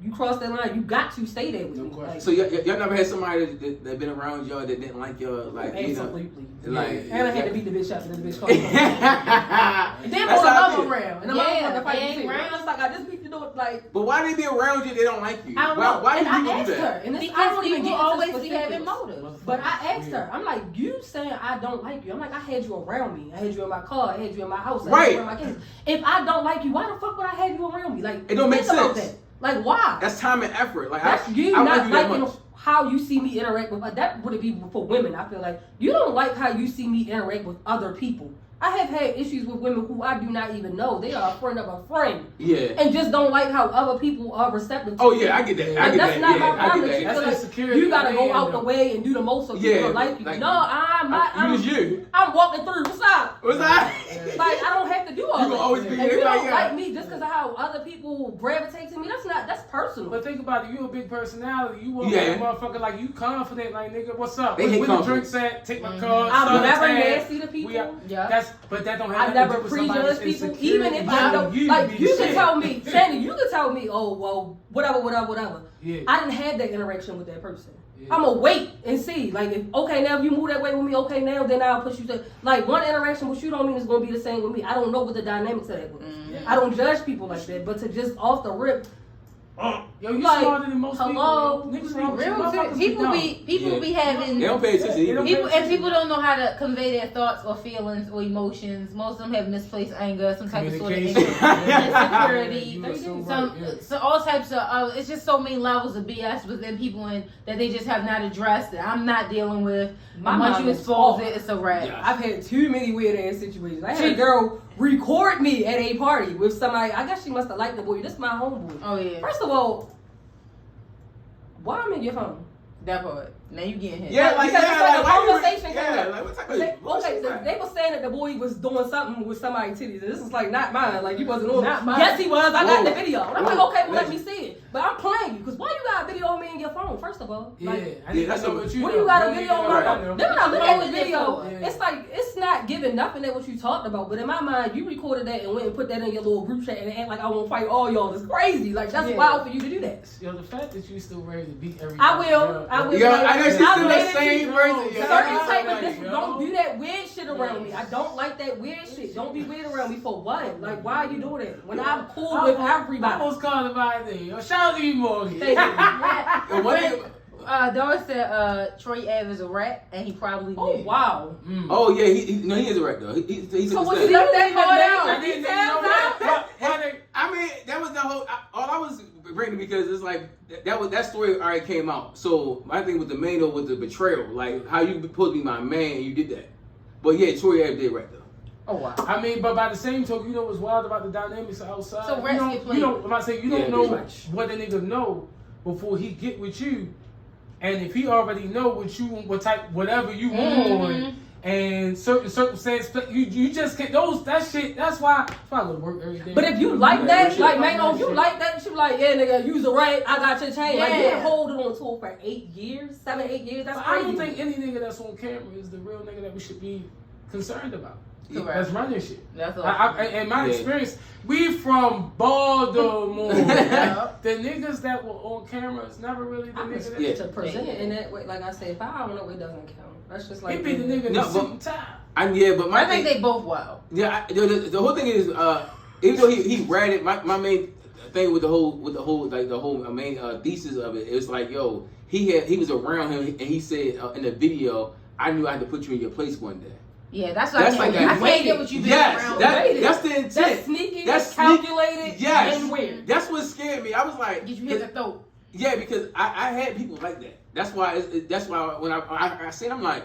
You cross that line, you got to stay there with me. Like, so y'all never had somebody that been around y'all that didn't like y'all, like, absolutely. You know, like, and I had to beat the bitch up, and then the bitch called me. And then pull the mother around, and the motherfucker fight me. I was like, I just beat the door, like. But why they be around you? They don't like you. I don't know. Why and do I asked her, and I don't even get always into be having motives. But I asked her, I'm like, you saying I don't like you? I'm like, I had you around me. I had you in my car. I had you in my house. I had you in my kids. If I don't like you, why the fuck would I have you around me? Like, it don't make sense. That. Like, why? That's time and effort. Like, that's you I not like you that liking much. how you see me interact with. That would be for women. I feel like you don't like how you see me interact with other people. I have had issues with women who I do not even know. They are a friend of a friend. Yeah. And just don't like how other people are receptive to Oh, yeah, I get that. I get that's that. not Yeah, my problem. I get that. That's insecurity. You gotta go out the way and do the most so people like you. Like, no, I'm not. You. I'm walking through. What's up? What's up? Like, I don't have to do all that. You gonna always be if you don't like me just because of how other people gravitate to me, that's personal. But think about it. You a big personality. You want a motherfucker like you confident. Like, nigga, what's up? They hate Where the drinks at? Take my car. I'm never nasty to people. But that don't have I never prejudge people, even if I don't. Like, you can tell me, Shannon, you can tell me, oh, well, whatever. Yeah. I didn't have that interaction with that person. Yeah. I'm going to wait and see. Like, if, okay, now if you move that way with me, okay, now, then I'll push you to. Like, one interaction with you don't mean it's going to be the same with me. I don't know what the dynamics of that was. I don't judge people like that. But to just off the rip, yo, you smarter than most people. People be having. They don't pay attention. People don't know how to convey their thoughts or feelings or emotions. Most of them have misplaced anger, some type of sort of insecurity, so all types of. It's just so many levels of BS within people and that they just have not addressed that I'm not dealing with. Once you expose it, it's a wrap. Yeah. I've had too many weird ass situations. I had a girl record me at a party with somebody. I guess she must have liked the boy. This is my homeboy. Oh yeah. First of all, why I'm in your phone? That part. Now you getting hit. Yeah, like, because it's like a conversation. They were saying that the boy was doing something with somebody's titties, and this is like not mine. Like you wasn't on. Not mine. Yes, he was. I got the video. And I'm like, okay, well, let me see it. But I'm playing you because why you got a video of me in your phone? First of all, like, that's what you. When you got a video on my phone, then when I look at the video, Yeah. it's like it's not giving nothing that what you talked about. But in my mind, you recorded that and went and put that in your little group chat and act like I won't fight all y'all. It's crazy. Like that's wild for you to do that. Yo, the fact that you still ready to beat everybody. I will. Yo, I know she's still the same person. Certain type of this, don't do that weird shit around me. I don't like that weird shit. Don't be weird around me for what? Like, why are you doing that? When I'm cool with everybody. I almost called about it. Yo, shout out to you, Morgan. Doris said Troy Ave is a rat, and he probably did. Oh, wow. Oh, yeah, he is a rat, though. He's so a what mistake. you let that go down? I mean, that was the whole. All I was bringing because it's like that story already came out. So my thing with the Maino was the betrayal, like how you supposed to be my man, you did that. But yeah, Troy Ave did right though. Oh wow. I mean, but by the same token, you know what's wild about the dynamics outside? So rats get played. You know, I'm not saying you don't know much. what the nigga know before he get with you, and if he already know what type, whatever you want. And certain circumstances, you just can't. That shit. That's why I go to work every day. But if you like that, like Maino, if you like that, you like, yeah, nigga, use a right. I got your chain. Like, you hold it on tour for 8 years, 7, 8 years. That's crazy. I don't think any nigga that's on camera is the real nigga that we should be concerned about. Correct. That's running shit. That's all. In my experience, we from Baltimore. The niggas that were on camera is never really the niggas that to present it in that way. Like I said, if I don't know, it doesn't count. That's just like he be the nigga in the suit and tie. But my I think they both wild. Yeah, the whole thing is, even though he ratted, my main thing with the whole main thesis of it is like, yo, he was around him and he said in the video, I knew I had to put you in your place one day. Yeah, that's what I can't get what you been around. That's the intent. That's sneaky. That's calculated. And weird. That's what scared me. I was like, did you hit the throat? Yeah, because I had people like that. That's why when I said, I'm like,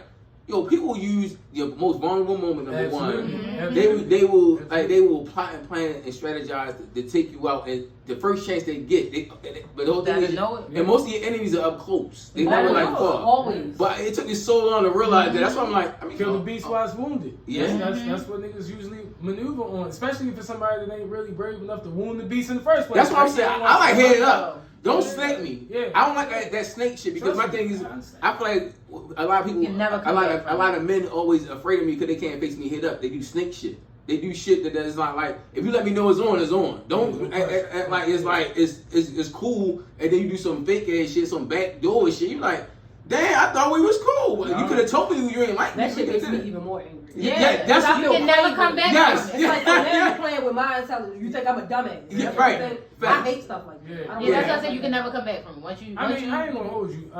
yo, people use your most vulnerable moment, number one. They will plot and plan and strategize to take you out, and the first chance they get, but the whole thing is, and most of your enemies are up close. They never like far. Always. But it took me so long to realize that. That's why I'm like, Kill the beast while it's wounded. Yeah. That's what niggas usually maneuver on, especially for somebody that ain't really brave enough to wound the beast in the first place. That's what I'm saying. I like head it up. Don't snake me. Yeah. I don't like that snake shit because my thing is, I feel like a lot of people, a lot of men always afraid of me because they can't face me head up. They do snake shit. They do shit that is not like, if you let me know it's on, it's on. Don't act like it's cool and then you do some fake ass shit, some backdoor shit. You like, damn, I thought we was cool. You could have told me you ain't like me. That shit makes me even more angry. Yeah, that's you can never come back. Yes. It's like now you're playing with my intelligence. You think I'm a dumbass. Yeah, right. I hate stuff like that. That's what I said. You can never come back from it. Once you, I ain't gonna hold you.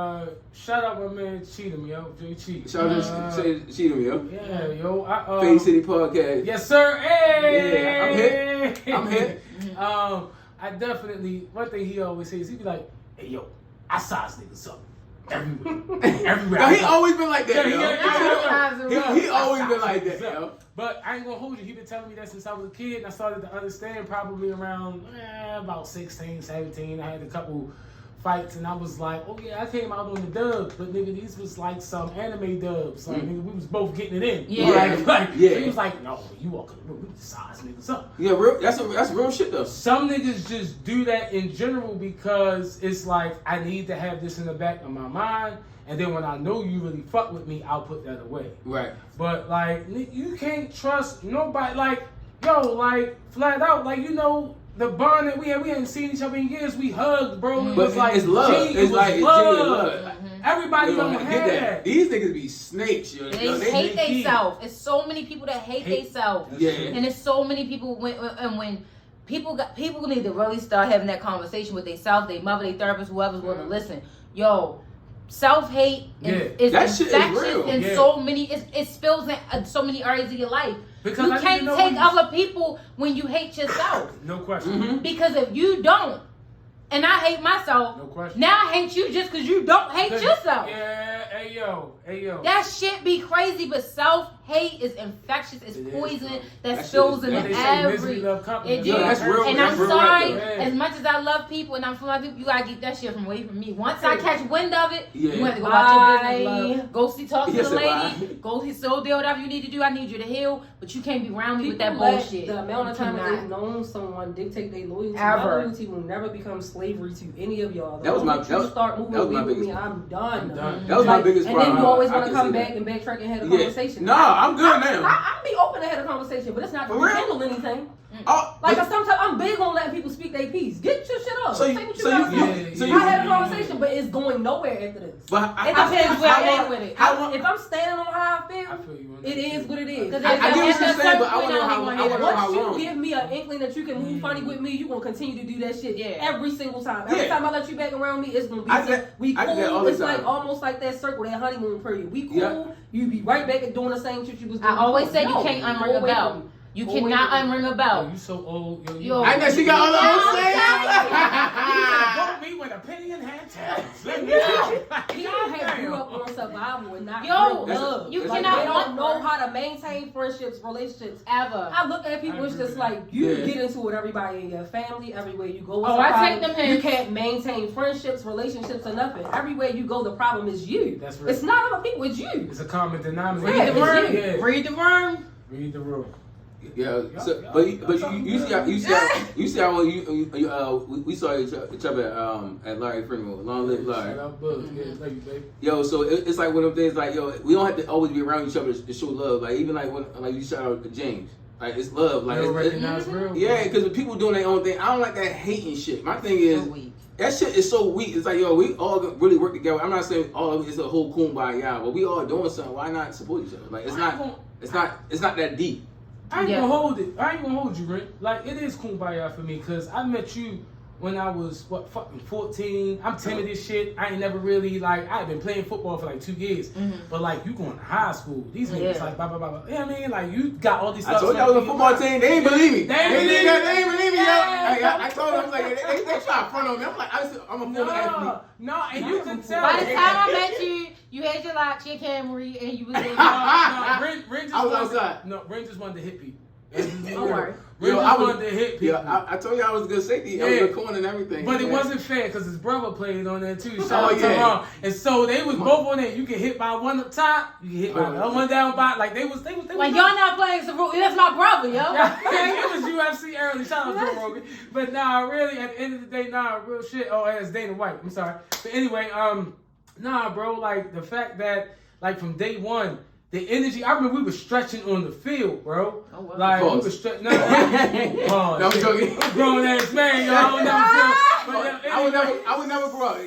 Shout out my man Cheatham, yo. Jay Cheat. Shout out to Cheatham, yo. Yeah, yo. Face City Podcast. Yes, sir. Hey. Yeah, I'm hit. I definitely, one thing he always says, he be like, hey, yo, I size niggas up. Everywhere. No, he always been like that, He always been like that, yo. But I ain't gonna hold you. He been telling me that since I was a kid, and I started to understand probably around about 16, 17. I had a couple fights, and I was like, oh yeah, I came out on the dubs, but nigga, these was like some anime dubs. Like, nigga, we was both getting it in. He was like, no, you walk in the room, we size niggas up. Yeah, that's real shit though. Some niggas just do that in general because it's like, I need to have this in the back of my mind, and then when I know you really fuck with me, I'll put that away. Right. But like, you can't trust nobody. Like, yo, like flat out, like, you know, the bond that we hadn't seen each other in years. We hugged, bro. It was like, it's love. It's genuine love. Everybody don't have that. These niggas be snakes, yo. They hate theyself. It's so many people that hate theyself. Yeah. And it's so many people when people need to really start having that conversation with themselves, their mother, their therapist, whoever's willing to listen. Yo, self-hate is infectious in so many. It spills in so many areas of your life. Because you can't take other people when you hate yourself. No question. Mm-hmm. Because if you don't, and I hate myself, no question. Now I hate you just because you don't hate yourself. Yeah, hey yo. That shit be crazy, but self-hate hate is infectious. It's poison that That spills shit is- in they say every. misery love company. It Yeah, do. that's real- And that's I'm real sorry, right there. as much as I love people and I'm for my people, you gotta get that shit from away from me. Once I catch wind of it, Yeah. you have to go about your Bye. business, love. Go talk to Yes, the lady. bye. Go so deal whatever you need to do. I need you to heal, but you can't be around me with that People let bullshit. The amount of You time that cannot. they've known someone dictate their loyalty. Ever. My loyalty will never become slavery to any of y'all. The That was my- moment you that was- start moving that was my away with me, biggest- I'm done. I'm done. That was my Like, biggest and problem. then you always I want to can come see back that. and backtrack and have a Yeah. conversation. Nah, I'm good now. I'll be open to have a conversation, but it's not to For real? handle anything. Oh, Like but- sometimes I'm big on letting people speak their piece. Get your shit up. So you- Say what you so you- gotta say. yeah, so I you- had a conversation, but it's going nowhere after this. But It depends where I'm at with it. If I'm standing on how I feel, I feel you on it that, is too. what it is. I get what you're saying, but I want to know how Once you wrong. give me an inkling that you can move funny with me, you gonna continue to do that shit Yeah. every single time. Every Yeah. time I let you back around me, it's gonna be I do that- we I do that all cool. the It's like time. almost like that circle, that honeymoon period. We cool. Yeah. You be right back at doing the same shit you was doing. I always before. say you No, can't unring go a away bell. from me. You Go away cannot from me. unring a Yo, bell. you so old. Yo. I know she got all the old You sayings. bought me with a penny in hand tags. Let me People have grew up on survival and not Yo, real love. you Like, cannot they don't know want- how to maintain friendships, relationships. Ever. I look at people, it's just like you Yeah. get into it, everybody in your family, everywhere you go. Oh, it's a I take problem. them You hints. can't maintain friendships, relationships, or nothing. Everywhere you go, the problem is you. That's right. It's not other people, it's you. It's a common denominator. Read the Yeah, room. it's Yeah. Read the room. Read the room. Yeah, so, but you see how we saw each other at Larry Freaknik. Long live Larry. Shout out Buzz. Yeah, love you, baby. Yo, so it's like one of them things. Like, yo, we don't have to always be around each other to show love. Like, even like when like you shout out to James. Like, it's love. Like, Real it's, recognize real. yeah, because people doing their own thing. I don't like that hating shit. My thing is. So weak. That shit is so weak. It's like, yo, we all really work together. I'm not saying all of it's a whole kumbaya, but we all doing something. Why not support each other? Like, it's not that deep. I ain't Yeah. gonna hold it. I ain't gonna hold you, Rin. Like, it is kumbaya for me, because I met you when I was, fucking 14. I'm timid as shit. I ain't never really, like, I've been playing football for like 2 years. But, like, you going to high school. These niggas, Yeah. like, blah, blah, blah, blah. You know what I mean? Like, you got all these I told you I was a football team. They ain't believe me. They ain't believe me. They ain't believe me, yo. Yeah. I told them, I was like, they try to front on me. I'm like, I'm a former athlete. No, and you can tell. By the time I met you, you had your locks, your Camry, and you was in. Rin just I was wanted- outside. No, Rin just wanted to hit people. Don't worry. Rin Yo, just I was- wanted to hit people. Yeah, I told you I was a good safety. I was Yeah. a good corner and everything. But it Yeah. wasn't fair because his brother played on there too. Shout Oh, out to yeah. Ron. And so they was both on there. You get hit by one up top, you get hit by the other one down by. Like they was Like y'all not playing some rule. That's my brother, yo. Yeah, it was UFC early. Shout out to Joe Rogan. But nah, really, at the end of the day, nah, real shit. Oh, it's Dana White. I'm sorry. But anyway, nah, bro. Like the fact that, like from day one, the energy. I remember we were stretching on the field, bro. Oh, wow. Like we Pause. were stretching. No, No, I'm joking. Grown ass man, yo. I don't never feel. But, I would never grow up.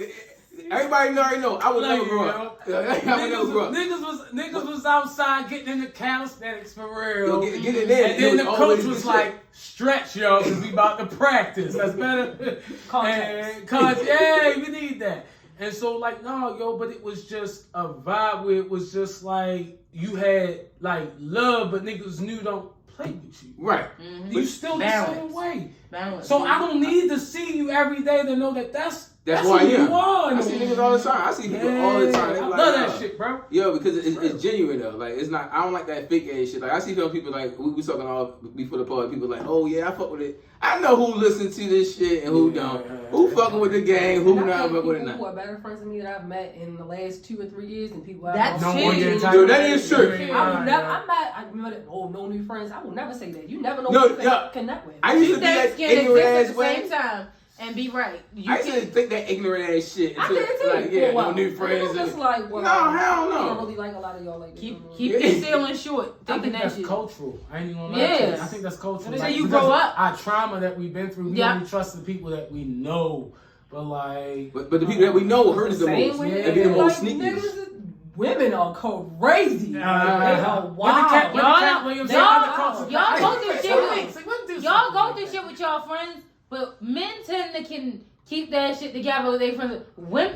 Everybody already know. I would never grow up. I would never grow up. Niggas was outside getting in the calisthenics for real. Yo, get it in. And then the It was coach always was good like, stretch, yo, because we about to practice. That's better. Context. Yeah, we need that. And so, like, no, yo, but it was just a vibe where it was just like, you had, like, love, but niggas knew don't play with you. Right. You still the same way. Balance. So I don't need to see you every day to know that's That's who I you am. are. I see niggas all the time. I see people all the time. They I like, love that shit, bro. Yo, because it's genuine though. Like it's not. I don't like that fake ass shit. Like I see some people like we talking all before the pod. People like, oh yeah, I fuck with it. I know who listen to this shit and who don't. Who fucking with the gang? Who And I not think fucking with it? people Not. who are better friends than me that I've met in the last 2 or 3 years than people I've That's known. No more true. getting Dude, that is true. I will never. I'm not. I remember that. Oh, no new friends. I will never say that. You never know No, who you can yeah. connect with. I used Two to be things that can ignorant exist ass at the way. same time and be right. You I used to can. think that ignorant ass shit. I Until, did too. like, yeah, for a while. no new friends. I'm just And, like, well, no, hell I no. don't really like a lot of y'all like that. Keep Yeah. your ceiling short. I Thinking think that that's shit. cultural. I ain't even gonna lie. Yes. I think that's cultural. So you because grow up. Our trauma that we've been through, we Yeah. only trust the people that we know. But like, But the people that we know hurt us the Same most. way Yeah. They be the like, most sneaky. niggas, women are crazy. They are When the wild. Cat Y'all- Williams y'all- said underculture. y'all go through shit with- Say, let's do Y'all go something. through shit with y'all friends, but men tend to can keep that shit together with their friends.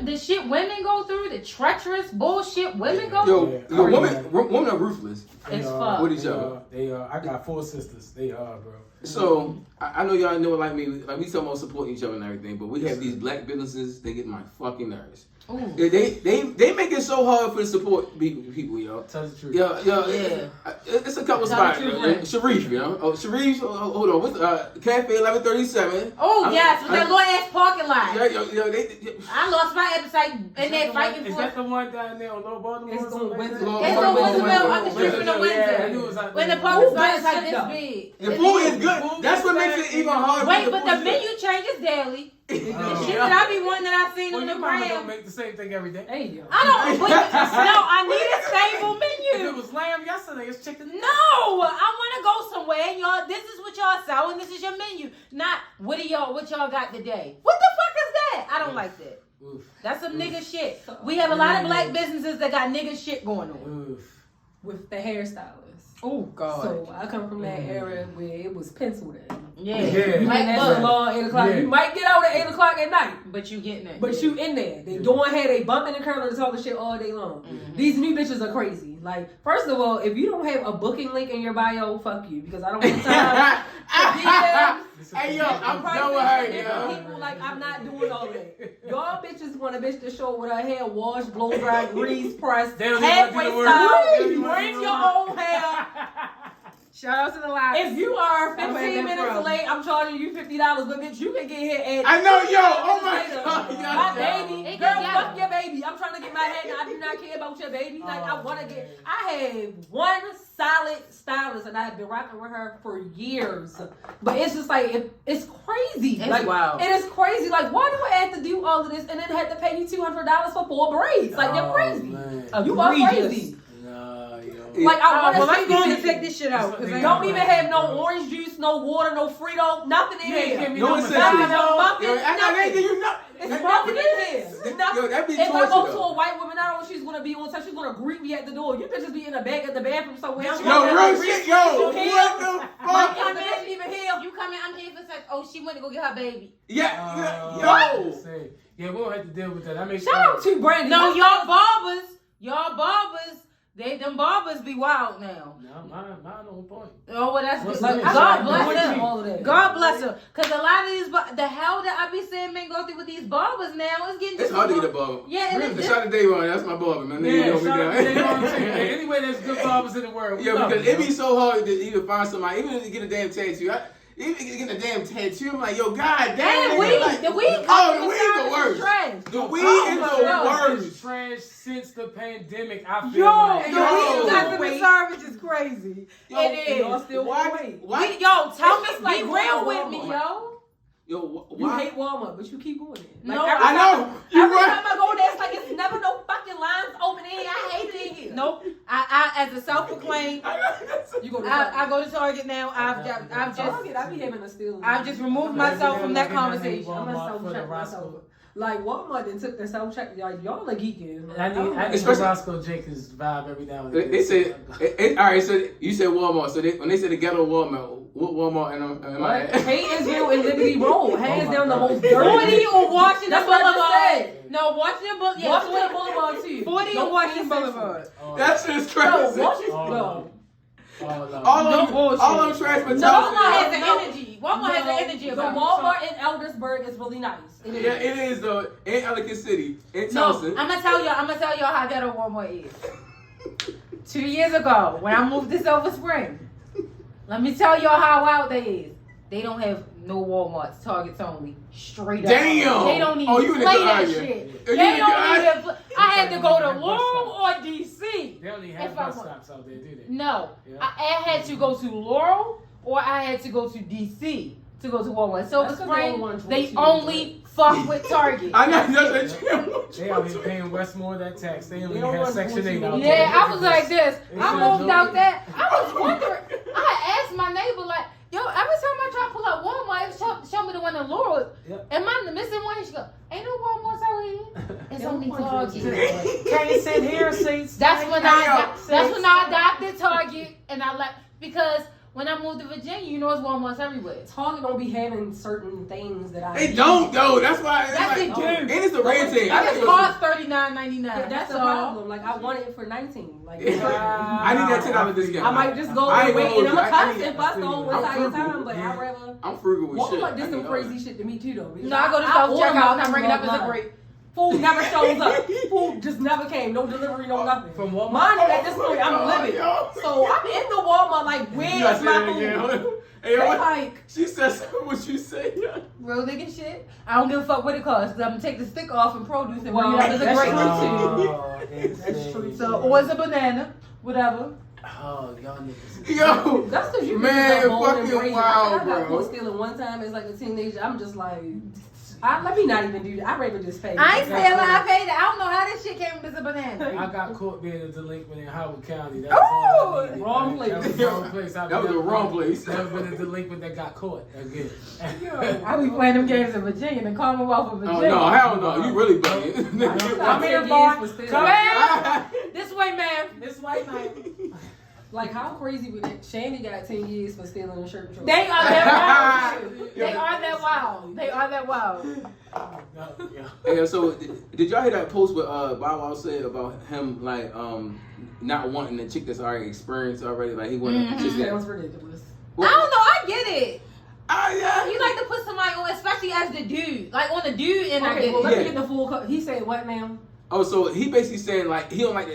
The shit women go through, the treacherous bullshit women go through. Yo, women are ruthless. It's They fucked. With each other. They are. I got 4 sisters. They are, bro. So I know y'all know like me, like we talking about supporting each other and everything, but we have these black businesses. They get my fucking nerves. They make it so hard for the support people, yo. Tell the truth. Yeah. It's a couple spots. Sharif, yo. Oh, Sharif. Hold on. What's Cafe 1137? Oh yes, with that little ass parking lot. I lost my appetite in there fighting for. Is that the one down there on Low Baltimore? It's on Windsor. It's on Windsor, up the street from the Windsor. When the parking spot is like this big. The food is good. That's what makes it even harder. Wait, but the menu changes daily. The shit that I be wanting that I seen on the brand. gram. Don't make the same thing every day. Hey, yo. I don't. No, I need a stable menu. If it was lamb yesterday, it's chicken. No, I want to go somewhere and y'all. This is what y'all sell and this is your menu. Not what y'all got today. What the fuck is that? I don't like that. Oof. That's some nigga shit. We have a lot of black businesses that got nigga shit going on. Oof. With the hairstylist. Oh God. So I come from that era where it was penciled in. Yeah. Like that's long 8 o'clock. You might get out at 8 o'clock at night. But you getting it. But you in there. They doing hair, they bumping the curl and talking shit all day long. Mm-hmm. These new bitches are crazy. Like, first of all, if you don't have a booking link in your bio, fuck you. Because I don't have time to DM. Hey yo, I'm done with her, yo. People like I'm not doing all that. Y'all bitches want a bitch to show with her hair washed, blow dry, grease, pressed, halfway style. Bring your own hair. Shout out to the live. If you are 15 minutes late, I'm charging you $50, but bitch, you can get here at. I know, yo. Oh my God, my baby, girl, fuck your baby. I'm trying to get my head. I do not care about your baby. Like I want to get. I had one solid stylist, and I have been rocking with her for years. But it's just like it's crazy. It's like wild. It is crazy. Like why do I have to do all of this and then have to pay you $200 for 4 braids? Like you're crazy. You are crazy. Like I want to I'm going to take this shit out. Don't even have no orange juice, no water, no Frito, nothing in here. No essentials. It's nothing in here. If I go to a white woman, I don't know she's gonna be on time. She's gonna greet me at the door. You bitches be in the back at the bathroom somewhere. Yo, real shit, yo. What the fuck? Even here. You come in, I'm here for sex. Oh, she went to go get her baby. Yeah. Yeah, we don't have to deal with that. I mean, shout out to Brandon. No, y'all barbers. Them barbers be wild now. No, mine on point. Oh, well, that's good. God bless them. God bless them. Because a lot of these, the hell that I be seeing men go through with these barbers now, it's hard to get a barber. Yeah, really? Shout out to Davon, that's my barber, man. Anyway, there's good barbers in the world. Yeah, because it be so hard to even find somebody, even to get a damn tattoo. Even getting a damn tattoo, I'm like, yo, god damn. The weed the worst. The weed is the worst. Trash since the pandemic. I feel the weed customer service is crazy. It is. Y'all still wait. Yo, tell me, be real with me, yo. Yo, you hate Walmart, but you keep going there. Like, no, I know. Every time I go there, it's like it's never no fucking lines open in. I hate it in here. Nope. I as a self-proclaimed, you go to I go to Target now. I've just removed myself from that conversation. I'm gonna self-check myself. Like Walmart then took the self-check. Y'all are geeking. I need Roscoe Jenkins vibe every now and then. They said, all right. So you said Walmart. So when they said the ghetto Walmart. What Walmart am I at? Hayesville and Liberty Road. Hands down the most dirty. 40 or Washington Boulevard. No, Washington Boulevard. Yeah, Washington Boulevard too. 40 or Washington Boulevard. That's just crazy. No, Washington. All them trash, but Walmart has the energy. Walmart has the energy. The Walmart in Eldersburg is really nice. Yeah, it is though. In Ellicott City, in Towson. I'm gonna tell y'all how ghetto Walmart is. 2 years ago, when I moved to Silver Spring. Let me tell y'all how wild they is. They don't have no Walmarts, Targets only. Straight up. Damn. They don't even play that shit. They don't even I had to go to Laurel or DC. They don't even have bus stops out there, do they? No. Yeah. I had to go to Laurel or I had to go to DC to go to Walmart. Silver Spring, they only fuck with Target. I know that's They out here paying Westmore that tax. They only have Section 8 out there. Yeah, I was like this. I moved out there. I was wondering. I had asked my neighbor, like, yo, every time I try to pull up Walmart, show me the one in Laurel. Yep. Am I missing one? She go, ain't no Walmart's out here. It's only Target. Can't sit here, seats. That's when I adopted Target, and I left because. When I moved to Virginia, you know it's Walmart's everywhere. Target don't be having certain things that I They don't though. That's why they do. And it's the red thing. I just cost $39.99. That's the problem. Like I want it for $19. Like I need that $10 discount. I might just go and wait and I'm a cuss if I don't waste your time, but I'd rather I'm frugal with shit. Walmart did some crazy shit to me too though. No, I go to self-checkout and I bring it up as a break. Food never shows up. Food just never came. No delivery, no nothing. From Walmart? Mine at this point, I'm livid. So I'm in the Walmart like, where's my food? Hey, like, she says what you say. Real nigga shit. I don't give a fuck what it costs. I'm gonna take the stick off and produce it. Well, That's a great true. That's true. So, or it's a banana, whatever. Oh, y'all niggas. Yo, that's because you man, bold and fucking brazen. wild, I got bro. caught stealing one time as like a teenager. I'm just like, let me not even do that. I'd rather just pay. I ain't stealing. I paid it. I don't know how this shit came as a banana. I got caught being a delinquent in Howard County. That Oh, wrong place. That was the wrong place. That was the wrong place. Never been a delinquint that got caught again. I be playing them games in Virginia, the Commonwealth of Oh Virginia. no, hell no, you really bugging. Come here, boy. Come here. This way, man. This white man. Like, how crazy would that? Shannon got 10 years for stealing a shirt. They are that wild. They are that wild. They are that wild. Hey, so did y'all hear that post with Bow Wow said about him like not wanting the chick that's already experienced already? Like he wanted a chick That was ridiculous. I don't know. I get it. Yeah. You like to put somebody on, especially as the dude. Like on the dude, and I Okay, get well, it. let me get the full cut. He said what now? Oh, so he basically saying like he don't like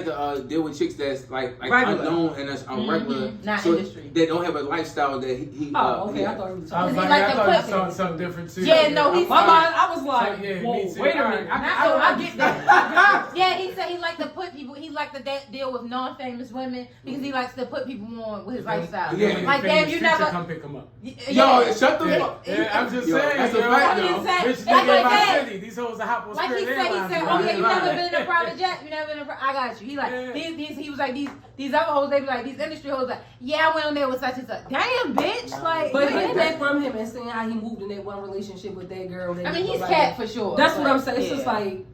to deal with chicks that's like Regular. unknown and that's regular, Not so industry. they don't have a lifestyle that he Oh, okay. yeah. I thought he was I was talking. like, like I the thought you pussy. saw something different too. Yeah, no, he's My mind, I was like, Yeah, whoa, me too. wait a All minute. right. I get that. Yeah, he said he like to put people. He like to deal with non-famous women because he likes to put people on with his lifestyle. Yeah. Like damn, you never. come pick him up. Yo, shut the fuck. Yeah, I'm just Yo, saying. that's a yo. fact, That's though. what he said. Bitch, Like nigga in my that. city. These hoes are hop on Like he Spirit said, Airlines, oh bro. yeah, you Right. never been in a private jet. You never been in a. I got you. He like Yeah. these. He was like these other hoes. They be like these industry hoes. Like yeah, I went on there with such and such. Damn, bitch. Like, But yeah, hearing that from him and seeing how he moved in that one relationship with that girl. That I mean, he's like cat that. for sure. That's what Like, I'm saying. It's yeah. just like,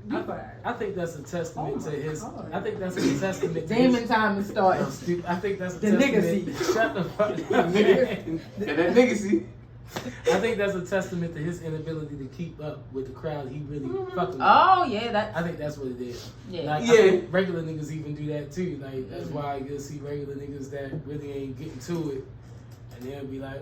I think that's a testament Oh to my his. God. I think that's a testament to Demon his. time is starting. I think that's a The testament. nigga Shut the fuck up. And that nigga see. I think that's a testament to his inability to keep up with the crowd he really fucking with. Oh yeah, that. I think that's what it is. Yeah. Like, Yeah. I think regular niggas even do that too. Like that's why you'll see regular niggas that really ain't getting to it, and they'll be like,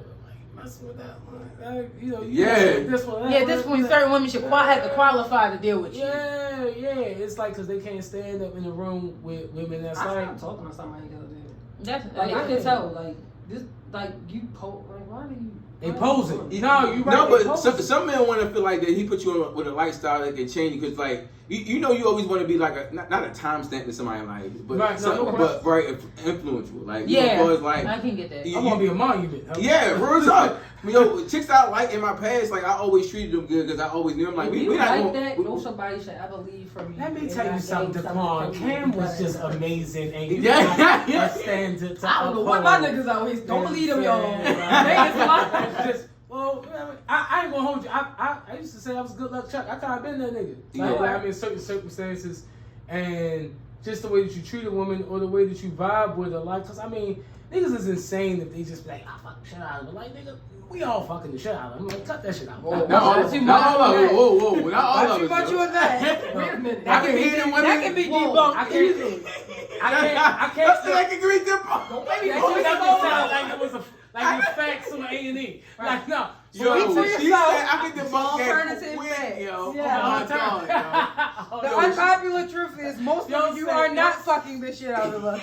messing with that one. Like, you know, you Yeah. messing with this one. That Yeah, one, this point, that- certain women should have to qualify to deal with you. Yeah, yeah. It's like because they can't stand up in the room with women that's I like. stopped talking to somebody the other day. That's Like I can tell, like this, like you like why do you? They posing. No, you right. No, they but posing. some men want to feel like that he put you on with a lifestyle that can change you because, like, you know, you always want to be like a not a timestamp to somebody in life, but Right, no, but very influential. Like, Yeah, you know, it's like I can get that. you- I'm gonna be a monument. yeah, real talk. Yo, chicks I like in my past, like I always treated them good because I always knew them. Like If we you not like gonna, that, no somebody should ever leave from you. Let me and tell you not something, gain Daquan. from you. Cam was just amazing, and you Yeah. got a stand to I don't know what my niggas always don't believe them, y'all. Niggas like Just, well, I ain't gonna hold you. I used to say I was a good luck Chuck. I kind of been that nigga. Like, Yeah. I mean, certain circumstances, and just the way that you treat a woman or the way that you vibe with her. Like, cause I mean, niggas is insane if they just be like, I fuck the shit out of her. Like, nigga, we all fucking the shit out of them. Like, cut that shit out. not all of them. Not all of them. Whoa, not all of them. with that? Wait a minute. I can hear them women. That can be Whoa, debunked. I can't. I can't. That's the like a great dip. Don't make me sound like it was facts on A&E. Like, no. Yo, Speak for she said yourself. I can debunk that Alternative quick, facts. yo. Yeah. Oh my god, yo. The unpopular truth is most Yo, of you say- are yo- not fucking the shit out of us.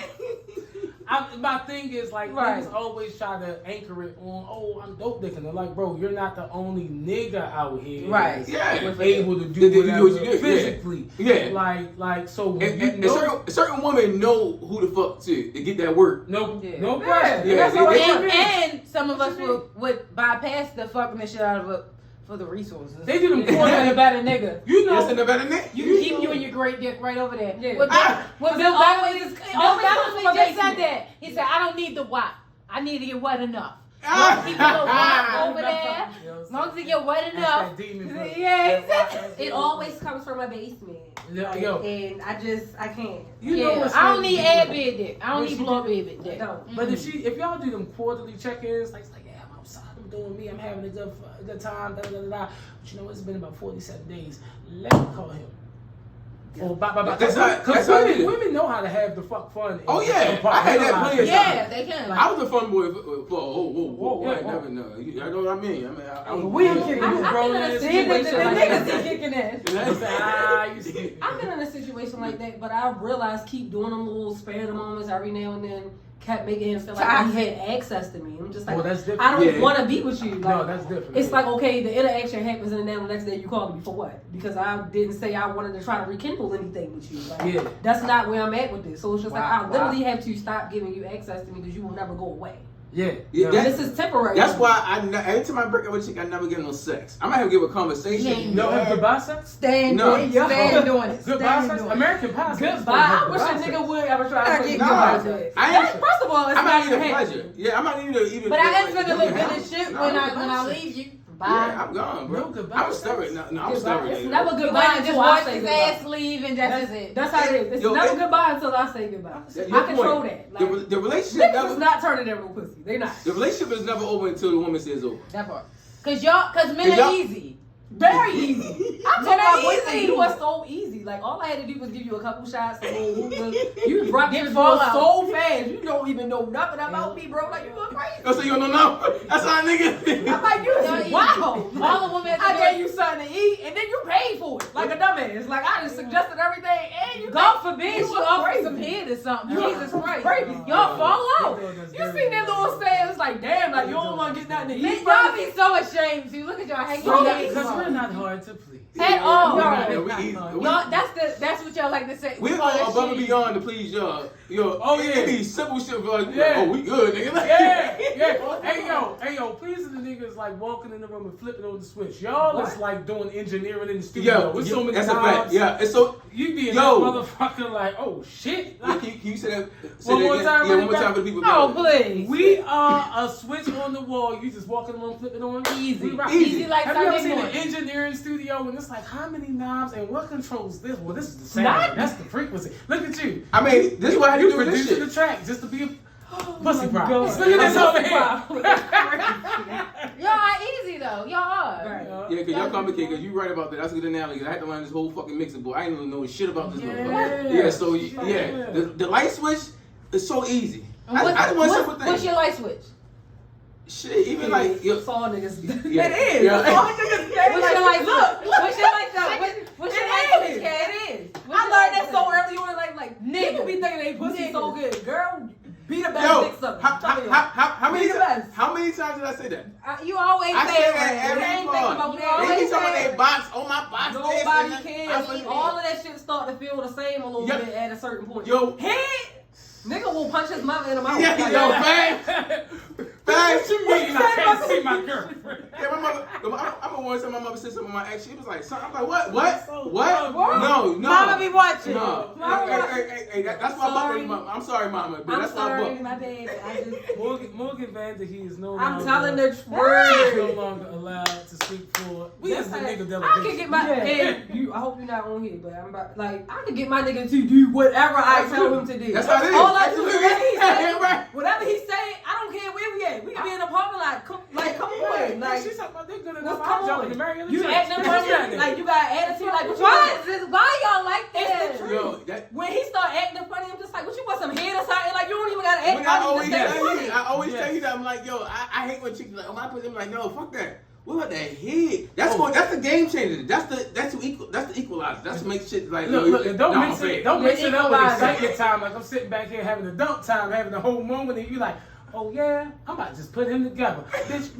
My thing is like Right. niggas always try to anchor it on, oh, I'm dope dicking. They're like, bro, you're not the only nigga out here Right. that's Yeah. able to Did do you do whatever what you did? physically. Yeah. Like so. And, you and know- certain women know who the fuck to get that work. no, Yeah. no Yeah. question. Yeah, That's they- all they- it is. And some of us would bypass the fucking the shit out of it for the resources. They do them More than a quarterly. better nigga. You know, Listen to better than that. You keep you and your great dick right over there. Yeah. What Bill Bellamy always just said that. He said, I don't need the wop. I need to get wet enough. Ah. Keep the wop over there. You know As long as you get wet That's enough. that demon blood. Yeah. It always comes from a basement. Like, Yo. and I can't. You know Yeah. what's I don't crazy? need air bed dick. I don't When need she blow did- bed dick. No. But if y'all do them quarterly check-ins, like it's like, yeah, I'm outside, I'm doing me, I'm having a good time, da da da da. But you know, it's been about 47 days. Let me call him. Because women know how to have the fuck fun. Oh yeah, I had that plenty of times. Yeah, they can. I was a fun boy for I never know. You know what I mean? We ain't kidding. I've been in a situation like that, but I realized keep doing them little spare moments every now and then. Kept making him feel like he had access to me. I'm just like, I don't want to be with you. Like, no, that's different. It's like, okay, the interaction happens, and then the next day you call me for what? Because I didn't say I wanted to try to rekindle anything with you. Like, that's not where I'm at with this. So it's just like, I literally have to stop giving you access to me because you will never go away. This is temporary. That's why every time I break up with a chick, I never get no sex. I might have to give a conversation. No, goodbye sex? Stand doing it. Goodbye sex? American Pie. Goodbye. I wish a nigga would ever try to say goodbye sex. First of all, it's I'm not not even pleasure. Yeah, I'm not even. But I ain't gonna look good as shit when I leave you. Bye. Yeah, I'm gone, bro. I'm stubborn. No, I'm stubborn. It's never goodbye Just until I watch say his goodbye. ass leave and that's it. That's how it is. It's never goodbye until I say goodbye. I control that. Like, the relationship niggas is not turning their real pussy. They not. The relationship is never over until the woman says over. That part. Cause men are easy. Very easy. I'm talking about boyfriend. easy. You are so easy. Like all I had to do was give you a couple shots, a little hookah. You dropped your fall ball out so fast. You don't even know nothing about me, bro. Like you look crazy. Oh, so you don't know? That's how nigga. I'm like you. Wow. All the women. I gave you something to eat, and then you paid for it like a dumbass. Like I just suggested everything, and you. God forbid you you offer some head or something. Jesus Christ. Crazy. Y'all fall out. You seen that little saying? It's like, damn, like you don't want to get nothing to eat. Y'all be so ashamed. See, look at y'all hanging out. Because we're not hard to please. At all. Y'all, that's what y'all like to say. We go above and beyond to please y'all. It be simple shit like, we good, nigga. Hey yo, pleasing the niggas like walking in the room and flipping on the switch. Y'all is like doing engineering in the studio. With so many that's knobs. a fact. Yeah, it's so you be in that motherfucker like, oh shit. Can you say that? One more time. Yeah, one more time for the people. Oh please. We are a switch on the wall. You just walking around flipping on. Easy like Have you ever seen an engineering studio and it's like how many knobs and what controls this? Well, this is the sound. That's the frequency. Look at you. I mean, this is what I do with this shit. The track just to be a pussy problem. Look at this over here. Y'all are easy though. Y'all are. Right. Yeah, because y'all complicated. Because you right about that. That's a good analogy. I had to learn this whole fucking mixer board. I didn't even know shit about this motherfucker. Yeah, so the light switch is so easy. I just want simple things. What's your light switch? Shit, even like all niggas. Yeah. It is. Yeah. All niggas. What's your light switch? What's your light switch? What's your light switch? Yeah, it is. I learned that so early on. Like niggas be thinking they pussy so good, girl. Be the best mixer. How many times did I say that? You always I say say it. that every part. They be talking about their box on my box. Nobody cares. All of that shit start to feel the same a little bit at a certain point. Yo, head. Nigga will punch his mother in the mouth. Yeah, yo, bang. What you mean I can't see my girlfriend? Yeah, my mother. I'm a one time my mother said something to my ex. She was like, son, I'm like, what? No. Mama be watching. No. Hey, that's my mother. I'm sorry, mama, but that's my book. My bad. Morgan Vanderhee is no I'm longer. telling the He's truth. no longer allowed to speak for. We as the nigga delegation. I can get my. Hey, I hope you're not on here, but I'm about I can get my nigga to do whatever I tell him to do. That's how it is. All I do is Whatever he say, I don't care where we at. We can be in a parking lot. Come on. Like, she's talking about they good enough. come I'm on. marry You acting funny. Like, you got an attitude. Like, Why y'all like It's that? the truth. When he start acting funny, I'm just like, what you want some head or something? Like, you don't even got to act funny. I always tell you that. I'm like, yo, I hate when chicks like, oh, my pussy. I'm like, no, fuck that. What about that head? That's the game changer. That's the equalizer. That's what makes shit like. Look, don't mix it up with excitement time. Like I'm sitting back here having a dump time, having a whole moment, and you like, oh yeah, I'm about to just put him together, bitch.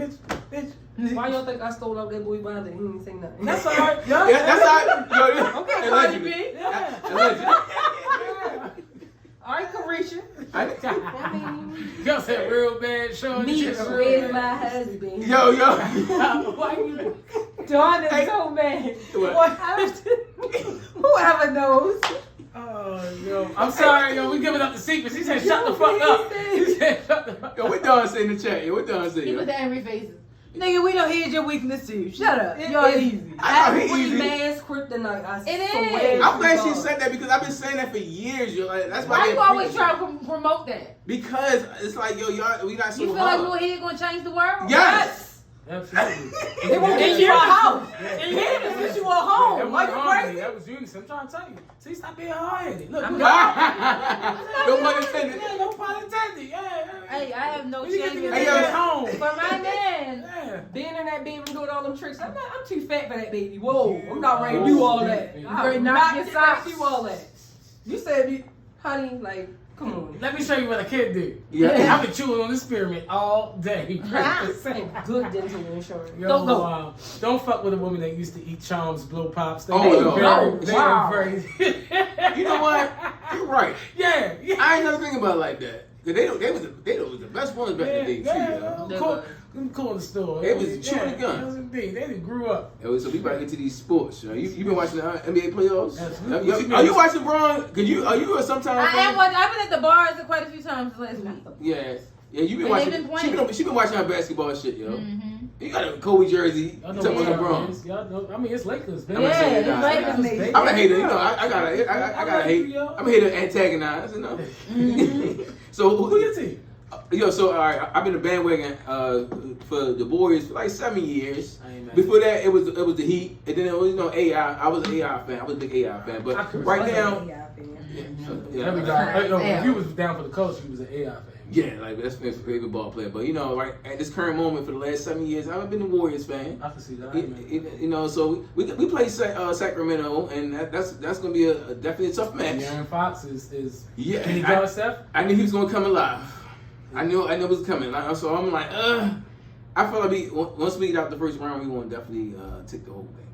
Why y'all think I stole up that boy behind it? He didn't say nothing. That's all right. Yeah, that's all right. Okay, Cardi B. Allegedly. All right, Carisha. Y'all said real bad show. Me with my husband. Yo. Why you? Dawn is so mad. Whoever knows. Oh, yo. I'm sorry, yo. We giving up the secrets. He said, shut the fuck up. He said, shut the fuck up. Yo, what Dawn say in the chat? What Dawn say? He put the angry faces. Nigga, we don't hear your weakness too. Shut up. Y'all easy. Easy. Man's kryptonite. It is. I'm glad she said that because I've been saying that for years. Yo, like, that's why. Why you always trying to promote that? Because it's like, yo, y'all, we not so You feel hard. like little head gonna change the world? Yes. Absolutely. They won't get you a house. And him is get you a home. That Like was you hard. crazy. That was unison. I'm trying to tell you. See, stop being hard-headed. Look, No pun intended. Yeah, no pun intended. Yeah. Hey, I have no When you get shame to in get that. at home. For my man. Yeah. Being in that baby doing all them tricks. I'm too fat for that baby. Whoa, I'm not ready to do all that. You I'm ready to knock not your ready socks. to do all that. You said, honey, like, come on. Let me show you what a kid do. Yeah. I've been chewing on this pyramid all day. Good dental insurance. Yo, don't fuck with a woman that used to eat Charms, blow pops. They no. they Wow. very You know what? You're right. Yeah. I ain't never think about it like that. Cause they was the best ones back in the day too. Cool in the store. It was chewing the gun. Yes, indeed. They done grew up. So we about to get to these sports. You been watching the NBA playoffs? Absolutely. Are you watching Braun? Are you sometimes? I am watching. I've been at the bars quite a few times last week. Yeah. You been And watching. they've been playing. She been watching her basketball shit, yo. Mm-hmm. You got a Kobe jersey. Y'all You know talking what about LeBron? time it is. Y'all know. I mean, it's Lakers, man. Yeah, it's Lakers, baby. I'm a hater, you know. I gotta hate. I'm a hater, antagonize, you know. Mm-hmm. So Who your team? Yo, so all right, I've been a bandwagon for the Warriors for like 7 years. I ain't mad. Before that, it was the Heat, and then it was AI. I was an AI fan. I was a big AI fan, but right now, Every guy. If you was down for the coach, you was an AI fan. yeah, like that's my favorite ball player. But you know, right at this current moment for the last 7 years, I haven't been a Warriors fan. I can see that. You know, so we play Sacramento, and that's gonna be a definitely a tough match. Aaron Fox is Yeah, Can he guard Steph? I knew he was gonna come alive. I knew it was coming. So I'm like, I feel like once we get out the first round, we want to definitely take the whole thing.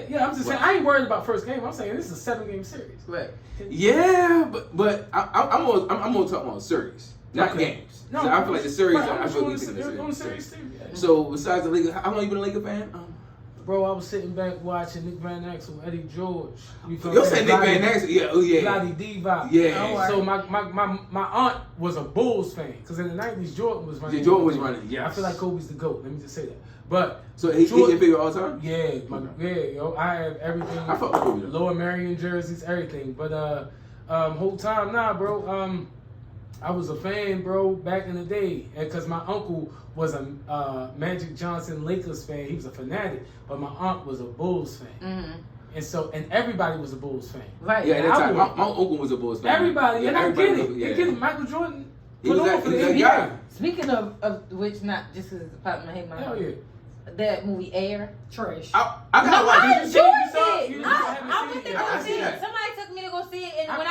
Yeah. I'm just saying. I ain't worried about first game. I'm saying this is a 7-game series. Right. Yeah, but I'm gonna talk about series, not games. No, So I feel like the series. Right, I I'm feel on we the take series too. Yeah. So besides the Lakers, how long you been a Laker fan? Bro, I was sitting back watching Nick Van Exel, Eddie George. You said Nick Van Exel, yeah, oh yeah. Lottie Diva. Yeah. So my aunt was a Bulls fan because in the 90s Jordan was running. Yeah, Jordan was running. Yeah. I feel like Kobe's the GOAT. Let me just say that. But so he your favorite all time? Yeah, yo, I have everything. I fuck with Kobe. Lower Marion jerseys, everything. But whole time bro. I was a fan, bro, back in the day, because my uncle was a Magic Johnson Lakers fan. He was a fanatic, but my aunt was a Bulls fan, and everybody was a Bulls fan. Right. Yeah, at that time, my uncle was a Bulls fan. Everybody, and I get it. Yeah. I get it. Michael Jordan He put was on for the that NBA. guy. Speaking of which, not just because it's popping my head, Hell yeah. that movie Air. Trash. I gotta watch I it. enjoyed it. You I went to go see it. Somebody took me to go see it, and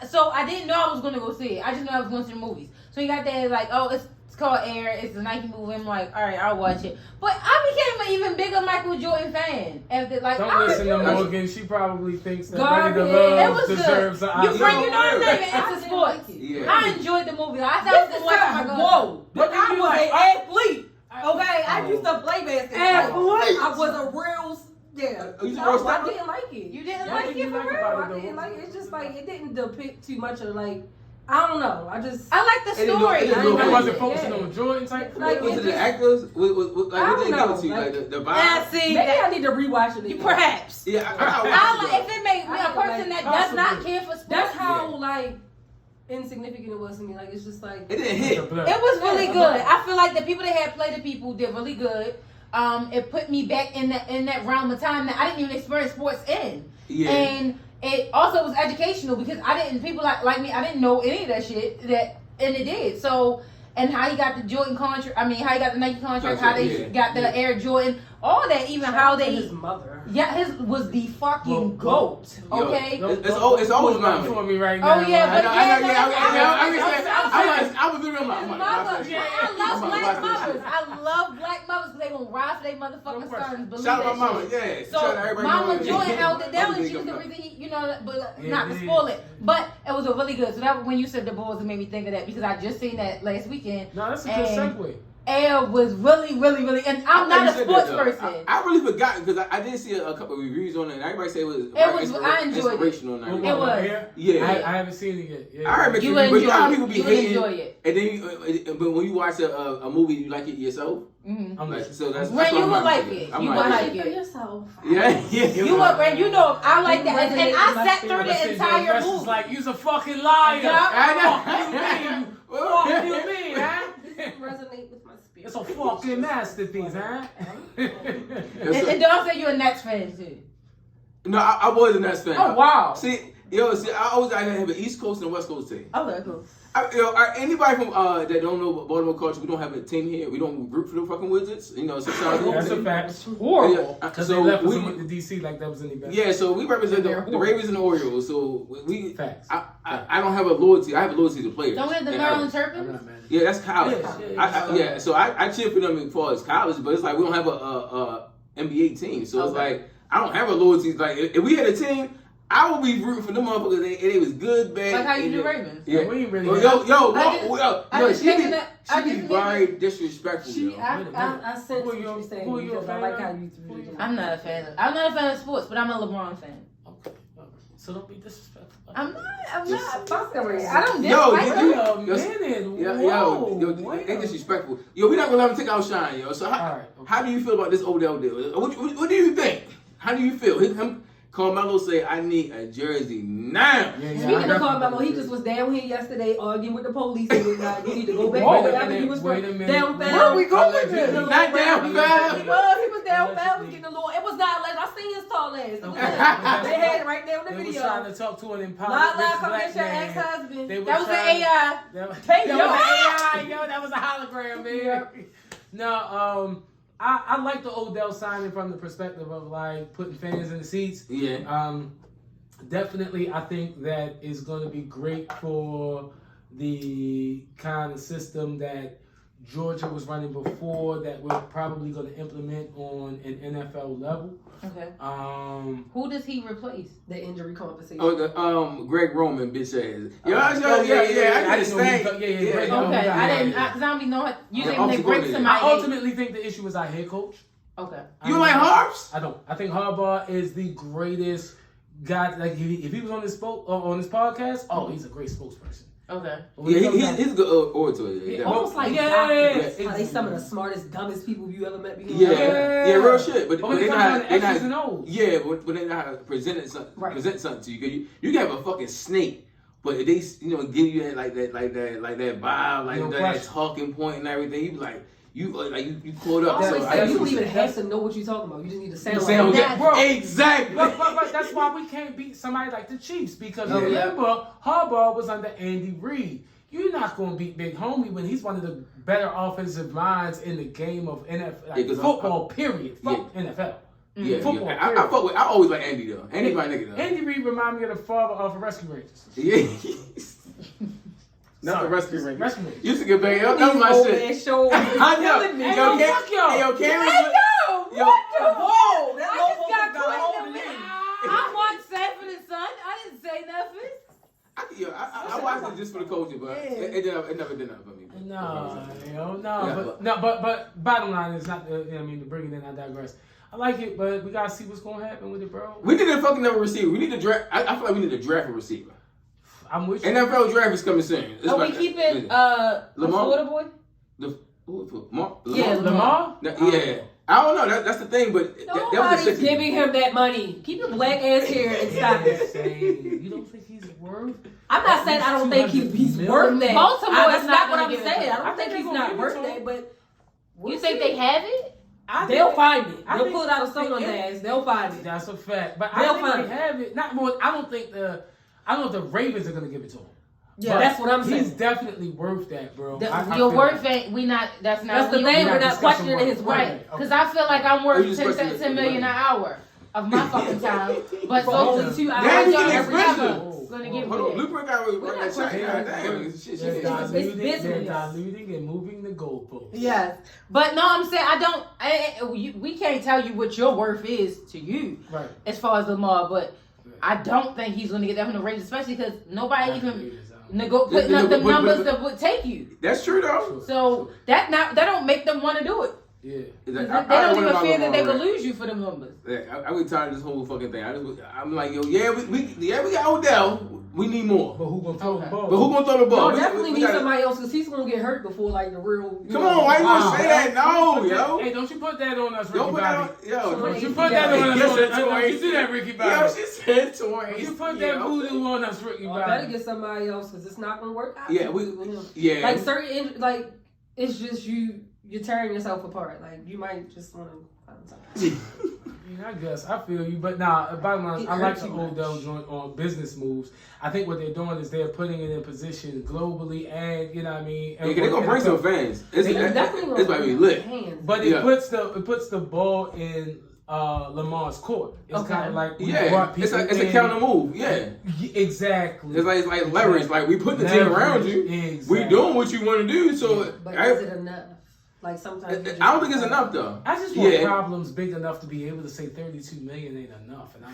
so I didn't know I was going to go see it. I just knew I was going to the movies. So you got that like, oh, it's called Air. It's a Nike movie. I'm like, all right, I'll watch it. But I became an even bigger Michael Jordan fan after like. Don't listen to Morgan. She probably thinks that Garbage. Ready to It Love was deserves good. an You Oscar. friend, you know I'm not even into sports. Yeah. I enjoyed the movie. I thought I was going to watch it. My Whoa. But I you was like- an athlete. Okay, I used to play basketball. Athlete. I was a real. Yeah. You No, was a real I didn't like it. You didn't What like did it you for like real? about it? I didn't like it. It's just like it didn't depict too much of like I don't know. I like the It didn't story. look- it didn't look- It wasn't Yeah. focusing on Jordan type. Like, Was it the just- actors? Like, I what they don't give know. it to you? Like the vibe? Yeah, see, Maybe I need to rewatch it again. perhaps. Yeah, I like if it made me a I person like that does not possibly. care for sports. That's how like insignificant it was to me. Like it's just like It didn't hit. It was really good. I feel like the people that had played the people did really good. It put me back in that realm of time that I didn't even experience sports in. Yeah. And it also was educational because people like me, I didn't know any of that shit and it did. So, and how he got the Jordan contract, how he got the Nike contract, how they got the Air Jordan, all that, even how they, his mother. yeah, his was the fucking GOAT, okay? It's always mine. for me right now. Oh, yeah, but I was doing my I love black mothers because they gonna ride for their motherfucking sons. Believe Shout out that my mama, shit. yeah. So Shout out everybody Mama knowing Jordan that. held it down, and Big she was the up. reason he, but Yeah, not to it spoil is. it. But it was a really good. So that when you said the Bulls, it made me think of that because I just seen that last weekend. No, that's a good segue. Air was really, really, really, and I'm not a sports person. I really forgot because I did see a couple of reviews on it, and everybody said it was. I enjoyed it. Inspirational. It was. Yeah. I haven't seen it yet. Yeah. I heard You you would but you know how enjoy people it. be You would hating, enjoy it. and then but when you watch a movie, you like it yourself. Mm-hmm. I'm Like, listening. so that's When what you I'm would like to. it. I'm You like, would like For it. yourself. Yeah. You would, and you know, I like that, and I Resonate with sat my through the spirit. entire Rest is movie. like, you's a fucking liar. Yeah. I know. What do you mean, huh? Resonate with my spirit. It's a fucking masterpiece, huh? And don't say you're a Nets fan too. No, I was a Nets fan. Oh wow. See, I always gotta have an East Coast and a West Coast team. Okay, cool. Anybody from that don't know Baltimore culture, we don't have a team here. We don't root for the fucking Wizards. Sometimes that's a fact. It's horrible. Because they left us and went to DC like that was any better. Yeah, so we represent the Ravens and the Orioles. So we. Facts. I don't have a loyalty. I have a loyalty to players. Don't we have the Maryland Terrapins? Yeah, that's college. So I cheer for them as far as college, but it's like we don't have a NBA team. So it's like I don't have a loyalty. Like if we had a team, I would be rooting for them motherfuckers. They was good, bad. Like how you do Ravens. Yeah, we ain't really. She be very disrespectful. I sense what you're saying. Who you a fan I like of? how you. I'm not a fan of sports, but I'm a LeBron fan. Okay. So don't be disrespectful. I'm not. Fuck the Ravens. I don't dislike Yo, they disrespectful. Yo, we not gonna let them take our shine, yo. So how do you feel about this Odell deal? What do you think? How do you feel? Him, Carmelo say, I need a jersey now. Speaking of Carmelo, he just was down here yesterday arguing with the police and was like, you need to go back wherever he was down foul. Where are we going with this? Not down foul. He was down foul, was getting a little. It was not like I seen his tall ass. They had it right there on the video. They was trying to talk to an empowered Not rich like black your man. ex-husband. That was the AI. That was AI, yo. That was a hologram, man. No, I like the Odell signing from the perspective of like putting fans in the seats. Yeah. Definitely, I think that is going to be great for the kind of system that Georgia was running before that we're probably going to implement on an NFL level. Okay. Who does he replace? The injury compensation. Oh, Greg Roman, bitch ass. I understand. Okay, I didn't, because I don't even know. Usually when they break somebody. I ultimately think the issue is our head coach. Okay. You like Harbs? I don't. I think Harbaugh is the greatest guy. Like if he was on this podcast, he's a great spokesperson. Okay. Yeah, he's a good orator. Yeah. Almost like doctors. They some of the smartest, dumbest people you ever met before. Yeah, real shit. But they're not. Yeah, but they know how to present something to you. You can have a fucking snake, but if they give you that like that vibe, like that talking point and everything, you be like. You caught up. So you don't even have to know what you're talking about. You just need to sound like that. Bro. Exactly. But that's why we can't beat somebody like the Chiefs because remember Harbaugh was under Andy Reid. You're not going to beat Big Homie when he's one of the better offensive minds in the game of NFL, football. Period. Fuck NFL. Yeah, football. I always like Andy though. Andy my nigga though. Andy Reid remind me of the father of the Rescue Rangers. Yeah. Not the Rescue Rangers. Used to get banged up. That was my shit. I know. Yo, Cameron. Whoa. I just got caught. I watched Sanford and Son. I didn't say nothing. I watched it just for the culture, but it never did nothing for me. But bottom line is not to bring it in. I digress. I like it, but we gotta see what's gonna happen with it, bro. We need to fucking never receiver. We need to draft. I feel like we need to draft a receiver. I'm with you. NFL draft is coming soon. Are we keeping Lamar? Florida boy? Lamar? Yeah. I don't know. That's the thing, but nobody's giving him that money. Keep your black ass here and stop it. You don't think he's worth? I'm not saying I don't think he's worth that. That's not what I'm saying. I don't think he's not worth that. But you think they have it? They'll find it. They'll pull it out of someone's ass. They'll find it. That's a fact. But I think they have it. Not more. I don't know if the Ravens are gonna give it to him. Yeah, but that's what I'm saying. He's definitely worth that, bro. Your worth ain't. That's the thing. We're not questioning his worth. Because I feel like I'm worth $10 million an hour of my fucking time. But so 2 hours gonna give me that. Blueprint got to run that check. It's business. They're diluting and moving the goalposts. Yes, but no, I'm saying we can't tell you what your worth is to you, right? As far as Lamar, but. I don't think he's going to get that from the Rangers, especially because nobody even putting up the numbers that would take you. That's true, though. So that don't make them want to do it. Yeah. They don't even fear that they could lose you for the numbers. Yeah, I get tired of this whole fucking thing. I'm like, yo, we got Odell. We need more. But who gonna throw the ball? No, definitely need somebody else because he's gonna get hurt before like the real. Come on, why you gonna say that? No, yo. Hey, don't you put that on us, Ricky Don't put that Bobby. Don't you put that on us. Don't you do that, Ricky Bobby. Yo, she said twice. You put that voodoo on us, Ricky Bobby. Better get somebody else because it's not gonna work out. Yeah, like certain it's just you're tearing yourself apart. Like you might just want to find something. I guess I feel you, but bottom line, I like the Odell joint on business moves. I think what they're doing is they're putting it in position globally, and you know what I mean. And they're gonna bring some fans. It's about to be lit. But it puts the ball in Lamar's court. It's kind of like it's a counter move. Yeah, exactly. It's like leverage. Like we put the team around you. Exactly. We doing what you want to do. So, but is it enough? Like sometimes I don't think it's enough though. I just want problems big enough to be able to say 32 million ain't enough, and I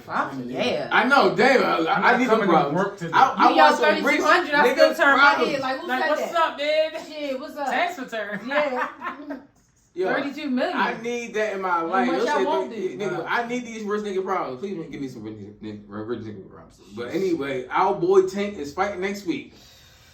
know, damn. I need some problems. I want some rich 3,200. I still turn my head like, who said what's up, man? Shit, what's up? Tax return. Yeah. Yo, 32 million. I need that in my life. Nigga, I need these rich nigga problems. Please give me some rich nigga problems. But anyway, our boy Tank is fighting next week.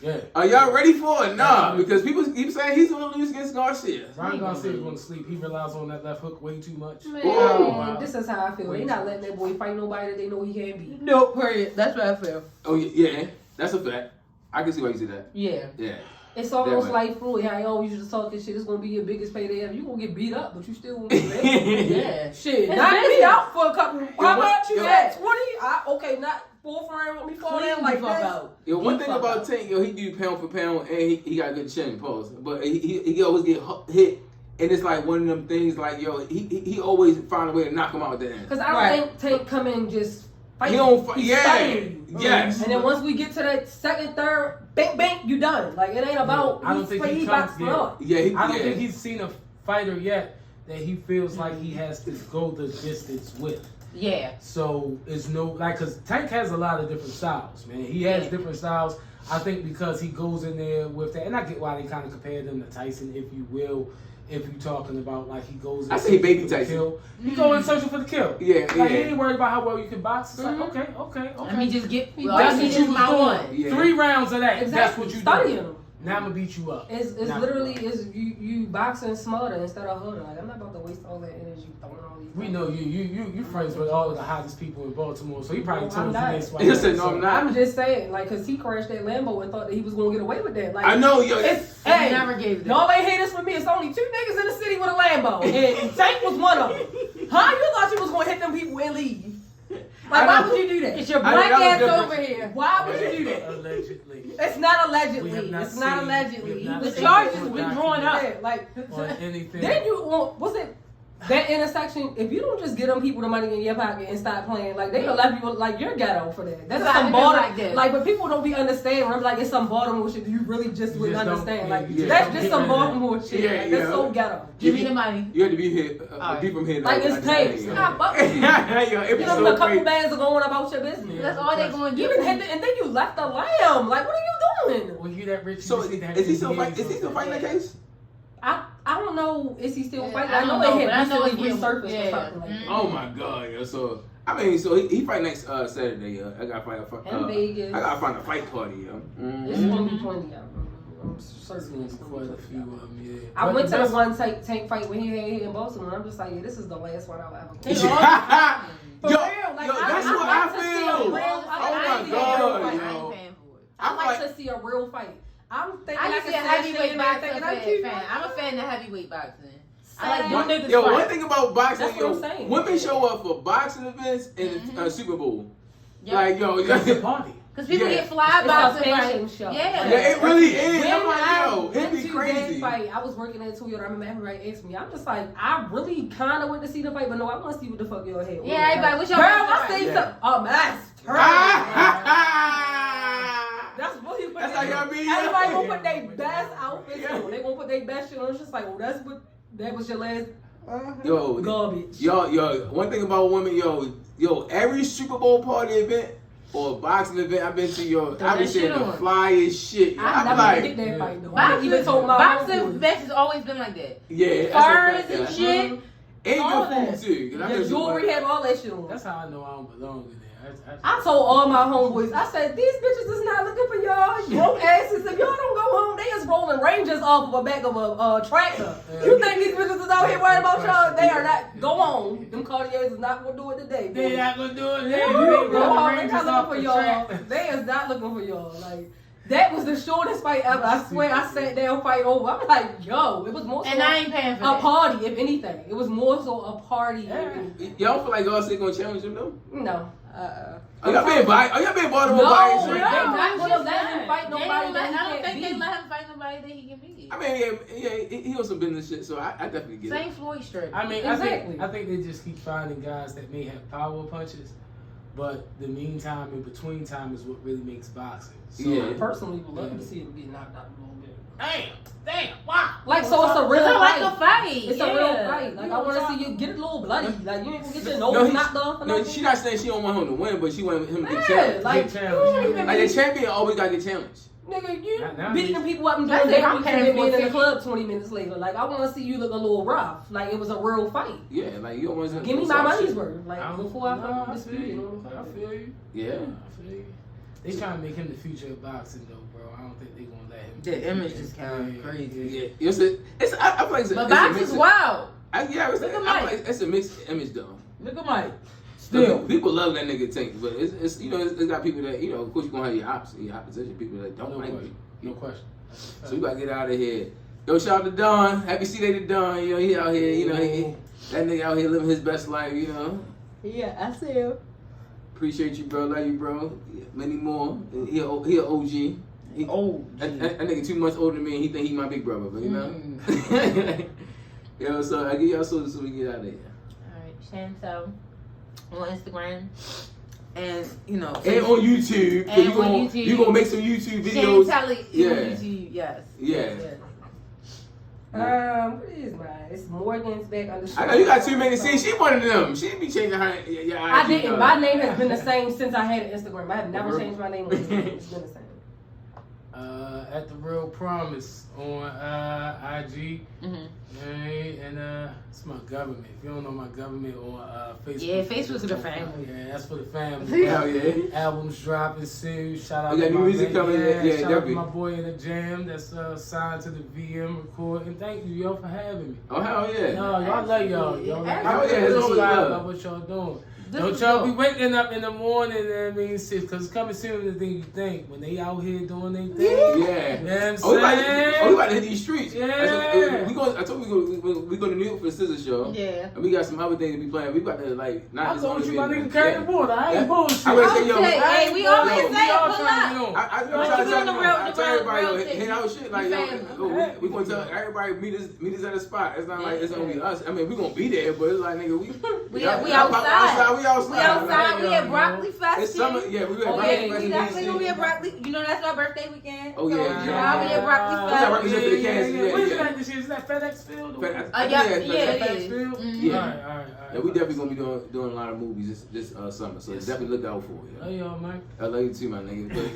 Yeah. Are y'all ready for it? Nah, because people keep saying he's gonna lose against Garcia. Garcia is gonna sleep. He relies on that left hook way too much. Man, this is how I feel. They not letting that boy fight nobody that they know he can't beat. Nope, period. That's what I feel. Oh yeah, that's a fact. I can see why you say that. Yeah. Yeah. It's almost like Floyd, how he always used to talk this shit. It's gonna be your biggest payday ever. You gonna get beat up, but you still gonna be paid. Yeah. Shit. Knock me out for a couple. How about you at 20? Okay, not fourth round with me falling in like that. Yo, one thing about Tank, he do pound for pound, and he got a good chin, pause. But he always get hit, and it's like one of them things. Like he always find a way to knock him out at the end. Because I don't think Tank come in just fight. He don't fight. Yeah. Yes. And then once we get to that second, third, bang, bang, you done. Like it ain't about. I don't think he boxed up. Yeah. I don't think he's seen a fighter yet that he feels like he has to go the distance with. Yeah. So it's because Tank has a lot of different styles, man. He has different styles. I think because he goes in there with that, and I get why they kind of compared him to Tyson, if you will. If you're talking about like he goes in, I say baby Tyson. Kill. He go in searching for the kill. Yeah. Like he ain't worried about how well you can box. It's like okay. Let me just get. That's what you was doing. Yeah. 3 rounds of that. Exactly. That's what you Studying do. him. Now I'm gonna beat you up. It's literally you boxing smarter instead of harder. Like I'm not about to waste all that energy throwing all these. We know you friends with all of the hottest people in Baltimore, so he probably told you this. He said no, I'm not. I'm just saying, like, cause he crashed that Lambo and thought that he was gonna get away with that. Like I know, yo. He never gave it. Y'all ain't hear this from me. It's only 2 niggas in the city with a Lambo, and Tank was one of them. Huh? You thought you was gonna hit them people and leave? Like, why would you do that? It's your black ass over here. Why would you do that? Allegedly. It's not allegedly. It's not allegedly. The charges we drawing up. Yeah, like on anything. Then what's it? That intersection, if you don't just give them people the money in your pocket and stop playing, like they gonna left you like you're ghetto for that. That's some Baltimore. Like, but people don't be understanding. I'm like, it's some Baltimore shit. You really just wouldn't understand. Like, that's just some Baltimore shit. Yeah, like, that's so ghetto. Give me the money. You had to be here, be from here. Like it's paid. Stop up with you. It was so a couple bands are going about your business. That's all they going to do. And then you left the lamb. Like, what are you doing? When you that rich, so is he still fighting that case? I don't know. Is he still fighting? I know it had recently resurfaced or something like that. Oh my god, yo. So I mean, so he fight next Saturday. Yo. I gotta find in Vegas. I gotta find a fight party, yo. It's gonna be plenty of them. I'm certain it's quite a few of them. Yeah. I went to the one Tank fight when he had hit in Baltimore. I'm just like, yeah, this is the last one I'll ever go. Yo, that's what I feel. Oh my god, yo. I like to see a real fight. I'm thinking I see a heavyweight boxing fan. I'm a fan of heavyweight boxing. I like them niggas. Yo, one thing about boxing, that's what I'm saying. Women show up for boxing events and Super Bowl. Yep. Like, yo, it's a party. Because people get fly boxing right. Show. Yeah, it really is. When I'm like, yo, it'd be crazy. Fight, I was working at Toyota. I remember everybody asked me. I'm just like, I really kind of went to see the fight, but no, I want to see what the fuck y'all had. Yeah, everybody, what's your girl? I say something. A master. That's what you. That's how y'all be. Everybody gonna put their best outfits on. They gonna put their best shit on. It's just like, that was your last. Yo, garbage. Yo, one thing about women, yo, every Super Bowl party event or boxing event I've been to, I be saying the flyest shit. I never like, get that fight though. Boxing events has always been like that. Yeah, furs and shit. And good food too. The jewelry had all that shit on. That's how I know I don't belong in there. I told all my homeboys, I said, these bitches is not looking for y'all broke asses. If y'all don't go home, they is rolling Rangers off of the back of a tractor. You think these bitches is out here worried about y'all? They are not. Go on. Them Cartiers is not going to do it today. They not going to do it. Go home. They're not looking for y'all. They is not looking for y'all. Like, That was the shortest fight ever. I swear, I sat down, fight over. I'm like, yo, it was more so And I ain't paying for a that. party, if anything. It was more so a party. Y'all feel like Garcia gonna challenge him though? No. Are y'all being Baltimore No, biased? they're not gonna let him fight They nobody don't that let- he I don't can't think they beat. let him fight nobody that he can beat. I mean, yeah, he on some business shit, so I definitely get it. Same Floyd strip. I mean, Exactly. I think they just keep finding guys that may have power punches, but the meantime in between time is what really makes boxing. So, Yeah. I personally would love to see him get knocked out a little bit. Damn, wow. Like, so it's a real It's fight. like a fight. It's a real fight. Like, I want to see you get a little bloody. Like, you ain't gonna get your No, nose knocked off. or No, nothing. she not saying she don't want him to win, but she want him to get Yeah, challenged. like, Get you challenged. don't even Like the champion always gotta get challenged. Nigga, you Now beating people up and That's doing it, that. I'm I'm paying being for in the it. club 20 minutes later. Like, I want to see you look a little rough. Like, it was a real fight. Yeah, like you don't want to Give me my money's worth. Like, before I I dispute feel it. you. I feel you. Yeah. I feel you. They trying to make him the future of boxing, though, bro. I don't think they gonna let him. The image is kind of crazy. Yeah. I feel like it's a, But it's a boxing's mixed- wild. I feel Look at like Mike. it's a mixed image though. Look at Mike. Still, people love that nigga Tank, but it's it's got people that of course you gonna have your opposition, people that don't like you. No question. So you gotta get out of here. Yo, shout out to Don. Happy C-Day to Don. He out here, that nigga out here living his best life, Yeah, I see him. Appreciate you, bro. Love you, bro. Many more. He a OG. That nigga 2 months older than me, and he think he my big brother, but Yo, so I give y'all so we get out of here. Alright, Shantel on Instagram. And And on YouTube. And you on gonna, YouTube. You gonna make some YouTube videos. Shantel Yeah. on YouTube, yes. Yeah. What is mine? It's Morgan's back underscore. I know you got too many. See, she one of them. She be changing her. I didn't. My name has been the same since I had an Instagram. I have never changed my name on Instagram. It's been the same. At the Real Promise on IG. And it's my government. If you don't know my government on Facebook. Yeah, Facebook's for the family. Yeah, that's for the family. Hell yeah. Albums dropping soon. Shout out We got to new my music man. coming in. Yeah, shout out to definitely. my boy in the jam that's signed to the VM recording. Thank you, yo, for having me. Oh hell yeah. No, y'all love y'all. Y'all Hell yeah, it's always love. about what y'all doing. This Don't is y'all dope. be waking up in the morning, because it's coming sooner than you think. When they out here doing their thing. Yeah. You know what I'm Oh, saying? we about to hit these streets. Yeah. I told you we go to New York for the Scissor Show. Yeah. And we got some other things to be playing. We about to not I just told only you be my in nigga there. carried the water. I ain't bullshit. I would say, yo, Hey, we always yo, say all pull trying to up. get on. I Like, try you on the to real- tell the everybody, real yo, thing. hit our shit. Like, You yo, family. we gonna tell everybody meet us at a spot. It's not like it's gonna be us. I mean, we gonna be there, but it's like, nigga, we outside. We outside. We outside. We Yo, at Broccoli Fest. It's summer. Yeah, we at Oh, Broccoli yeah, Fest We in definitely gonna be DC. at Broccoli. You know that's my birthday weekend. Oh, yeah. So, you know, I'll be at Broccoli We got Fest. represent for the cast. Yeah, Where's yeah. that this year? Is that FedEx Field? Or what? Yeah, it FedEx is. Field? Yeah. All right. Yeah, we definitely gonna be doing a lot of movies this summer, so definitely look out for it. Hey, y'all, man. I love you too, my nigga. But,